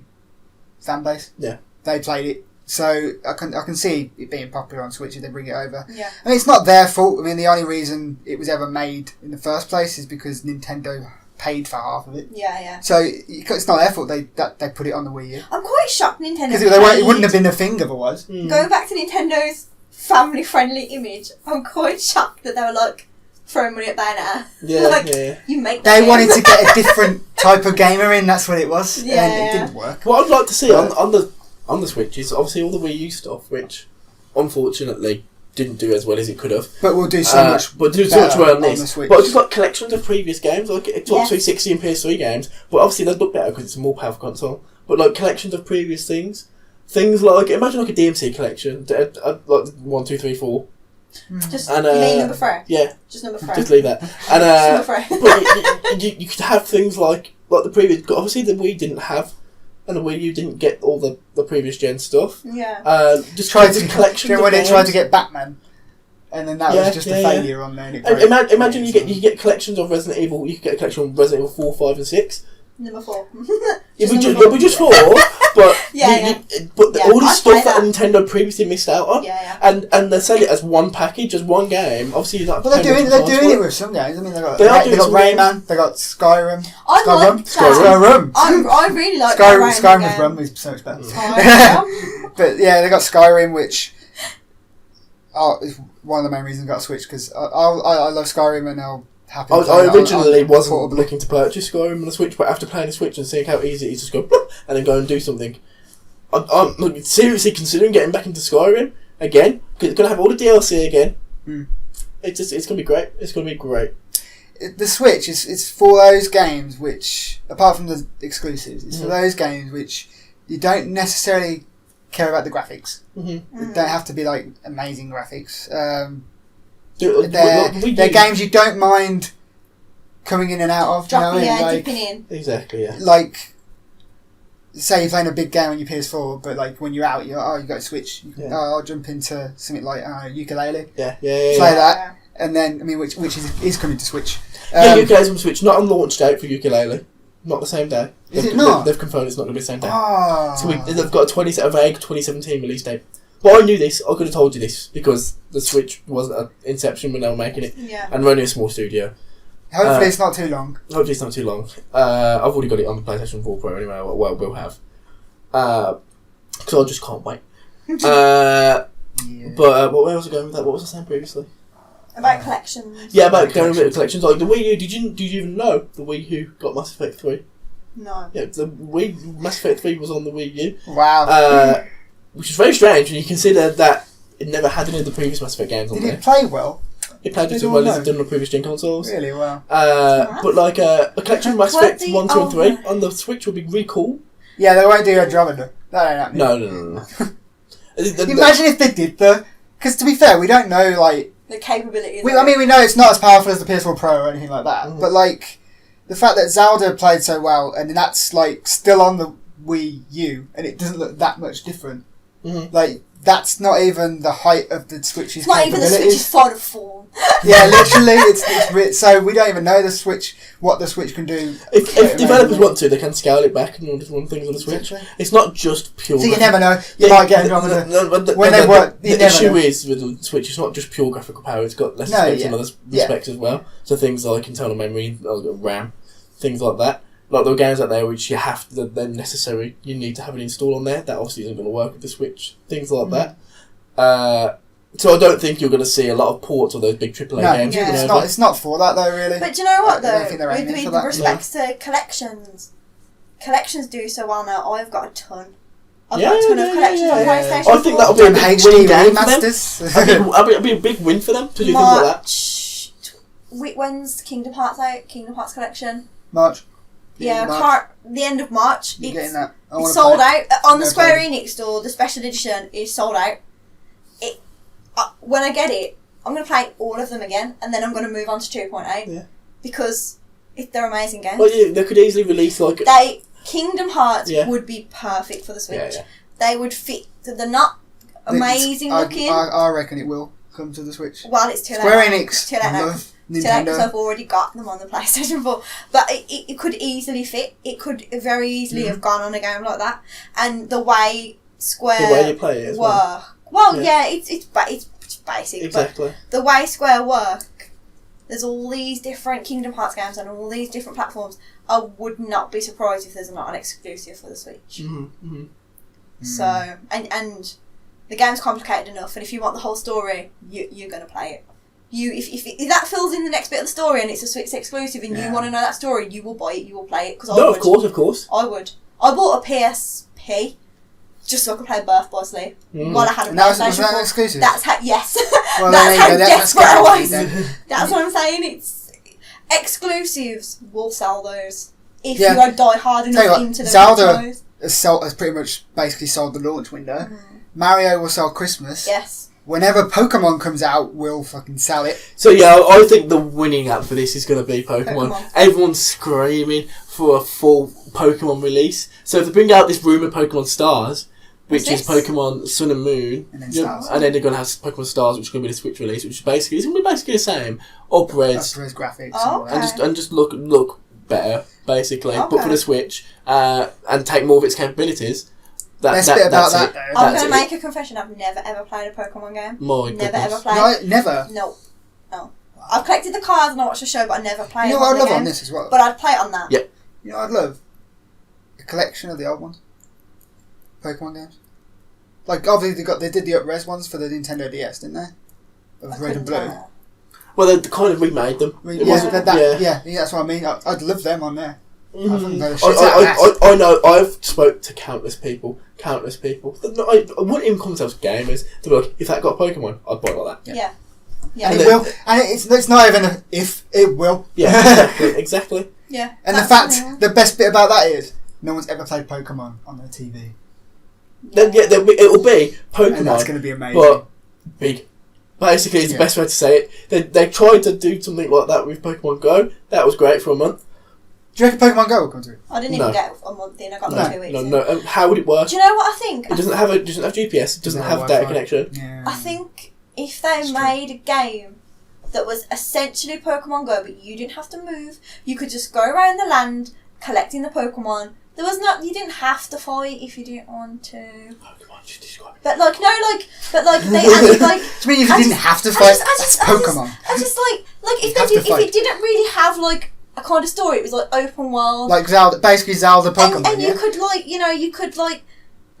Speaker 2: fan base, they played it. So I can see it being popular on Switch if they bring it over.
Speaker 3: Yeah,
Speaker 2: and it's not their fault. I mean, the only reason it was ever made in the first place is because Nintendo paid for half of it.
Speaker 3: Yeah.
Speaker 2: So it's not their fault they put it on the Wii U.
Speaker 3: I'm quite shocked Nintendo.
Speaker 2: Because it wouldn't have been a thing otherwise.
Speaker 3: Going back to Nintendo's family-friendly image, I'm quite shocked that they were like throwing money at Bayonetta.
Speaker 1: Yeah,
Speaker 3: You make.
Speaker 2: They wanted to get a different type of gamer in. That's what it was.
Speaker 3: Yeah,
Speaker 2: and it didn't work.
Speaker 1: What I'd like to see on the Switch is obviously all the Wii U stuff, which unfortunately didn't do as well as it could have.
Speaker 2: But we'll do so much.
Speaker 1: But do so much well on this.
Speaker 2: The Switch.
Speaker 1: But I just like collections of previous games, like Xbox 360 and PS3 games. But obviously they look better because it's a more powerful console. But like collections of previous things like imagine like a DMC collection, like 1, 2, 3, 4.
Speaker 3: Just you mean number 3?
Speaker 1: Yeah,
Speaker 3: just number 3.
Speaker 1: Just leave that. And but you could have things like the previous. Obviously, the Wii didn't have, and the Wii U didn't get all the previous gen stuff.
Speaker 3: Yeah.
Speaker 1: Just tried to collection.
Speaker 2: When they tried to get Batman, and then that was just a failure on there.
Speaker 1: Imagine you get collections of Resident Evil. You could get a collection of Resident Evil 4, 5, and 6.
Speaker 3: Number 4.
Speaker 1: It'll be just 4, but all this stuff that Nintendo previously missed out on, and they sell it as one package, as one game. Obviously, you're not.
Speaker 2: But they're doing it with some games. I mean, they got Rayman, they got Skyrim.
Speaker 3: Skyrim. I really like
Speaker 2: Skyrim with Rum is so much better. But yeah, they got Skyrim, which is one of the main reasons I got a Switch because I love Skyrim and I'll.
Speaker 1: I originally wasn't looking to purchase Skyrim on the Switch, but after playing the Switch and seeing how easy it is to just go and then go and do something, I'm seriously considering getting back into Skyrim again because it's going to have all the DLC again. It's going to be great. It's going to be great.
Speaker 2: The Switch is for those games which, apart from the exclusives, it's for those games which you don't necessarily care about the graphics. They don't have to be like amazing graphics. They're games you don't mind coming in and out of.
Speaker 3: Dipping in.
Speaker 1: Exactly, yeah.
Speaker 2: Like, say you're playing a big game on your PS4, but like when you're out, you got to switch. I'll jump into something like ukulele.
Speaker 1: Yeah.
Speaker 2: Play that, and then which is coming to Switch.
Speaker 1: Ukulele's on Switch, not on launch date for ukulele. Not the same day.
Speaker 2: Is it not?
Speaker 1: They've confirmed it's not going to be the same day.
Speaker 2: Oh.
Speaker 1: They've got a vague 2017 release date. But I knew this. I could have told you this because the Switch wasn't an Inception when they were making it, and we're only a small studio.
Speaker 2: Hopefully, it's not too long.
Speaker 1: I've already got it on the PlayStation 4 Pro anyway. Well, we'll have. because I just can't wait. But where was I going with that? What was I saying previously?
Speaker 3: About collections.
Speaker 1: Yeah, about going with collections. Like the Wii U. Did you even know the Wii U got Mass Effect 3?
Speaker 3: No.
Speaker 1: Yeah, the Mass Effect 3 was on the Wii U.
Speaker 2: Wow.
Speaker 1: Which is very strange when you consider that it never had any of the previous Mass Effect games on there.
Speaker 2: Did it play well?
Speaker 1: It played it as well as it did on the previous gen consoles.
Speaker 2: Really well.
Speaker 1: But like a collection of Mass Effect 1, 2 and 3 on the Switch would be really cool.
Speaker 2: Yeah, they won't do Andromeda. That ain't happening.
Speaker 1: No.
Speaker 2: Imagine if they did though. Because to be fair, we don't know like
Speaker 3: the capabilities.
Speaker 2: I mean, we know it's not as powerful as the PS4 Pro or anything like that. But like the fact that Zelda played so well, and that's like still on the Wii U, and it doesn't look that much different. Like that's not even the height of the Switch's
Speaker 3: not even the Switch's final form.
Speaker 2: Yeah, literally, it's so we don't even know what the Switch can do.
Speaker 1: If developers want to, they can scale it back and run things on the Switch.
Speaker 2: Exactly.
Speaker 1: It's not just pure.
Speaker 2: So you never know. You might get Andromeda.
Speaker 1: The issue is with the Switch, it's not just pure graphical power. It's got less specs and other specs as well. So things like internal memory, RAM, things like that. Like there are games out there which you have to, they're necessary. You need to have it installed on there. That obviously isn't going to work with the Switch. Things like that. So I don't think you're going to see a lot of ports of those big AAA games.
Speaker 2: Yeah, it's not for that though, really.
Speaker 3: But do you know what though? With respects to collections do so well now. I've got a ton. I've got a ton of collections on PlayStation 4.
Speaker 1: I think that'll be a big winning game for them. It'll be a big win for them to do things like that.
Speaker 3: When's Kingdom Hearts out? Kingdom Hearts collection?
Speaker 2: March.
Speaker 3: Yeah, the end of March.
Speaker 2: It's
Speaker 3: sold out. On the Square Enix store, the special edition is sold out. When I get it, I'm going to play all of them again, and then I'm going to move on to 2.8. Because they're amazing games.
Speaker 1: Well, they could easily release like...
Speaker 3: Kingdom Hearts would be perfect for the Switch. They would fit. They're not amazing looking.
Speaker 2: I reckon it will come to the Switch.
Speaker 3: Well, it's too late.
Speaker 2: Square Enix.
Speaker 3: Too late now.
Speaker 2: Nintendo.
Speaker 3: Because I've already got them on the PlayStation 4. But it could easily fit. It could very easily have gone on a game like that. And the way Square
Speaker 1: the way you play it as
Speaker 3: work. It's basic.
Speaker 1: Exactly.
Speaker 3: But the way Square work, there's all these different Kingdom Hearts games on all these different platforms. I would not be surprised if there's not an exclusive for the Switch. So, and the game's complicated enough, and if you want the whole story, you're going to play it. If that fills in the next bit of the story and it's a Switch exclusive and you want to know that story, you will buy it, you will play it.
Speaker 1: Of course.
Speaker 3: I would. I bought a PSP just so I could play Birth by Sleep while I had a PlayStation 4.
Speaker 2: Was that an exclusive?
Speaker 3: That's how, yes.
Speaker 2: Well,
Speaker 3: that's how desperate I was. That's what I'm saying. It's exclusives will sell those if you are die hard enough into the
Speaker 2: Zelda has pretty much basically sold the launch window. Mario will sell Christmas.
Speaker 3: Yes.
Speaker 2: Whenever Pokemon comes out, we'll fucking sell it.
Speaker 1: So yeah, I think the winning app for this is going to be Pokemon. Everyone's screaming for a full Pokemon release. So if they bring out this rumoured Pokemon Stars, which is Pokemon Sun and Moon,
Speaker 2: and then Stars.
Speaker 1: And then they're going to have Pokemon Stars, which is going to be the Switch release, which is basically it's going to be basically the same, up-res
Speaker 2: graphics,
Speaker 1: and just look better basically, but for the Switch, and take more of its capabilities.
Speaker 2: Best bit about that,
Speaker 3: though. I'm going to make a confession. I've never ever played a Pokemon game. Ever played.
Speaker 2: Never.
Speaker 3: No. I've collected the cards and I watched the show, but I never played.
Speaker 2: You know what I'd love on this as well?
Speaker 3: But I'd play it on that.
Speaker 1: Yeah.
Speaker 2: You know what I'd love? A collection of the old ones. Pokemon games. Like obviously they did the up-res ones for the Nintendo DS, didn't they? Of red and blue.
Speaker 1: Well, they kind of remade them.
Speaker 2: That's what I mean. I'd love them on there.
Speaker 1: I know. I've spoke to countless people. I wouldn't even call themselves gamers. To be like, if that got Pokemon, I'd buy it like that.
Speaker 3: Yeah.
Speaker 2: And it will. And it's not even a if, it will.
Speaker 1: Yeah, exactly.
Speaker 3: Yeah.
Speaker 2: And the best bit about that is no one's ever played Pokemon on their TV.
Speaker 1: It'll be Pokemon.
Speaker 2: And that's going to be amazing.
Speaker 1: But big. Basically, it's the best way to say it. They tried to do something like that with Pokemon Go. That was great for a month.
Speaker 2: Do you reckon Pokemon Go will come through?
Speaker 3: I didn't even get a month in. I got 2 weeks in.
Speaker 1: No. How would it work?
Speaker 3: Do you know what I think?
Speaker 1: It doesn't have GPS. It doesn't have data connection.
Speaker 2: Yeah.
Speaker 3: I think if they made a game that was essentially Pokemon Go, but you didn't have to move, you could just go around the land collecting the Pokemon. You didn't have to fight if you didn't want to.
Speaker 1: Pokemon, just describe it.
Speaker 3: But they actually like.
Speaker 2: Do you mean you didn't have to fight? That's Pokemon.
Speaker 3: I just if it didn't really have like a kind of story, it was like open world,
Speaker 2: like Zelda, basically Zelda Pokemon.
Speaker 3: And you could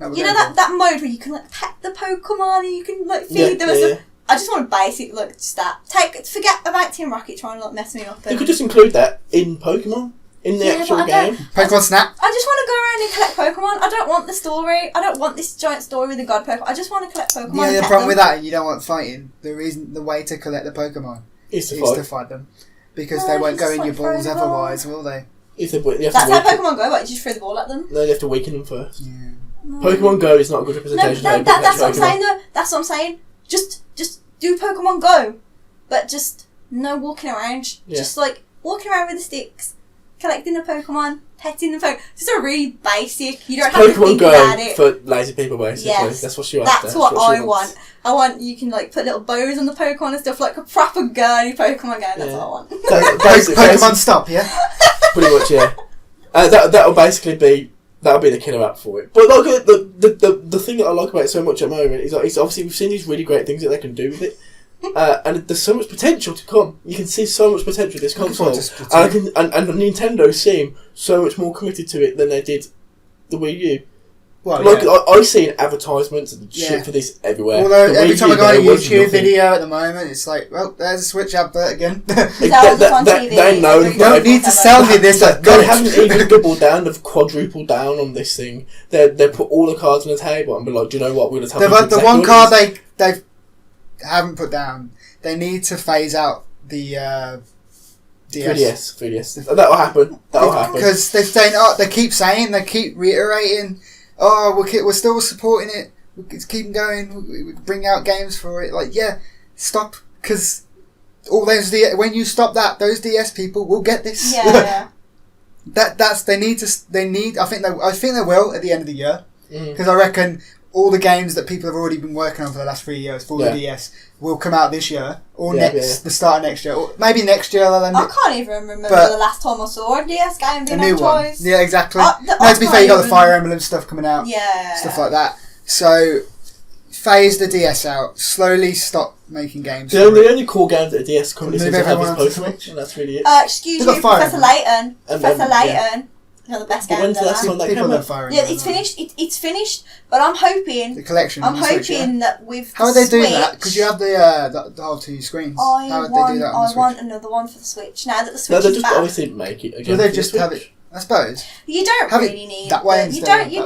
Speaker 3: You know that mode where you can like pet the Pokemon and you can like feed them and stuff. I just want a basic look. Just that. Forget about Team Rocket trying to like mess me up.
Speaker 1: You could just include that in Pokemon. In the actual game.
Speaker 2: Pokemon Snap.
Speaker 3: I just want to go around and collect Pokemon. I don't want the story. I don't want this giant story with the god Pokemon. I just want to collect Pokemon.
Speaker 2: Yeah, the problem with that, you don't want fighting. The way to collect the Pokemon is to fight them. Because they won't go in your balls otherwise, will they?
Speaker 3: That's how Pokemon Go, right? You just throw the ball at them.
Speaker 1: No, you have to weaken them first.
Speaker 2: Yeah.
Speaker 3: No.
Speaker 1: Pokemon Go is not a good representation.
Speaker 3: No, that's what I'm saying though. That's what I'm saying. Just do Pokemon Go. But just no walking around. Yeah. Just like walking around with the sticks. Collecting the Pokemon, petting the Pokemon. Just a really basic. You don't have to think about it.
Speaker 1: For lazy people, basically. Yes, that's what she wants.
Speaker 3: That's what I want. I want you can like put little bows on the Pokemon and stuff like a proper girly Pokemon game. That's what I want.
Speaker 2: Pokemon Stop, yeah.
Speaker 1: Pretty much, yeah. That'll basically be the killer app for it. But like the thing that I like about it so much at the moment is like, it's obviously we've seen these really great things that they can do with it. And there's so much potential to come. You can see so much potential with this console, and Nintendo seem so much more committed to it than they did the Wii U. Well, like I've seen advertisements and shit for this everywhere.
Speaker 2: Although every time I go on a YouTube video at the moment, it's like, well, there's a Switch advert again.
Speaker 1: They know.
Speaker 2: You don't need to sell me this.
Speaker 1: They haven't even doubled down. They've quadrupled down on this thing. They put all the cards on the table and be like, do you know what? We'll just have
Speaker 2: the one card they've haven't put down. They need to phase out the DS. 3DS.
Speaker 1: That'll happen.
Speaker 2: Because they keep saying, they keep reiterating, we're still supporting it. We're keeping going. We bring out games for it. Like, yeah, stop. Because all those when you stop that, those DS people will get this.
Speaker 3: Yeah.
Speaker 2: They need. I think they will at the end of the year. Because I reckon all the games that people have already been working on for the last 3 years for the DS will come out this year or the start of next year, or maybe next year. I
Speaker 3: can't even remember the last time I saw a DS game being advertised.
Speaker 2: Yeah, exactly. To be fair, you got the Fire Emblem stuff coming out, stuff like that. So phase the DS out. Slowly stop making games.
Speaker 1: The only cool games that the DS currently seems to have is Pokemon, and that's really it.
Speaker 3: Excuse me, Professor Layton. Professor Layton. The best game.
Speaker 1: When's the last one that came out?
Speaker 3: Yeah, it's finished. It's finished, but I'm hoping
Speaker 2: the collection.
Speaker 3: I'm hoping that with
Speaker 2: how are they doing that? Because you have the whole two screens.
Speaker 3: I want another one for the Switch now that the Switch.
Speaker 1: No, they
Speaker 3: is
Speaker 1: just
Speaker 3: back.
Speaker 1: obviously make it again.
Speaker 2: Will they just have it? I suppose
Speaker 3: you don't really need
Speaker 2: that way.
Speaker 3: You don't need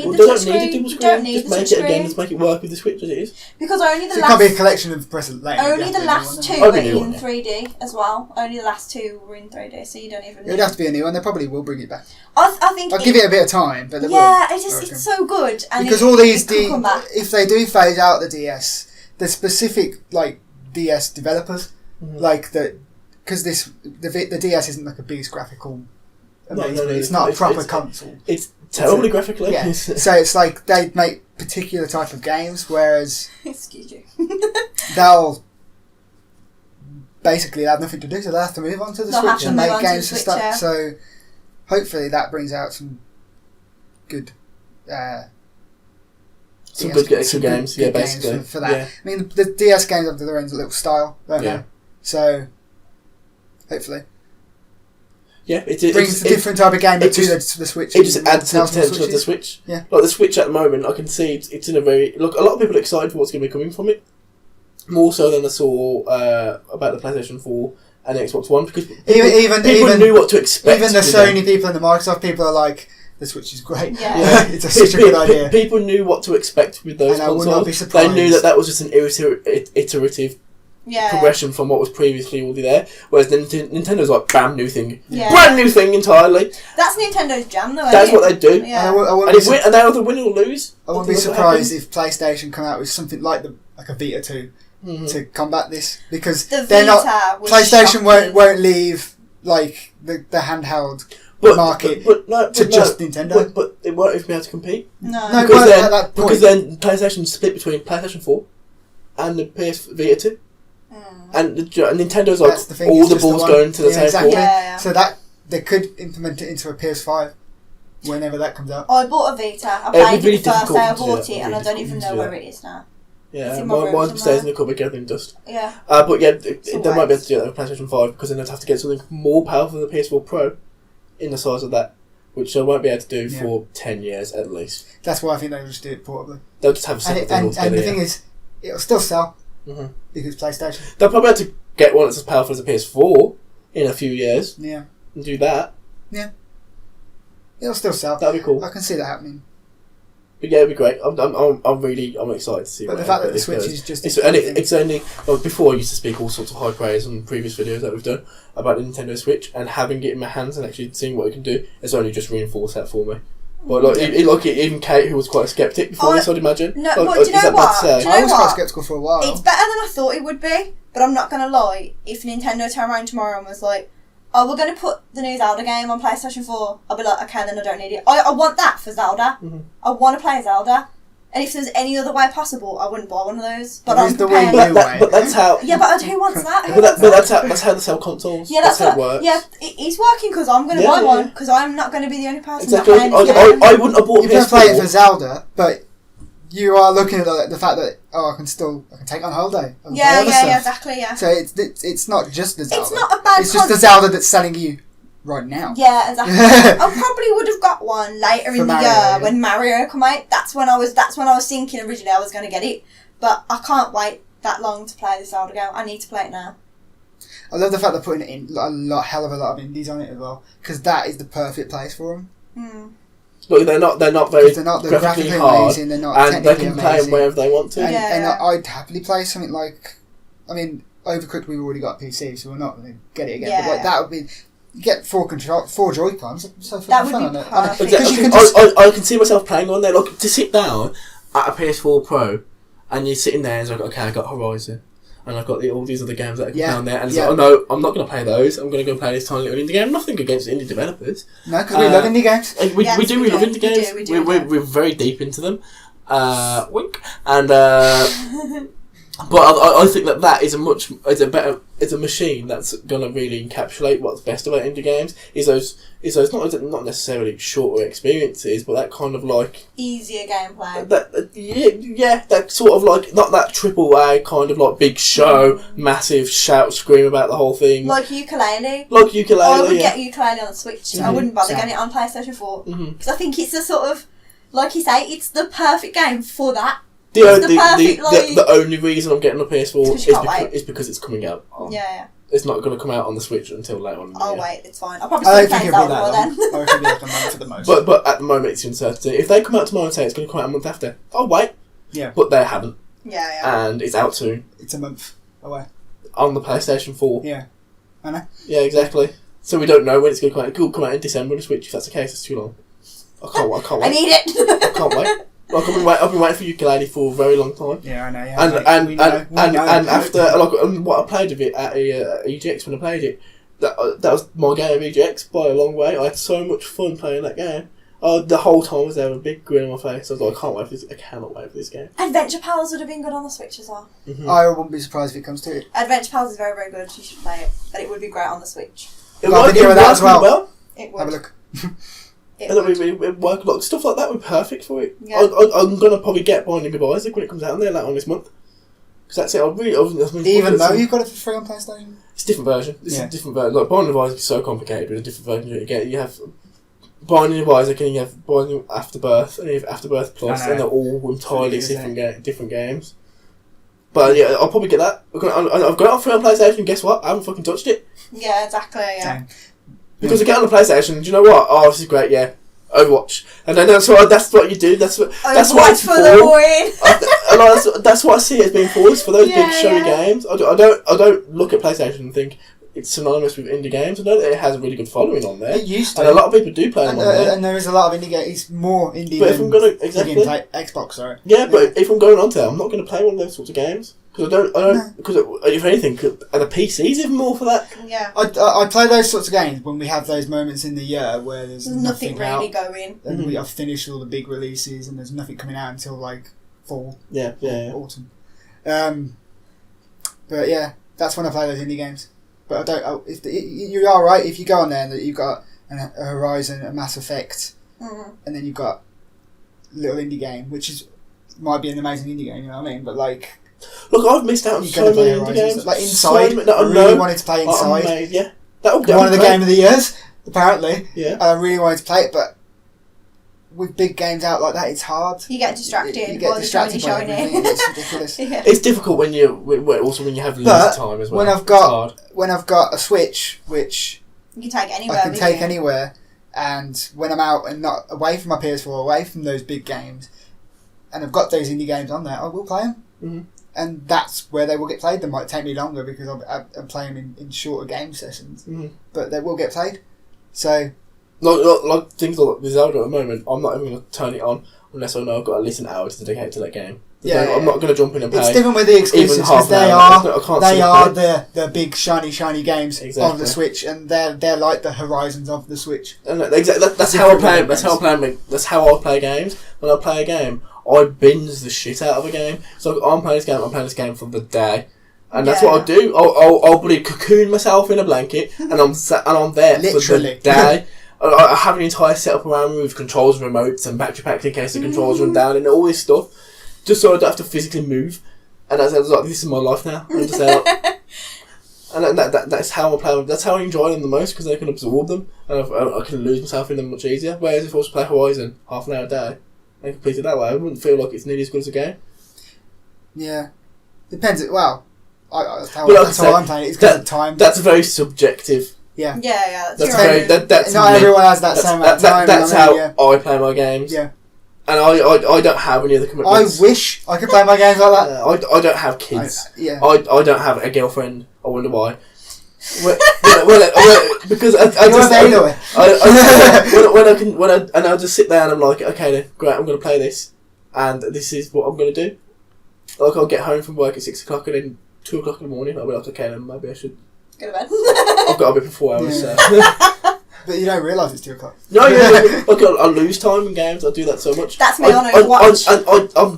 Speaker 3: the touch screen. You don't need the touch screen.
Speaker 1: Again, just make it work with the Switch as it is.
Speaker 3: Because only the
Speaker 2: last. It can't be a collection of present.
Speaker 3: Only the last two were in 3D as well. Only the last two were in 3D, so you don't even.
Speaker 2: It would have to be a new one. They probably will bring it back.
Speaker 3: I think.
Speaker 2: I'll give it a bit of time, but they will.
Speaker 3: Yeah, it's so good. And
Speaker 2: because all these if they do phase out the DS, the specific like DS developers like that, because the DS isn't like a biggest graphical. No, it's not a proper console.
Speaker 1: It's terribly graphically.
Speaker 2: Yeah. So it's like they make particular type of games, whereas
Speaker 3: excuse you,
Speaker 2: they'll basically have nothing to do, so they'll have to move on to the Switch and make games for stuff. Yeah. So hopefully that brings out some good,
Speaker 1: some good extra games. Yeah, basically
Speaker 2: games for that. Yeah. I mean, the DS games have their own little style, don't they? So hopefully.
Speaker 1: Yeah, it
Speaker 2: brings a different type of game to the Switch.
Speaker 1: It just adds to the potential of the Switch.
Speaker 2: Yeah,
Speaker 1: like the Switch at the moment, I can see it's in a very a lot of people are excited for what's going to be coming from it. More so than I saw about the PlayStation 4 and the Xbox One, because people knew what to expect.
Speaker 2: Even the Sony people and the Microsoft people are like, the Switch is great. Yeah. It's such a good idea.
Speaker 1: People knew what to expect with those consoles.
Speaker 2: I would not be surprised.
Speaker 1: They knew that was just an iterative. Progression from what was previously already there, whereas Nintendo's like brand new thing entirely.
Speaker 3: That's Nintendo's jam though.
Speaker 1: That's what they do.
Speaker 2: Yeah.
Speaker 1: And they either win or lose.
Speaker 2: I wouldn't be surprised if PlayStation come out with something like a Vita 2 to combat this, because they're not. PlayStation won't leave like the handheld market to just Nintendo.
Speaker 1: But it won't even be able to compete.
Speaker 3: No,
Speaker 1: because then PlayStation split between PlayStation 4 and the PS Vita 2. And Nintendo's like all the balls going to the table.
Speaker 2: Exactly. Yeah. So that they could implement it into a PS5 whenever that comes out.
Speaker 3: I bought a Vita. I played it the first day I bought it, and I don't even know where it is now.
Speaker 1: Yeah, mine stays in the cupboard gathering dust.
Speaker 3: Yeah.
Speaker 1: But yeah, they might be able to do that with PlayStation 5, because then they'd have to get something more powerful than the PS4 Pro in the size of that. which they won't be able to do for 10 years at least.
Speaker 2: That's why I think they'll just do it portably.
Speaker 1: They'll just have a separate
Speaker 2: and the thing is, it'll still sell because PlayStation.
Speaker 1: They'll probably have to get one that's as powerful as a PS4 in a few years.
Speaker 2: Yeah.
Speaker 1: And do that.
Speaker 2: Yeah. It'll still sell.
Speaker 1: That'd be cool.
Speaker 2: I can see that happening.
Speaker 1: But yeah, it'd be great. I'm excited to see.
Speaker 2: But the fact that the Switch is just
Speaker 1: it's only before I used to speak all sorts of high praise on previous videos that we've done about the Nintendo Switch, and having it in my hands and actually seeing what it can do has only just reinforced that for me. But even Kate, who was quite a skeptic before this, I'd imagine.
Speaker 3: No, but do you know what?
Speaker 2: I was quite sceptical for a while.
Speaker 3: It's better than I thought it would be, but I'm not gonna lie. If Nintendo turned around tomorrow and was like, "Oh, we're going to put the new Zelda game on PlayStation 4," I'll be like, okay, then I don't need it. I want that for Zelda. I want to play Zelda. And if there's any other way possible, I wouldn't buy one of those. But I'm prepared.
Speaker 1: But that's how...
Speaker 3: Yeah, but who wants that?
Speaker 1: That's how they sell consoles.
Speaker 3: Yeah, that's how it works. Yeah, it's working because I'm going to buy one, because I'm not going to be the only person
Speaker 1: exactly.
Speaker 3: that playing it.
Speaker 1: I wouldn't have bought
Speaker 2: PS4. You can play it for Zelda, but you are looking at the fact that I can take on holiday.
Speaker 3: Yeah, exactly. Yeah.
Speaker 2: So it's not just the Zelda.
Speaker 3: It's not a bad.
Speaker 2: It's just the Zelda that's selling you right now.
Speaker 3: Yeah, exactly. I probably would have got one later in the year when Mario come out. That's when I was thinking originally I was going to get it, but I can't wait that long to play this Zelda game. I need to play it now.
Speaker 2: I love the fact they're putting it in hell of a lot of indies on it as well, because that is the perfect place for them.
Speaker 1: Look, they're not very graphically hard,
Speaker 2: amazing, they're not
Speaker 1: and they can play them wherever they want to.
Speaker 2: And I'd happily play something like, Overcooked we've already got a PC, so we're not going to get it again. But that would be, you get four Joy-Cons, so
Speaker 3: that would
Speaker 2: fun
Speaker 3: be
Speaker 2: on
Speaker 3: perfect.
Speaker 2: it.
Speaker 1: I can see myself playing on there. Like, to sit down at a PS4 Pro, and you're sitting there and it's like, okay, I got Horizon, and I've got all these other games that I can play on there, and it's like, oh no, I'm not going to play those. I'm going to go play this tiny little indie game. Nothing against indie developers.
Speaker 2: No, because we love indie games.
Speaker 1: We love indie games. We're very deep into them. Wink. And but I think that is a machine that's gonna really encapsulate what's best about indie games. Is those not necessarily shorter experiences, but that kind of like
Speaker 3: easier gameplay.
Speaker 1: That sort of like not that AAA kind of like big show, massive shout scream about the whole thing.
Speaker 3: Like ukulele.
Speaker 1: I
Speaker 3: would get ukulele on the Switch. I wouldn't bother getting it on PlayStation 4 because I think it's the sort of, like you say, it's the perfect game for that. The only reason I'm getting a PS4 is because it's coming out. Yeah.
Speaker 1: It's not going to come out on the Switch until later on in the year.
Speaker 3: Wait, it's fine. I'll probably still play Zelda more then.
Speaker 2: I reckon it'll come out for the most.
Speaker 1: But at the moment it's uncertainty. If they come out tomorrow and say it's going to come out a month after, I'll wait.
Speaker 2: Yeah.
Speaker 1: But they haven't.
Speaker 3: Yeah.
Speaker 1: And it's out soon.
Speaker 2: It's a month away.
Speaker 1: On the PlayStation 4.
Speaker 2: Yeah. I know.
Speaker 1: Yeah, exactly. So we don't know when it's going to come out. It could come out in December on the Switch. If that's the case, it's too long. I can't wait.
Speaker 3: I need it.
Speaker 1: I can't wait. Like I've been waiting for ukulele for a very long time.
Speaker 2: Yeah, I know.
Speaker 1: Yeah, and after what I played of it at EGX when I played it, that was my game of EGX by a long way. I had so much fun playing that game. The whole time I was there with a big grin on my face. I was like, I can't wait for this. I cannot wait for this game.
Speaker 3: Adventure Pals would have been good on the Switch as well.
Speaker 2: I wouldn't be surprised if it comes to it.
Speaker 3: Adventure Pals is very, very good. You should play it, but it would be great on the Switch.
Speaker 1: It would video that as well.
Speaker 3: It would.
Speaker 2: Have a look.
Speaker 1: It work like stuff like that would be perfect for it.
Speaker 3: Yeah.
Speaker 1: I'm gonna probably get Binding of Isaac when it comes out on there later on this month. Because that's it.
Speaker 2: Even though you've got it for free on PlayStation?
Speaker 1: It's a different version. It's a different version. Like Binding of Isaac is so complicated with a different version you get. You have Binding of Isaac and you have Binding Afterbirth and you have Afterbirth Plus, and they're all entirely different games. But yeah, I'll probably get that. I've got it on free on PlayStation, and guess what? I haven't fucking touched it.
Speaker 3: Yeah, exactly. Yeah.
Speaker 1: Because I get on the PlayStation, do you know what? Oh, this is great, yeah. Overwatch. And then that's what you do. That's what it's
Speaker 3: for the win.
Speaker 1: That's what I see it as being for those big showy games. I don't look at PlayStation and think it's synonymous with indie games. I know that it has a really good following on there.
Speaker 2: It used to.
Speaker 1: And a lot of people do play them on there.
Speaker 2: And there is a lot of indie games. It's more indie
Speaker 1: but
Speaker 2: than
Speaker 1: if I'm gonna, exactly.
Speaker 2: Xbox, sorry.
Speaker 1: Yeah, but if I'm going on to that, I'm not going to play one of those sorts of games. Because I don't. Because if anything, are the PCs even more for that?
Speaker 3: Yeah.
Speaker 2: I play those sorts of games when we have those moments in the year where there's
Speaker 3: nothing really going.
Speaker 2: And we have finished all the big releases, and there's nothing coming out until like fall.
Speaker 1: Yeah.
Speaker 2: Autumn. But yeah, that's when I play those indie games. But I don't. You are right. If you go on there and you've got a Horizon, a Mass Effect, and then you've got a little indie game, which might be an amazing indie game. You know what I mean? But like.
Speaker 1: Look, I've missed out on so many indie games.
Speaker 2: Like Inside, I really wanted to play Inside.
Speaker 1: Yeah.
Speaker 2: One of the game of the years. apparently.
Speaker 1: Yeah.
Speaker 2: And I really wanted to play it, but with big games out like that, it's hard.
Speaker 3: You get distracted.
Speaker 2: You get distracted by everything. It's ridiculous.
Speaker 3: Yeah.
Speaker 1: It's difficult when you have limited time as well.
Speaker 2: When I've got a Switch, which
Speaker 3: you can take anywhere.
Speaker 2: I can take anywhere, and when I'm out and not away from my PS4, away from those big games, and I've got those indie games on there, I will play them.
Speaker 1: Mm-hmm.
Speaker 2: And that's where they will get played. They might take me longer because I'm playing them in shorter game sessions, but they will get played. So,
Speaker 1: like things like the Zelda at the moment, I'm not even going to turn it on unless I know I've got at least an hour to dedicate to that game. I'm not going to jump in and play.
Speaker 2: It's different with the exclusives because they are the big shiny games of the Switch, and they're like the horizons of the Switch.
Speaker 1: And that's how I play. That's how I play games. When I play a game, I binge the shit out of a game. So I'm playing this game for the day, and that's what I do. I'll probably cocoon myself in a blanket, and I'm there
Speaker 2: literally
Speaker 1: for the day. I have an entire setup around me with controls, remotes, and battery packs in case the controls run down, and all this stuff, just so I don't have to physically move. And I was like, this is my life now. I'm just there, and that's how I play them. That's how I enjoy them the most, because I can absorb them, and I can lose myself in them much easier. Whereas if I was to play Horizon half an hour a day and complete it that way, I wouldn't feel like it's nearly as good as a game.
Speaker 2: Yeah, depends. Well, that's how I'm playing it. It's because of time.
Speaker 1: That's very subjective.
Speaker 3: Yeah.
Speaker 1: That's
Speaker 2: not everyone has that same amount of time.
Speaker 1: That's how I play my games.
Speaker 2: Yeah.
Speaker 1: And I don't have any other commitments.
Speaker 2: I wish I could play my games like that.
Speaker 1: I don't have kids.
Speaker 2: I
Speaker 1: don't have a girlfriend. I wonder why. Because I'll just sit there and I'm like, okay then, great, I'm going to play this, and this is what I'm going to do. Like, I'll get home from work at 6 o'clock, and then 2 o'clock in the morning I'll be like, okay then, maybe I should
Speaker 3: go to bed.
Speaker 1: I've got a bit for 4 hours.
Speaker 2: Yeah.
Speaker 1: So.
Speaker 2: But you don't realise it's 2 o'clock.
Speaker 1: No, I lose time in games. I do that so much.
Speaker 3: That's me on Overwatch.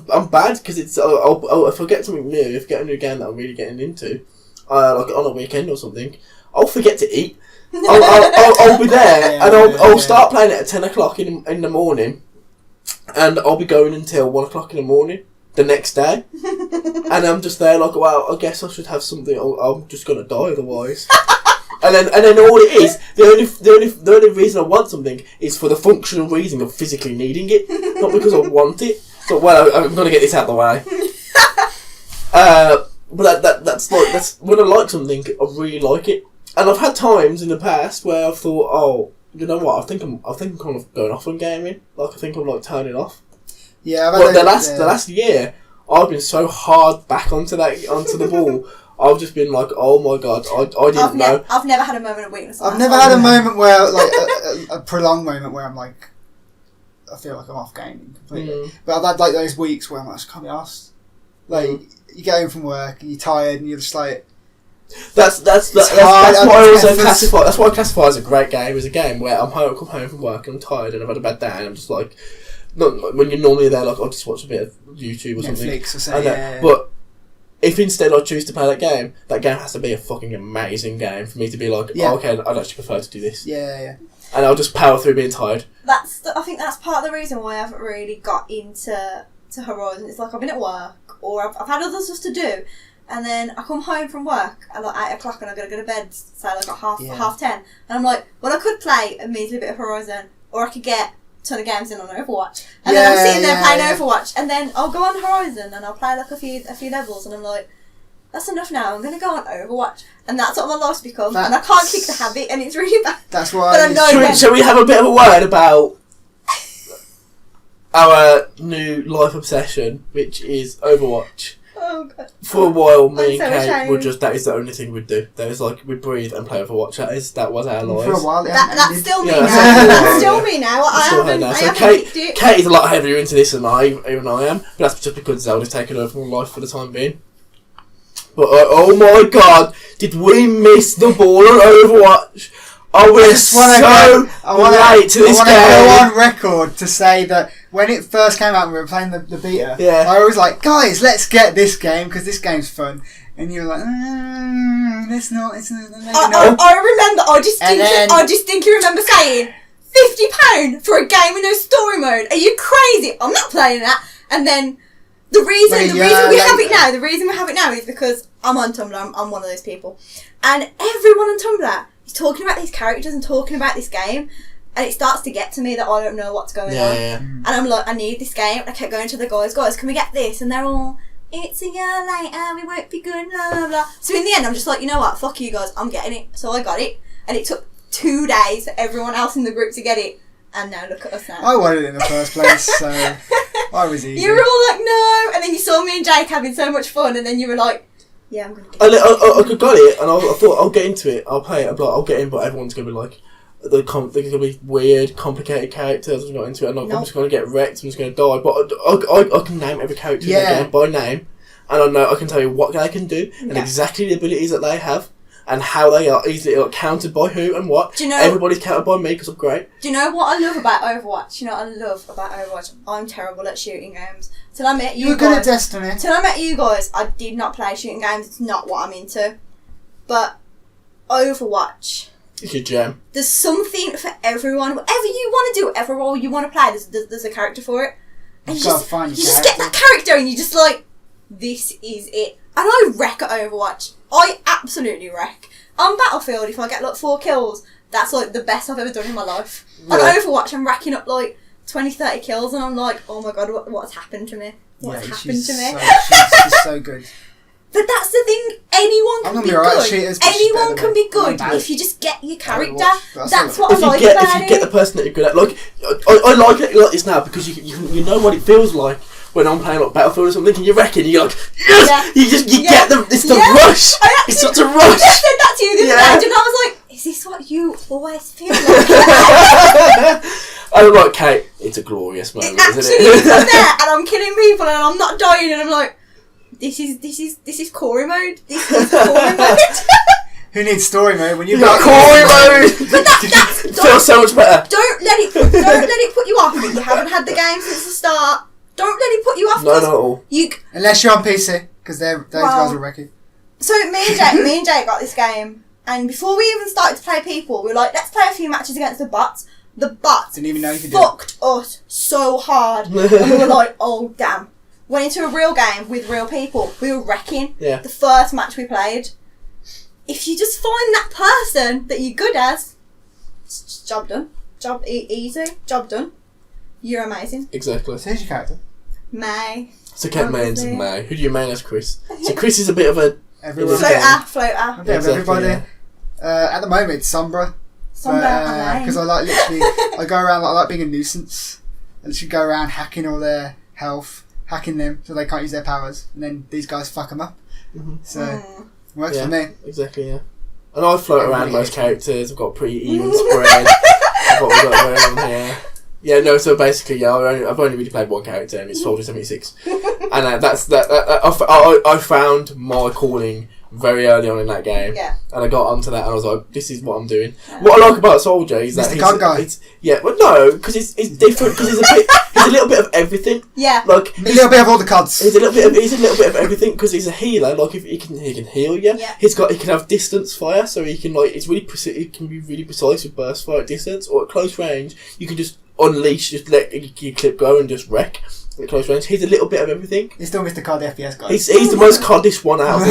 Speaker 1: I'm bad because it's if I get something new, if I get a new game that I'm really getting into, like on a weekend or something, I'll forget to eat. I'll be there and I'll start playing it at 10 o'clock in the morning, and I'll be going until 1 o'clock in the morning the next day, and I'm just there like, well, I guess I should have something. I'm just gonna die otherwise. And then all it is, the only reason I want something is for the functional reason of physically needing it, not because I want it. So, well, I'm going to get this out of the way. But that's when I like something, I really like it. And I've had times in the past where I've thought, oh, you know what? I think I'm kind of going off on gaming. Like, I think I'm like turning off.
Speaker 2: Yeah,
Speaker 1: but the last year, I've been so hard back onto the ball. I've just been like, oh my god, I didn't know.
Speaker 3: I've never had a moment of weakness.
Speaker 2: I've never had a moment where, like, a prolonged moment where I'm like, I feel like I'm off gaming completely. But I've had like those weeks where I'm like, I just can't be arsed. Like, you get home from work and you're tired and you're just like.
Speaker 1: That's what I also classify. That's what I classify as a great game. Is a game where I come home from work and I'm tired and I've had a bad day and I'm just like, not when you're normally there, like I'll just watch a bit of YouTube or something.
Speaker 2: Netflix or something.
Speaker 1: But if instead I choose to play that game has to be a fucking amazing game for me to be like, oh, okay, I'd actually prefer to do this.
Speaker 2: Yeah.
Speaker 1: And I'll just power through being tired.
Speaker 3: I think that's part of the reason why I haven't really got into Horizon. It's like I've been at work or I've had other stuff to do, and then I come home from work at like 8 o'clock and I've got to go to bed, say like at half 10, and I'm like, well, I could play a measly bit of Horizon, or I could get ton of games in on Overwatch, and then I'm sitting there playing Overwatch, and then I'll go on Horizon and I'll play like a few levels, and I'm like, that's enough now, I'm going to go on Overwatch, and that's what my life's become, and I can't kick the habit, and it's really bad.
Speaker 2: That's why.
Speaker 1: Shall we have a bit of a word about our new life obsession, which is Overwatch?
Speaker 3: Oh god.
Speaker 1: For a while, me and Kate were just, that is the only thing we'd do. That was like, we'd breathe and play Overwatch. That was our lives.
Speaker 2: For a while,
Speaker 3: that's still me now. That's still me now. I haven't
Speaker 1: Kate is a lot heavier into this than even I am, but that's just because Zelda's taken over my life for the time being. But oh my god, did we miss the ball on Overwatch? I want to go
Speaker 2: on record to say that when it first came out and we were playing the beta, I was like, guys, let's get this game because this game's fun. And you were like, it's not.
Speaker 3: I remember, I distinctly remember saying, £50 for a game with no story mode? Are you crazy? I'm not playing that. And then the reason we have it now is because I'm on Tumblr. I'm one of those people. And everyone on Tumblr he's talking about these characters and talking about this game, and it starts to get to me that I don't know what's going on.
Speaker 1: Yeah.
Speaker 3: And I'm like, I need this game. I kept going to the guys, can we get this? And they're all, it's a year later, we won't be good, blah, blah, blah. So in the end, I'm just like, you know what, fuck you guys, I'm getting it. So I got it, and it took 2 days for everyone else in the group to get it. And now look at us now.
Speaker 2: I wanted it in the first place, so I was easy.
Speaker 3: You were all like, no, and then you saw me and Jake having so much fun, and then you were like, yeah, I'm going to get it.
Speaker 1: I got it, and I thought, I'll get into it, I'll play it, I'll get in, but everyone's going to be like, they're going to be weird, complicated characters, I'm not into it, I'm just going to get wrecked, I'm just going to die, but I can name every character in the game by name, and I can tell you what they can do, and exactly the abilities that they have, and how they are easily countered by who and what.
Speaker 3: Do you know,
Speaker 1: everybody's countered by me because I'm great.
Speaker 3: Do you know what I love about Overwatch? I'm terrible at shooting games. Till I met you
Speaker 2: were good at Destiny.
Speaker 3: Till I met you guys, I did not play shooting games. It's not what I'm into. But Overwatch,
Speaker 1: it's your jam.
Speaker 3: There's something for everyone. Whatever you want to do, whatever role you want to play, there's a character for it. And you just get that character and you're just like, this is it. And I wreck at Overwatch. I absolutely wreck. On Battlefield, if I get like 4 kills, that's like the best I've ever done in my life. On Overwatch, I'm racking up like 20-30 kills and I'm like, oh my god, what's happened to me? What's happened to me?
Speaker 2: She's so good.
Speaker 3: But that's the thing, anyone can be good. Anyone can be good if you just get your character. That's what I like about it.
Speaker 1: If you get the person that you're good at. Like, I like it like this now because you know what it feels like when I'm playing like Battlefield or something and you reckon, you're like, yes! You get it's the rush. It's such a rush.
Speaker 3: I said that to you the other day and I was like, is this what you always feel like?
Speaker 1: I'm like, Kate, it's a glorious moment, isn't
Speaker 3: it? I'm there and I'm killing people and I'm not dying and I'm like, this is Corey mode. This is Corey mode.
Speaker 2: Who needs story mode when you've
Speaker 1: got Corey mode?
Speaker 3: But it
Speaker 1: feels so much better.
Speaker 3: Don't let it put you off. You haven't had the game since the start. Don't let it put you off.
Speaker 1: No, not at all.
Speaker 2: Unless you're on PC, because those guys are wrecking.
Speaker 3: So me and Jake got this game, and before we even started to play people, we were like, let's play a few matches against the bots. The bots
Speaker 2: didn't even know you could
Speaker 3: fucked us so hard, and we were like, oh damn. Went into a real game with real people. We were wrecking.
Speaker 1: Yeah.
Speaker 3: The first match we played. If you just find that person that you're good as, it's job done. Job easy. Job done. You're amazing.
Speaker 1: Exactly.
Speaker 2: So who's your character?
Speaker 3: May.
Speaker 1: So Cat mains May. Who do you main as, Chris? So Chris is a bit of a...
Speaker 3: Floater.
Speaker 2: A bit of everybody. Yeah. At the moment, it's Sombra. Because I like literally... I go around, I like being a nuisance. I literally go around hacking all their health, hacking them so they can't use their powers, and then these guys fuck them up. Mm-hmm. So, it works for me.
Speaker 1: Exactly, yeah. And I float around most characters. I've got a pretty even spread. I've got around here. Yeah, no. So basically, I've only really played one character, and it's Soldier 76, and that's that. I found my calling very early on in that game, and I got onto that, and I was like, "This is what I'm doing." Yeah. What I like about Soldier is that
Speaker 2: he's the guy.
Speaker 1: Well, no, because it's different because he's a little bit of everything.
Speaker 3: Yeah,
Speaker 2: like a little bit of all the cards.
Speaker 1: He's a little bit of everything because he's a healer. Like if he can heal you. Yeah. He can have distance fire, so he can he can be really precise with burst fire at distance or at close range. You can just unleash, just let your clip go and just wreck at close range. He's a little bit of everything.
Speaker 2: He's still Mr. COD FPS guy.
Speaker 1: He's the most CODish one out of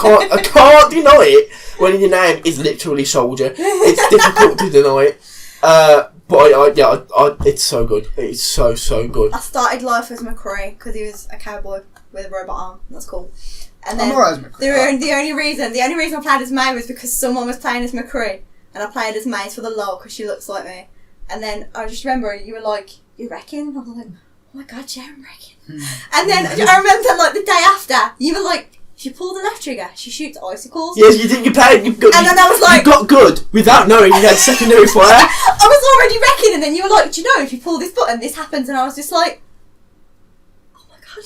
Speaker 1: all. I can't deny it when your name is literally Soldier. It's difficult to deny it. But it's so good. It's so good.
Speaker 3: I started life as McCree because he was a cowboy with a robot arm. That's cool. And then the only reason I played as May was because someone was playing as McCree, and I played as May for the lol because she looks like me. And then I just remember you were like, "You're wrecking?" I was like, "Oh my god, yeah, I'm wrecking." And then I remember like the day after, you were like, "If you pull the left trigger, she shoots icicles."
Speaker 1: Yes, you did. You played. And
Speaker 3: then I was like,
Speaker 1: you got good without knowing you had secondary fire.
Speaker 3: I was already wrecking, and then you were like, "Do you know if you pull this button, this happens?" And I was just like, "Oh my god!"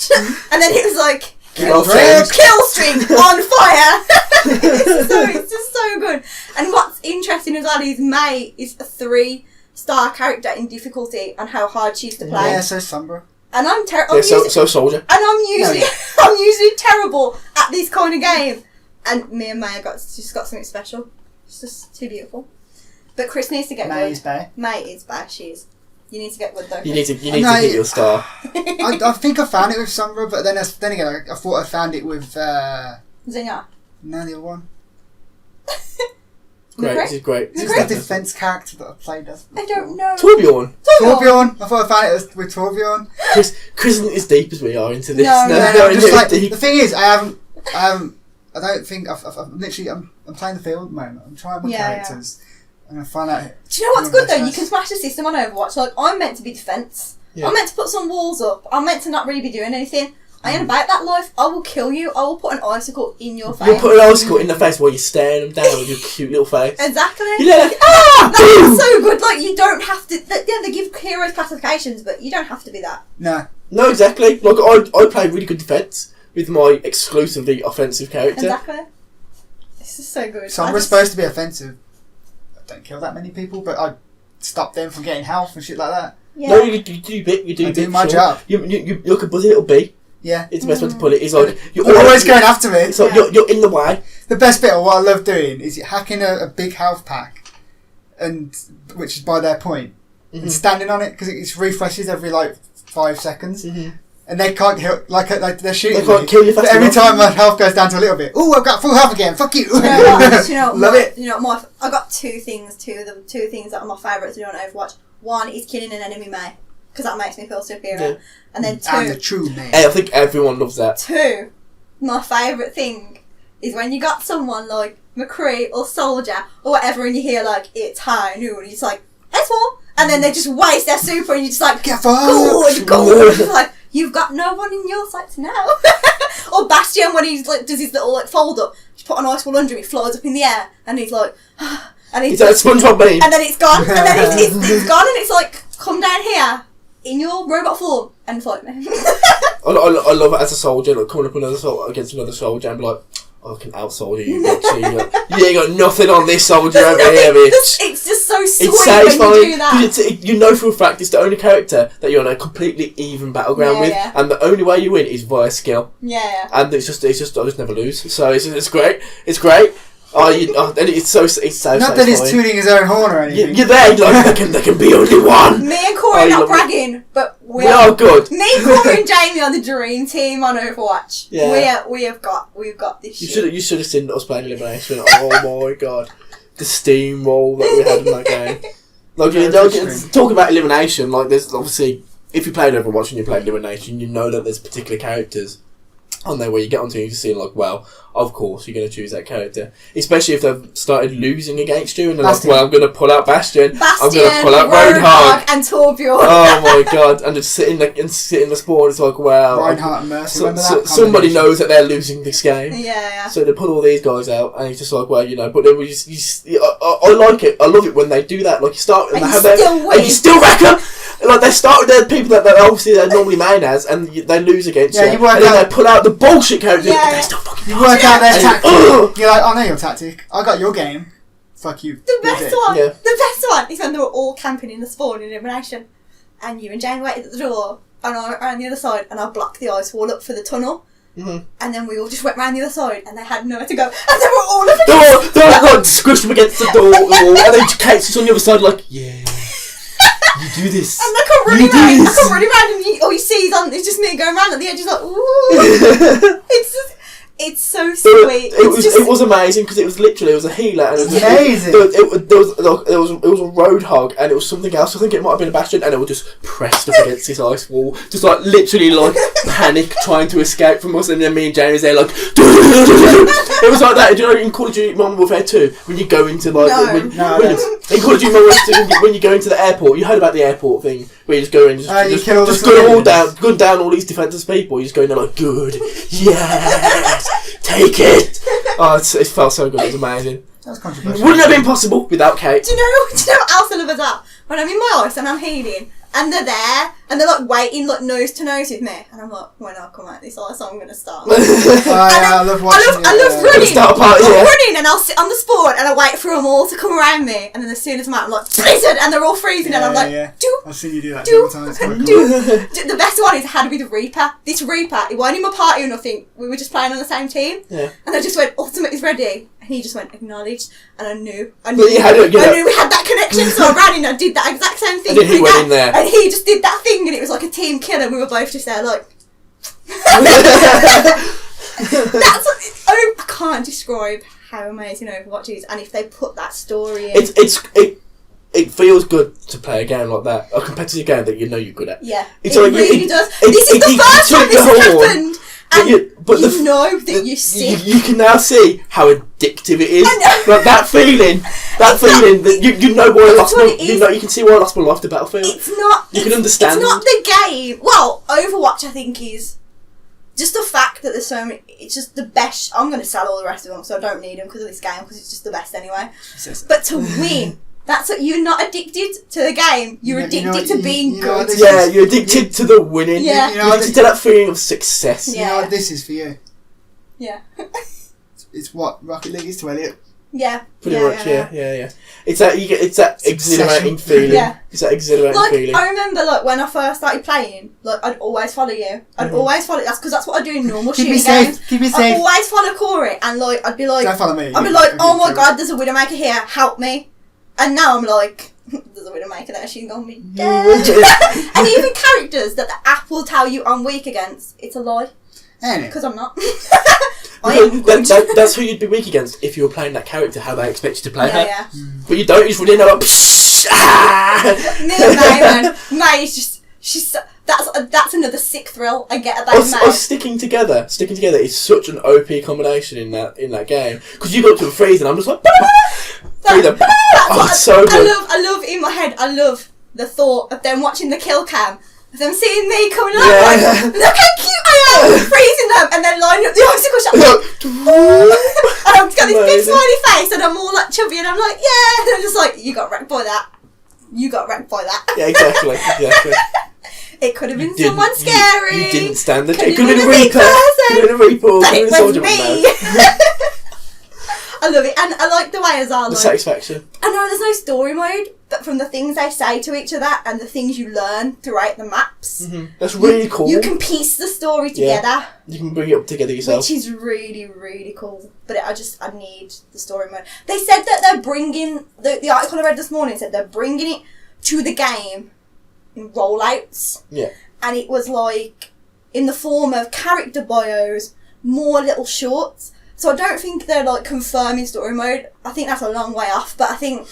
Speaker 3: And then it was like, kill streak on fire. It's just so good. And what's interesting as well is May is a 3-star character in difficulty and how hard she is to play.
Speaker 2: Yeah, so Sombra.
Speaker 3: And I'm terrible.
Speaker 1: Yeah, so Soldier. And
Speaker 3: I'm usually terrible at this kind of game. And me and May just got something special. It's just too beautiful. But Chris needs to get
Speaker 2: May
Speaker 3: good.
Speaker 2: Is bad.
Speaker 3: May is bad. She is. You need to get good though.
Speaker 1: You need to hit your star.
Speaker 2: I think I found it with Sombra, but then again, I thought I found it with
Speaker 3: Zinga.
Speaker 2: No, the other one.
Speaker 1: Great, this is great.
Speaker 2: Who's the defence character that I played as?
Speaker 3: I don't know.
Speaker 1: Torbjorn.
Speaker 2: I thought I found it with Torbjorn.
Speaker 1: Chris isn't as deep as we are into this.
Speaker 2: No, just like, the thing is, I don't think I'm playing the field at the moment. I'm trying my characters. And I find out.
Speaker 3: Do you know what's good though? You can smash the system on Overwatch. Like, I'm meant to be defence. Yeah. I'm meant to put some walls up. I'm meant to not really be doing anything. I ain't about that life. I will kill you. I will put an icicle in your face.
Speaker 1: You'll put an icicle in the face while you're staring them down with your cute little face.
Speaker 3: Exactly.
Speaker 1: You're like, ah!
Speaker 3: That's so good. Like, you don't have to. They give heroes classifications, but you don't have to be that.
Speaker 2: No,
Speaker 1: exactly. Like, I play really good defence with my exclusively offensive character.
Speaker 3: Exactly. This is so good.
Speaker 2: Sombra's supposed to be offensive. I don't kill that many people, but I stop them from getting health and shit like that.
Speaker 3: Yeah.
Speaker 1: No, you do
Speaker 2: my job.
Speaker 1: You're like a buzzy little bee.
Speaker 2: Yeah.
Speaker 1: It's the best way to put it. It's like
Speaker 2: you're always going after me.
Speaker 1: It's like you're in the way.
Speaker 2: The best bit of what I love doing is hacking a big health pack, and which is by their point, and standing on it because it refreshes every like 5 seconds. And they can't hit, like they're shooting.
Speaker 1: They can't kill you fast
Speaker 2: every
Speaker 1: enough.
Speaker 2: time my health goes down to a little bit. Oh, I've got full health again. Fuck you.
Speaker 3: You know,
Speaker 2: love it.
Speaker 3: You know, I got two things that are my favourite to do on Overwatch. One is killing an enemy mate, because that makes me feel superior. Yeah. And then two,
Speaker 2: I'm the true man.
Speaker 1: Hey, I think everyone loves that.
Speaker 3: Two, my favourite thing is when you got someone like McCree or Soldier or whatever, and you hear like it's Hyrule, and you're just like S4, and then they just waste their super, and you're just like
Speaker 2: get
Speaker 3: good. Like, you've got no one in your sights now. Or Bastion, when he's like does his little like fold up, just put an ice wall under him, it flies up in the air, and he's like, and he's
Speaker 1: like SpongeBob beam,
Speaker 3: and then it's gone, and then it's gone, and it's like, come down here in your robot form and fight me.
Speaker 1: I love it as a soldier, like coming up against another soldier and be like, I can out-soldier you, bitch. You ain't got nothing on this soldier over here, bitch.
Speaker 3: It's just so sweet
Speaker 1: it's
Speaker 3: when you do that.
Speaker 1: You know for a fact it's the only character that you're on a completely even battleground with, and the only way you win is via skill.
Speaker 3: Yeah.
Speaker 1: And it's just I just never lose. So it's great. It's great. And it's so
Speaker 2: not that he's tuning his own horn or anything.
Speaker 1: You're there, like there can be only one.
Speaker 3: Me and Corey are not bragging, but we
Speaker 1: are good.
Speaker 3: Me, Corey, and Jamie are the dream team on Overwatch.
Speaker 1: Yeah,
Speaker 3: we've got this.
Speaker 1: You should have seen us playing Elimination. Oh my god, the steamroll that we had in that game. Like talk about Elimination. Like there's obviously, if you played Overwatch and you played Elimination, you know that there's particular characters on there where you get onto and you see like, well, of course you're going to choose that character, especially if they've started losing against you and they're like, well, I'm going to pull out Bastion, I'm going to pull out Roadhog
Speaker 3: and Torbjorn.
Speaker 1: Oh my god! And just sit in the spawn. It's like, wow,
Speaker 2: Reinhardt and Mercy.
Speaker 1: Somebody knows that they're losing this game.
Speaker 3: Yeah.
Speaker 1: So they put all these guys out, and it's just like, well, but then I like it. I love it when they do that. Like you start and you still wreck them. Like they start with the people that obviously they're normally main as, and they lose against you, and then they pull out the bullshit characters. And they still fucking
Speaker 2: you work out their tactic. You're like, I know your tactic. I got your game. Fuck you.
Speaker 3: The best one is when they were all camping in the spawn in Elimination, and you and Jane waited at the door, and I went around the other side, and I blocked the ice wall up for the tunnel. And then we all just went round the other side, and they had nowhere to go, and they were all up against
Speaker 1: they were like squished them against the door, and then Kate's on the other side, like, yeah. You do this.
Speaker 3: And I come running around, and all you see is it's just me going around at the edge, like, ooh. It's so sweet.
Speaker 1: It was amazing because it was a healer and it was
Speaker 2: amazing.
Speaker 1: There was a Roadhog and it was something else. I think it might have been a Bastion, and it was just pressed up against this ice wall, just like literally like panic trying to escape from us. And then me and Jamie was there like, it was like that. Do you know in Call of Duty Modern Warfare 2 when you go into like in Call of Duty Modern Warfare 2 when you go into the airport? You heard about the airport thing where you just go in and just gun down all these defenseless people. You just go in there like, good, yes. Take it! Oh, it felt so good. It was amazing.
Speaker 2: That was controversial.
Speaker 1: Wouldn't have been possible without Kate.
Speaker 3: Do you know what else I love as well? When I'm in my ice and I'm healing, and they're there, and they're like waiting like nose to nose with me, and I'm like, when I come out this ice, I'm going to start.
Speaker 2: I love watching
Speaker 3: I love running.
Speaker 1: Start a party,
Speaker 3: I'm running, and I'll sit on the spawn, and I wait for them all to come around me, and then as soon as I'm out, I'm like, blizzard, and they're all freezing, and I'm like,
Speaker 2: I've seen you do that several times.
Speaker 3: The best one is I had to be the Reaper. This Reaper, he wasn't in my party or nothing. We were just playing on the same team.
Speaker 1: Yeah.
Speaker 3: And I just went, ultimate is ready. And he just went, acknowledged. And I knew we had that connection. So I ran in and I did that exact same thing.
Speaker 1: And then he went in there.
Speaker 3: And he just did that thing, and it was like a team kill, and we were both just there like... I can't describe how amazing Overwatch is, and if they put that story in,
Speaker 1: it feels good to play a game like that, a competitive game that you know you're good at.
Speaker 3: Yeah,
Speaker 1: it
Speaker 3: really does. This is the first time this has happened. And you know that you're sick.
Speaker 1: You can now see how addictive it is.
Speaker 3: I know.
Speaker 1: Like that feeling that you know why I lost my, you can see why I lost my life to Battlefield.
Speaker 3: It's not.
Speaker 1: You can understand.
Speaker 3: It's not the game. Well, Overwatch, I think, is just the fact that there's so many. It's just the best. I'm going to sell all the rest of them, so I don't need them because of this game, because it's just the best anyway. But to win. That's what you're not addicted to the game. You're addicted to being good.
Speaker 1: Yeah, you're addicted to the winning.
Speaker 3: Yeah.
Speaker 1: You're addicted to that feeling of success.
Speaker 3: Yeah.
Speaker 2: You know what this is for you?
Speaker 3: Yeah.
Speaker 2: It's what Rocket League is to Elliot.
Speaker 3: Yeah.
Speaker 1: Pretty much. Yeah. It's that exhilarating feeling.
Speaker 3: Yeah.
Speaker 1: It's that exhilarating feeling.
Speaker 3: I remember when I first started playing, I'd always follow you. I'd always follow. That's because that's what I do in normal shooting games.
Speaker 2: Keep me safe.
Speaker 3: I'd always follow Corey, and I'd be like,
Speaker 2: don't follow me.
Speaker 3: I'd be like, oh my god, there's a Widowmaker here. Help me. And now I'm like, there's a Widowmaker there, she's gonna be dead. And even characters that the app will tell you I'm weak against, it's a lie. Because I'm not. I am good.
Speaker 1: That's who you'd be weak against if you were playing that character, how they expect you to play her.
Speaker 3: Yeah.
Speaker 1: But you don't, you just run in and like,
Speaker 3: Me and May, man. May is just, that's another sick thrill I get about May.
Speaker 1: Us sticking together is such an OP combination in that game. Because you go up to a freeze and I'm just like, it's so good.
Speaker 3: I love in my head, I love the thought of them watching the kill cam, of them seeing me coming up, like, look how cute I am, freezing them, and then lining up the icicle shot, and I've got this big smiley face, and I'm all like chubby, and I'm like, yeah, and I'm just like, you got wrecked by that.
Speaker 1: Yeah, exactly.
Speaker 3: It could have been someone scary.
Speaker 1: You didn't stand the chance.
Speaker 3: It
Speaker 1: It could have been a Reaper.
Speaker 3: But it was me. I love it, and I like the way as well.
Speaker 1: The satisfaction.
Speaker 3: I know there's no story mode, but from the things they say to each other and the things you learn throughout the maps,
Speaker 1: that's really cool.
Speaker 3: You can piece the story together.
Speaker 1: Yeah. You can bring it up together yourself,
Speaker 3: which is really, really cool. But I need the story mode. They said that they're bringing the article I read this morning said they're bringing it to the game in rollouts.
Speaker 1: Yeah,
Speaker 3: and it was like in the form of character bios, more little shorts. So I don't think they're confirming story mode. I think that's a long way off. But I think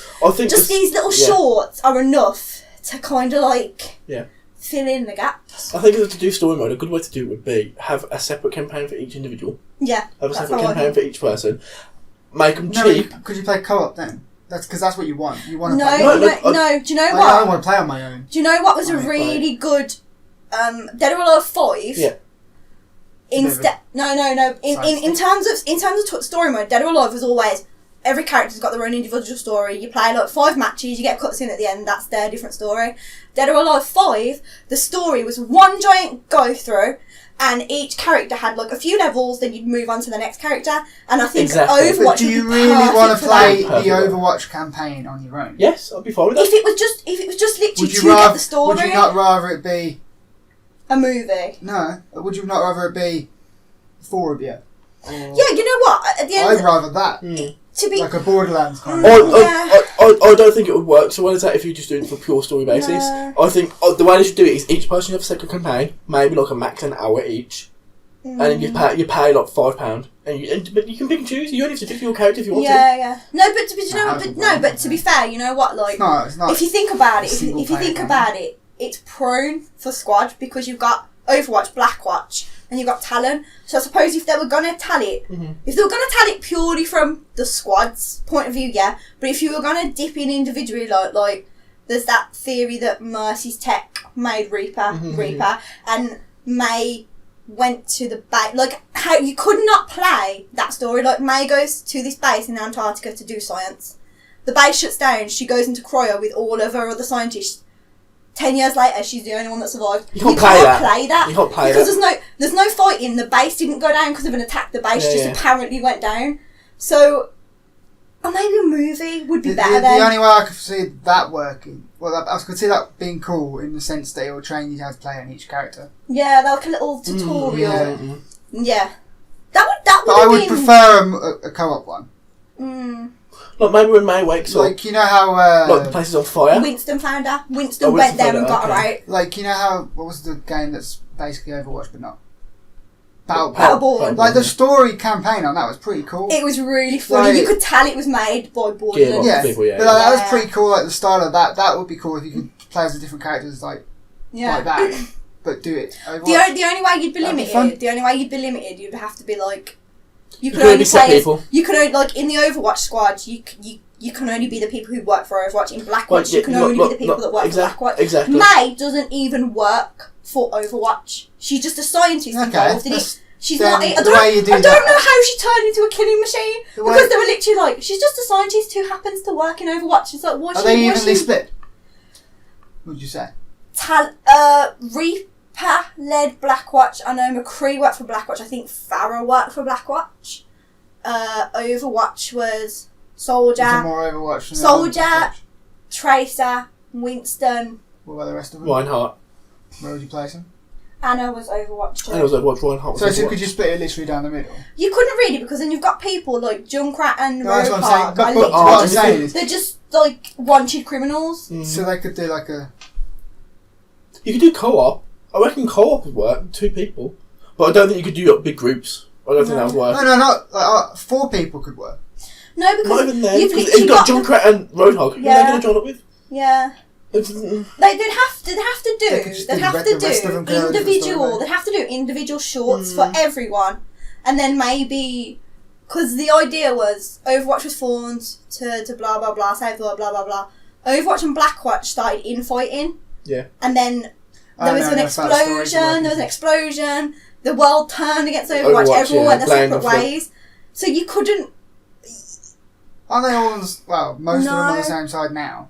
Speaker 3: just these little shorts are enough to kind of fill in the gaps.
Speaker 1: I think to do story mode, a good way to do it would be have a separate campaign for each individual.
Speaker 3: Yeah,
Speaker 1: have a separate campaign for each person. Make them cheap.
Speaker 2: Could you play co-op then? That's because that's what you want. You want to
Speaker 3: play.
Speaker 2: No.
Speaker 3: Do you know what?
Speaker 2: I don't want to play on my own.
Speaker 3: Do you know what was a really good Dead or Alive 5?
Speaker 1: Yeah.
Speaker 3: In terms of story mode, Dead or Alive was always every character's got their own individual story. You play 5 matches, you get cutscene at the end. That's their different story. Dead or Alive 5, the story was one giant go through, and each character had a few levels. Then you'd move on to the next character. And I think Overwatch.
Speaker 2: But do you really want to play the Overwatch campaign on your own?
Speaker 1: Yes, I'd be fine with that.
Speaker 3: If it was just literally to get the story.
Speaker 2: Would you not rather it be
Speaker 3: a movie?
Speaker 2: No. Would you not rather it be 4 of you?
Speaker 3: Yeah, you know what? At the end,
Speaker 2: I'd rather that.
Speaker 3: To be
Speaker 2: like a Borderlands kind
Speaker 1: of. I don't think it would work. So what is that if you're just doing it for pure story basis? No. I think the way they should do it is each person have a second campaign, maybe a max an hour each, and then you pay £5, but you can pick and choose. You only have to pick your character if you want to.
Speaker 3: Yeah. No, but to be fair, you know what?
Speaker 2: It's not.
Speaker 3: If you think about it, it's prone for squad because you've got Overwatch, Blackwatch, and you've got Talon. So I suppose if they were going to tally it, purely from the squad's point of view, yeah. But if you were going to dip in individually, there's that theory that Mercy's tech made Reaper, and May went to the base. How you could not play that story. May goes to this base in Antarctica to do science. The base shuts down. She goes into cryo with all of her other scientists. 10 years later, she's the only one that survived. You can't play that. You can't play because there's no fighting. The base didn't go down because of an attack. The base apparently went down. So, maybe a movie would be better then.
Speaker 2: The only way I could see that working, I could see that being cool in the sense that it will train you how to play on each character.
Speaker 3: Yeah, a little tutorial. Yeah. That would
Speaker 2: But I would prefer a co-op one.
Speaker 1: Maybe when May wakes up.
Speaker 2: You know how...
Speaker 1: the place is on fire.
Speaker 3: Winston found her. Winston went there and got her out.
Speaker 2: You know how... What was the game that's basically Overwatch but not?
Speaker 3: Battleborn.
Speaker 2: Like the story campaign on that was pretty cool.
Speaker 3: It was really funny. You could tell it was made by Borderlands.
Speaker 2: People, but that was pretty cool. Like the style of that. That would be cool if you could play as the different characters like that. But do it.
Speaker 3: The only way you'd be limited. The only way you'd be limited. You'd have to be like. You could only play people. You could only like in the Overwatch squad. You can only be the people who work for Overwatch. In Blackwatch, you can only be the people that work for Blackwatch.
Speaker 1: Exactly.
Speaker 3: May doesn't even work for Overwatch. She's just a scientist involved in it. She's not. I don't know how she turned into a killing machine because they were literally like, she's just a scientist who happens to work in Overwatch. It's like,
Speaker 2: are they evenly split? What would you say?
Speaker 3: Reaper led Blackwatch. I know McCree worked for Blackwatch. I think Farah worked for Blackwatch. Overwatch was Soldier.
Speaker 2: More Overwatch.
Speaker 3: Soldier, Tracer, Winston.
Speaker 2: What about the rest of them?
Speaker 1: Reinhardt.
Speaker 2: Where would you place them?
Speaker 3: Anna was Overwatch too.
Speaker 1: Anna was Overwatch, Reinhardt was Overwatch.
Speaker 2: So could you split it literally down the middle?
Speaker 3: You couldn't really, because then you've got people like Junkrat and
Speaker 2: that's what I'm saying.
Speaker 3: Roadhog.
Speaker 2: What I'm saying is...
Speaker 3: They're just like wanted criminals.
Speaker 2: So they could do like a...
Speaker 1: You could do co-op. I reckon co-op would work, 2 people. But I don't think you could do big groups. I don't think that would work.
Speaker 2: No, not... 4 people could work.
Speaker 3: No, because
Speaker 1: not even then. You've got Junkrat and Roadhog. Who are they going to join up with?
Speaker 3: Yeah. They'd have to do individual shorts for everyone, and then maybe because the idea was Overwatch was formed to blah blah blah, save the world, blah blah blah. Overwatch and Blackwatch started infighting.
Speaker 1: Yeah.
Speaker 3: And then there was an explosion. There was an explosion. The world turned against Overwatch. Everyone went their separate ways. So you couldn't.
Speaker 2: Aren't they all? Most of them on the same side now.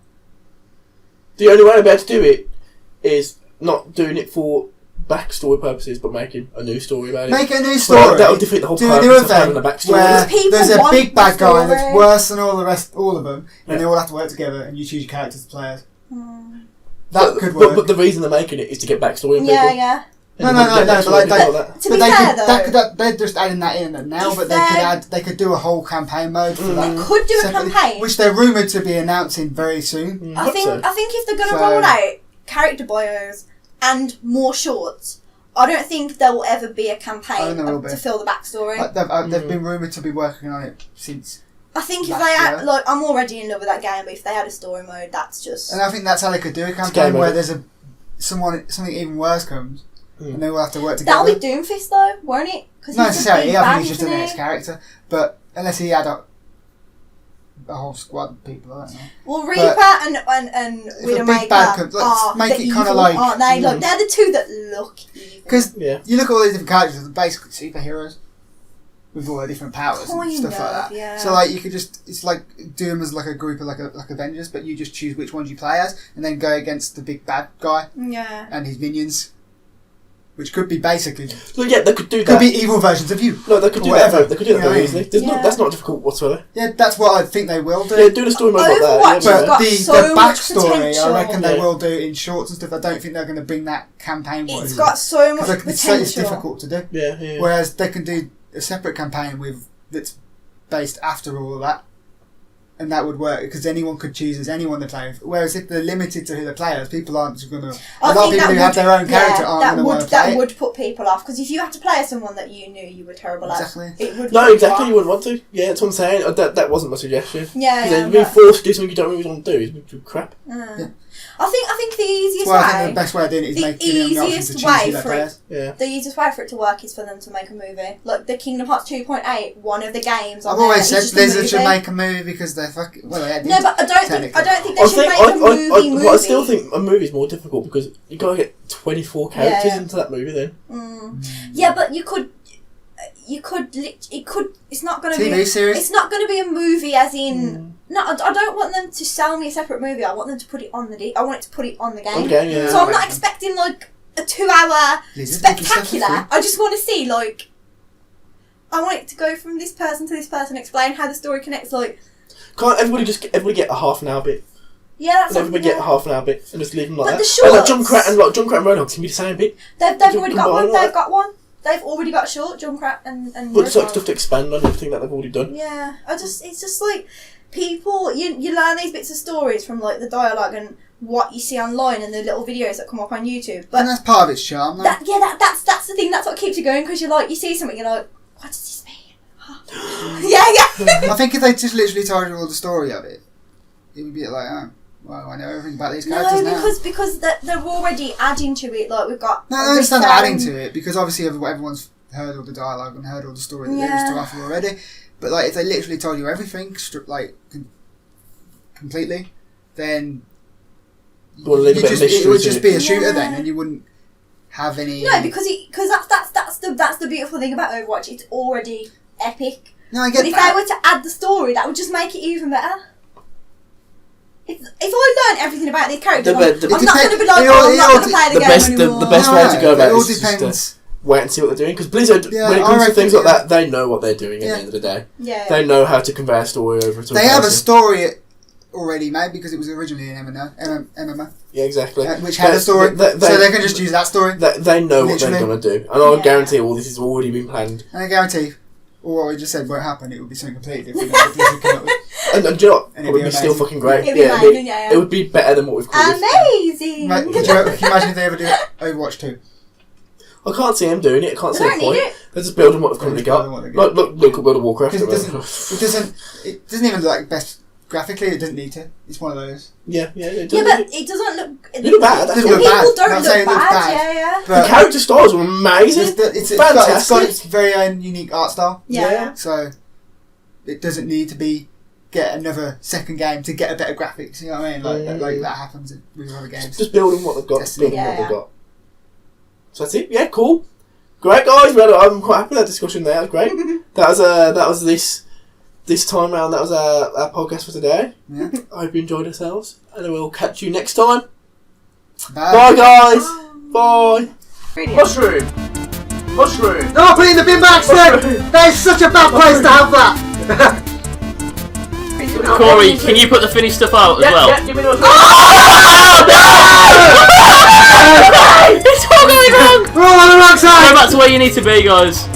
Speaker 1: The only way to be able to do it is not doing it for backstory purposes, but making a new story about it.
Speaker 2: Make a new story.
Speaker 1: Well, that'll defeat the whole purpose of having a backstory.
Speaker 2: Where there's a big bad guy that's worse than all of them, and they all have to work together, and you choose your characters as players. That could work.
Speaker 1: But the reason they're making it is to get backstory on people.
Speaker 3: Yeah.
Speaker 2: No. But
Speaker 3: to be fair, though,
Speaker 2: they're just adding that in now. But they could do a whole campaign mode for that.
Speaker 3: They could do a campaign,
Speaker 2: which they're rumoured to be announcing very soon.
Speaker 3: I think if they're going to roll out character bios and more shorts, I don't think there will ever be a campaign to fill the backstory.
Speaker 2: They've been rumoured to be working on it since.
Speaker 3: I think if they had, I'm already in love with that game, but if they had a story mode, that's just.
Speaker 2: And I think that's how they could do a campaign where there's something even worse comes. And they will have to work together.
Speaker 3: That'll be Doomfist though, won't it?
Speaker 2: Not necessarily. I think he's just an ex-character. But unless he had a whole squad of people, I don't know.
Speaker 3: Well, Reaper and Widowmaker
Speaker 2: make it kind of like...
Speaker 3: aren't they? Like, they're the two that look evil.
Speaker 2: Because you look at all these different characters, they're basically superheroes with all their different powers and stuff like that.
Speaker 3: Yeah.
Speaker 2: So like you could just... It's like do them as like a group of like Avengers, but you just choose which ones you play as and then go against the big bad guy and his minions. Which could be basically...
Speaker 1: Well, yeah, they could do that.
Speaker 2: Could be evil versions of you.
Speaker 1: No, they could do that. They could do that very easily. That's not difficult whatsoever.
Speaker 2: Yeah, that's what I think they will do.
Speaker 1: Yeah, do the story mode like that.
Speaker 2: But the backstory, I reckon they will do in shorts and stuff. I don't think they're going to bring that campaign.
Speaker 3: It's got so much potential.
Speaker 2: It's difficult to do.
Speaker 1: Yeah.
Speaker 2: Whereas they can do a separate campaign that's based after all of that. And that would work because anyone could choose as anyone to play with. Whereas if they're limited to who the players, people aren't going to. A lot of people who have their own character aren't going to want to play
Speaker 3: That would put people off because if you had to play as someone that you knew you were terrible at, it would.
Speaker 1: No, exactly. You wouldn't want to. Yeah, that's what I'm saying. That wasn't my suggestion.
Speaker 3: Yeah.
Speaker 1: Being forced to do something you don't really want to do is crap.
Speaker 3: Yeah. I think the easiest way.
Speaker 2: I think the best way of doing it is making the option to choose who their players.
Speaker 3: The easiest way for it to work is for them to make a movie. Like the Kingdom Hearts 2.8, one of the games.
Speaker 2: I've always said Blizzard should make a movie because they're fucking. Well, they
Speaker 3: no, but I don't think they should make a movie.
Speaker 1: But I still think a movie is more difficult because you got to get 24 characters into that movie then.
Speaker 3: Yeah, but you could. It's not going to be
Speaker 2: TV series.
Speaker 3: It's not going to be a movie, as in. No, I don't want them to sell me a separate movie. I want them to put it on I want it to put it on the game.
Speaker 1: Okay, yeah.
Speaker 3: So I'm not expecting like a 2-hour spectacular. I just want to see like. I want it to go from this person to this person, explain how the story connects. Like,
Speaker 1: can't everybody get a half an hour bit?
Speaker 3: Yeah, that's.
Speaker 1: Everybody get a half an hour bit and just leave them like
Speaker 3: that.
Speaker 1: The
Speaker 3: shorts,
Speaker 1: and Junkrat and Roadhog can be the same bit.
Speaker 3: They've already got one. They've got one. They've already got short Junkrat and.
Speaker 1: But it's like stuff to expand on everything that they've already done.
Speaker 3: Yeah, it's just like people. You learn these bits of stories from like the dialogue, and what you see online and the little videos that come up on YouTube. But
Speaker 2: and that's part of its charm, though.
Speaker 3: that's the thing. That's what keeps you going, because you're like, you see something, you're like, what does this mean? yeah.
Speaker 2: I think if they just literally told you all the story of it, it would be like, oh, well, I know everything about these characters now.
Speaker 3: No, because they're already adding to it. Like, we've got...
Speaker 2: No, I understand they're adding to it, because obviously everyone's heard all the dialogue and heard all the story that there is to offer already. But, like, if they literally told you everything, like, completely, then... it would just be a shooter then, and you wouldn't have any...
Speaker 3: No, because that's the beautiful thing about Overwatch. It's already epic.
Speaker 2: No, I get
Speaker 3: But if they were to add the story, that would just make it even better. If I learn everything about these characters, I'm not going to be like, I'm not going to play the game anymore.
Speaker 1: The best way to go about
Speaker 2: it all
Speaker 1: it is
Speaker 2: depends.
Speaker 1: just to wait and see what they're doing. Because Blizzard, when it comes to things like that, they know what they're doing at the end of the day.
Speaker 3: Yeah.
Speaker 1: They know how to convey a story over to
Speaker 2: They have a story already made, because it was originally an MMO.
Speaker 1: Yeah, exactly.
Speaker 2: Which had a story, so they can just use that story.
Speaker 1: They know what they're going to do. And I guarantee all this has already been planned.
Speaker 2: And I guarantee all what we just said won't happen. It would be something completely different.
Speaker 1: And do you know what? It would be still fucking great. It would be better than what we've called
Speaker 3: Amazing!
Speaker 2: Can you imagine if they ever do Overwatch 2?
Speaker 1: I can't see them doing it. I can't see the point. They're just building what they've currently got. Look at World of Warcraft.
Speaker 2: It doesn't even look like best graphically. It doesn't need to. It's one of those.
Speaker 1: Yeah,
Speaker 3: but it doesn't look.
Speaker 1: It look bad.
Speaker 2: People
Speaker 3: don't look bad. Yeah.
Speaker 1: But the character styles are amazing.
Speaker 2: It's got its very own unique art style.
Speaker 3: Yeah.
Speaker 2: So it doesn't need to get another second game to get a better graphics. You know what I mean? Like that happens with other games.
Speaker 1: Just building what they've got. Building what they've got. So that's it. Yeah, cool. Great, guys. I'm quite happy with that discussion there. That was great. that was this time round. That was our podcast for today.
Speaker 2: Yeah.
Speaker 1: I hope you enjoyed yourselves, and we'll catch you next time.
Speaker 2: Bye
Speaker 1: guys. Bye. Mushroom.
Speaker 2: No, put it in the bin box then. That is such a bad place to have that.
Speaker 4: Corey, can you put the finished stuff out as well?
Speaker 1: Yeah, give me those.
Speaker 4: It's all going wrong!
Speaker 2: We're all on the wrong side!
Speaker 4: Go back to where you need to be, guys.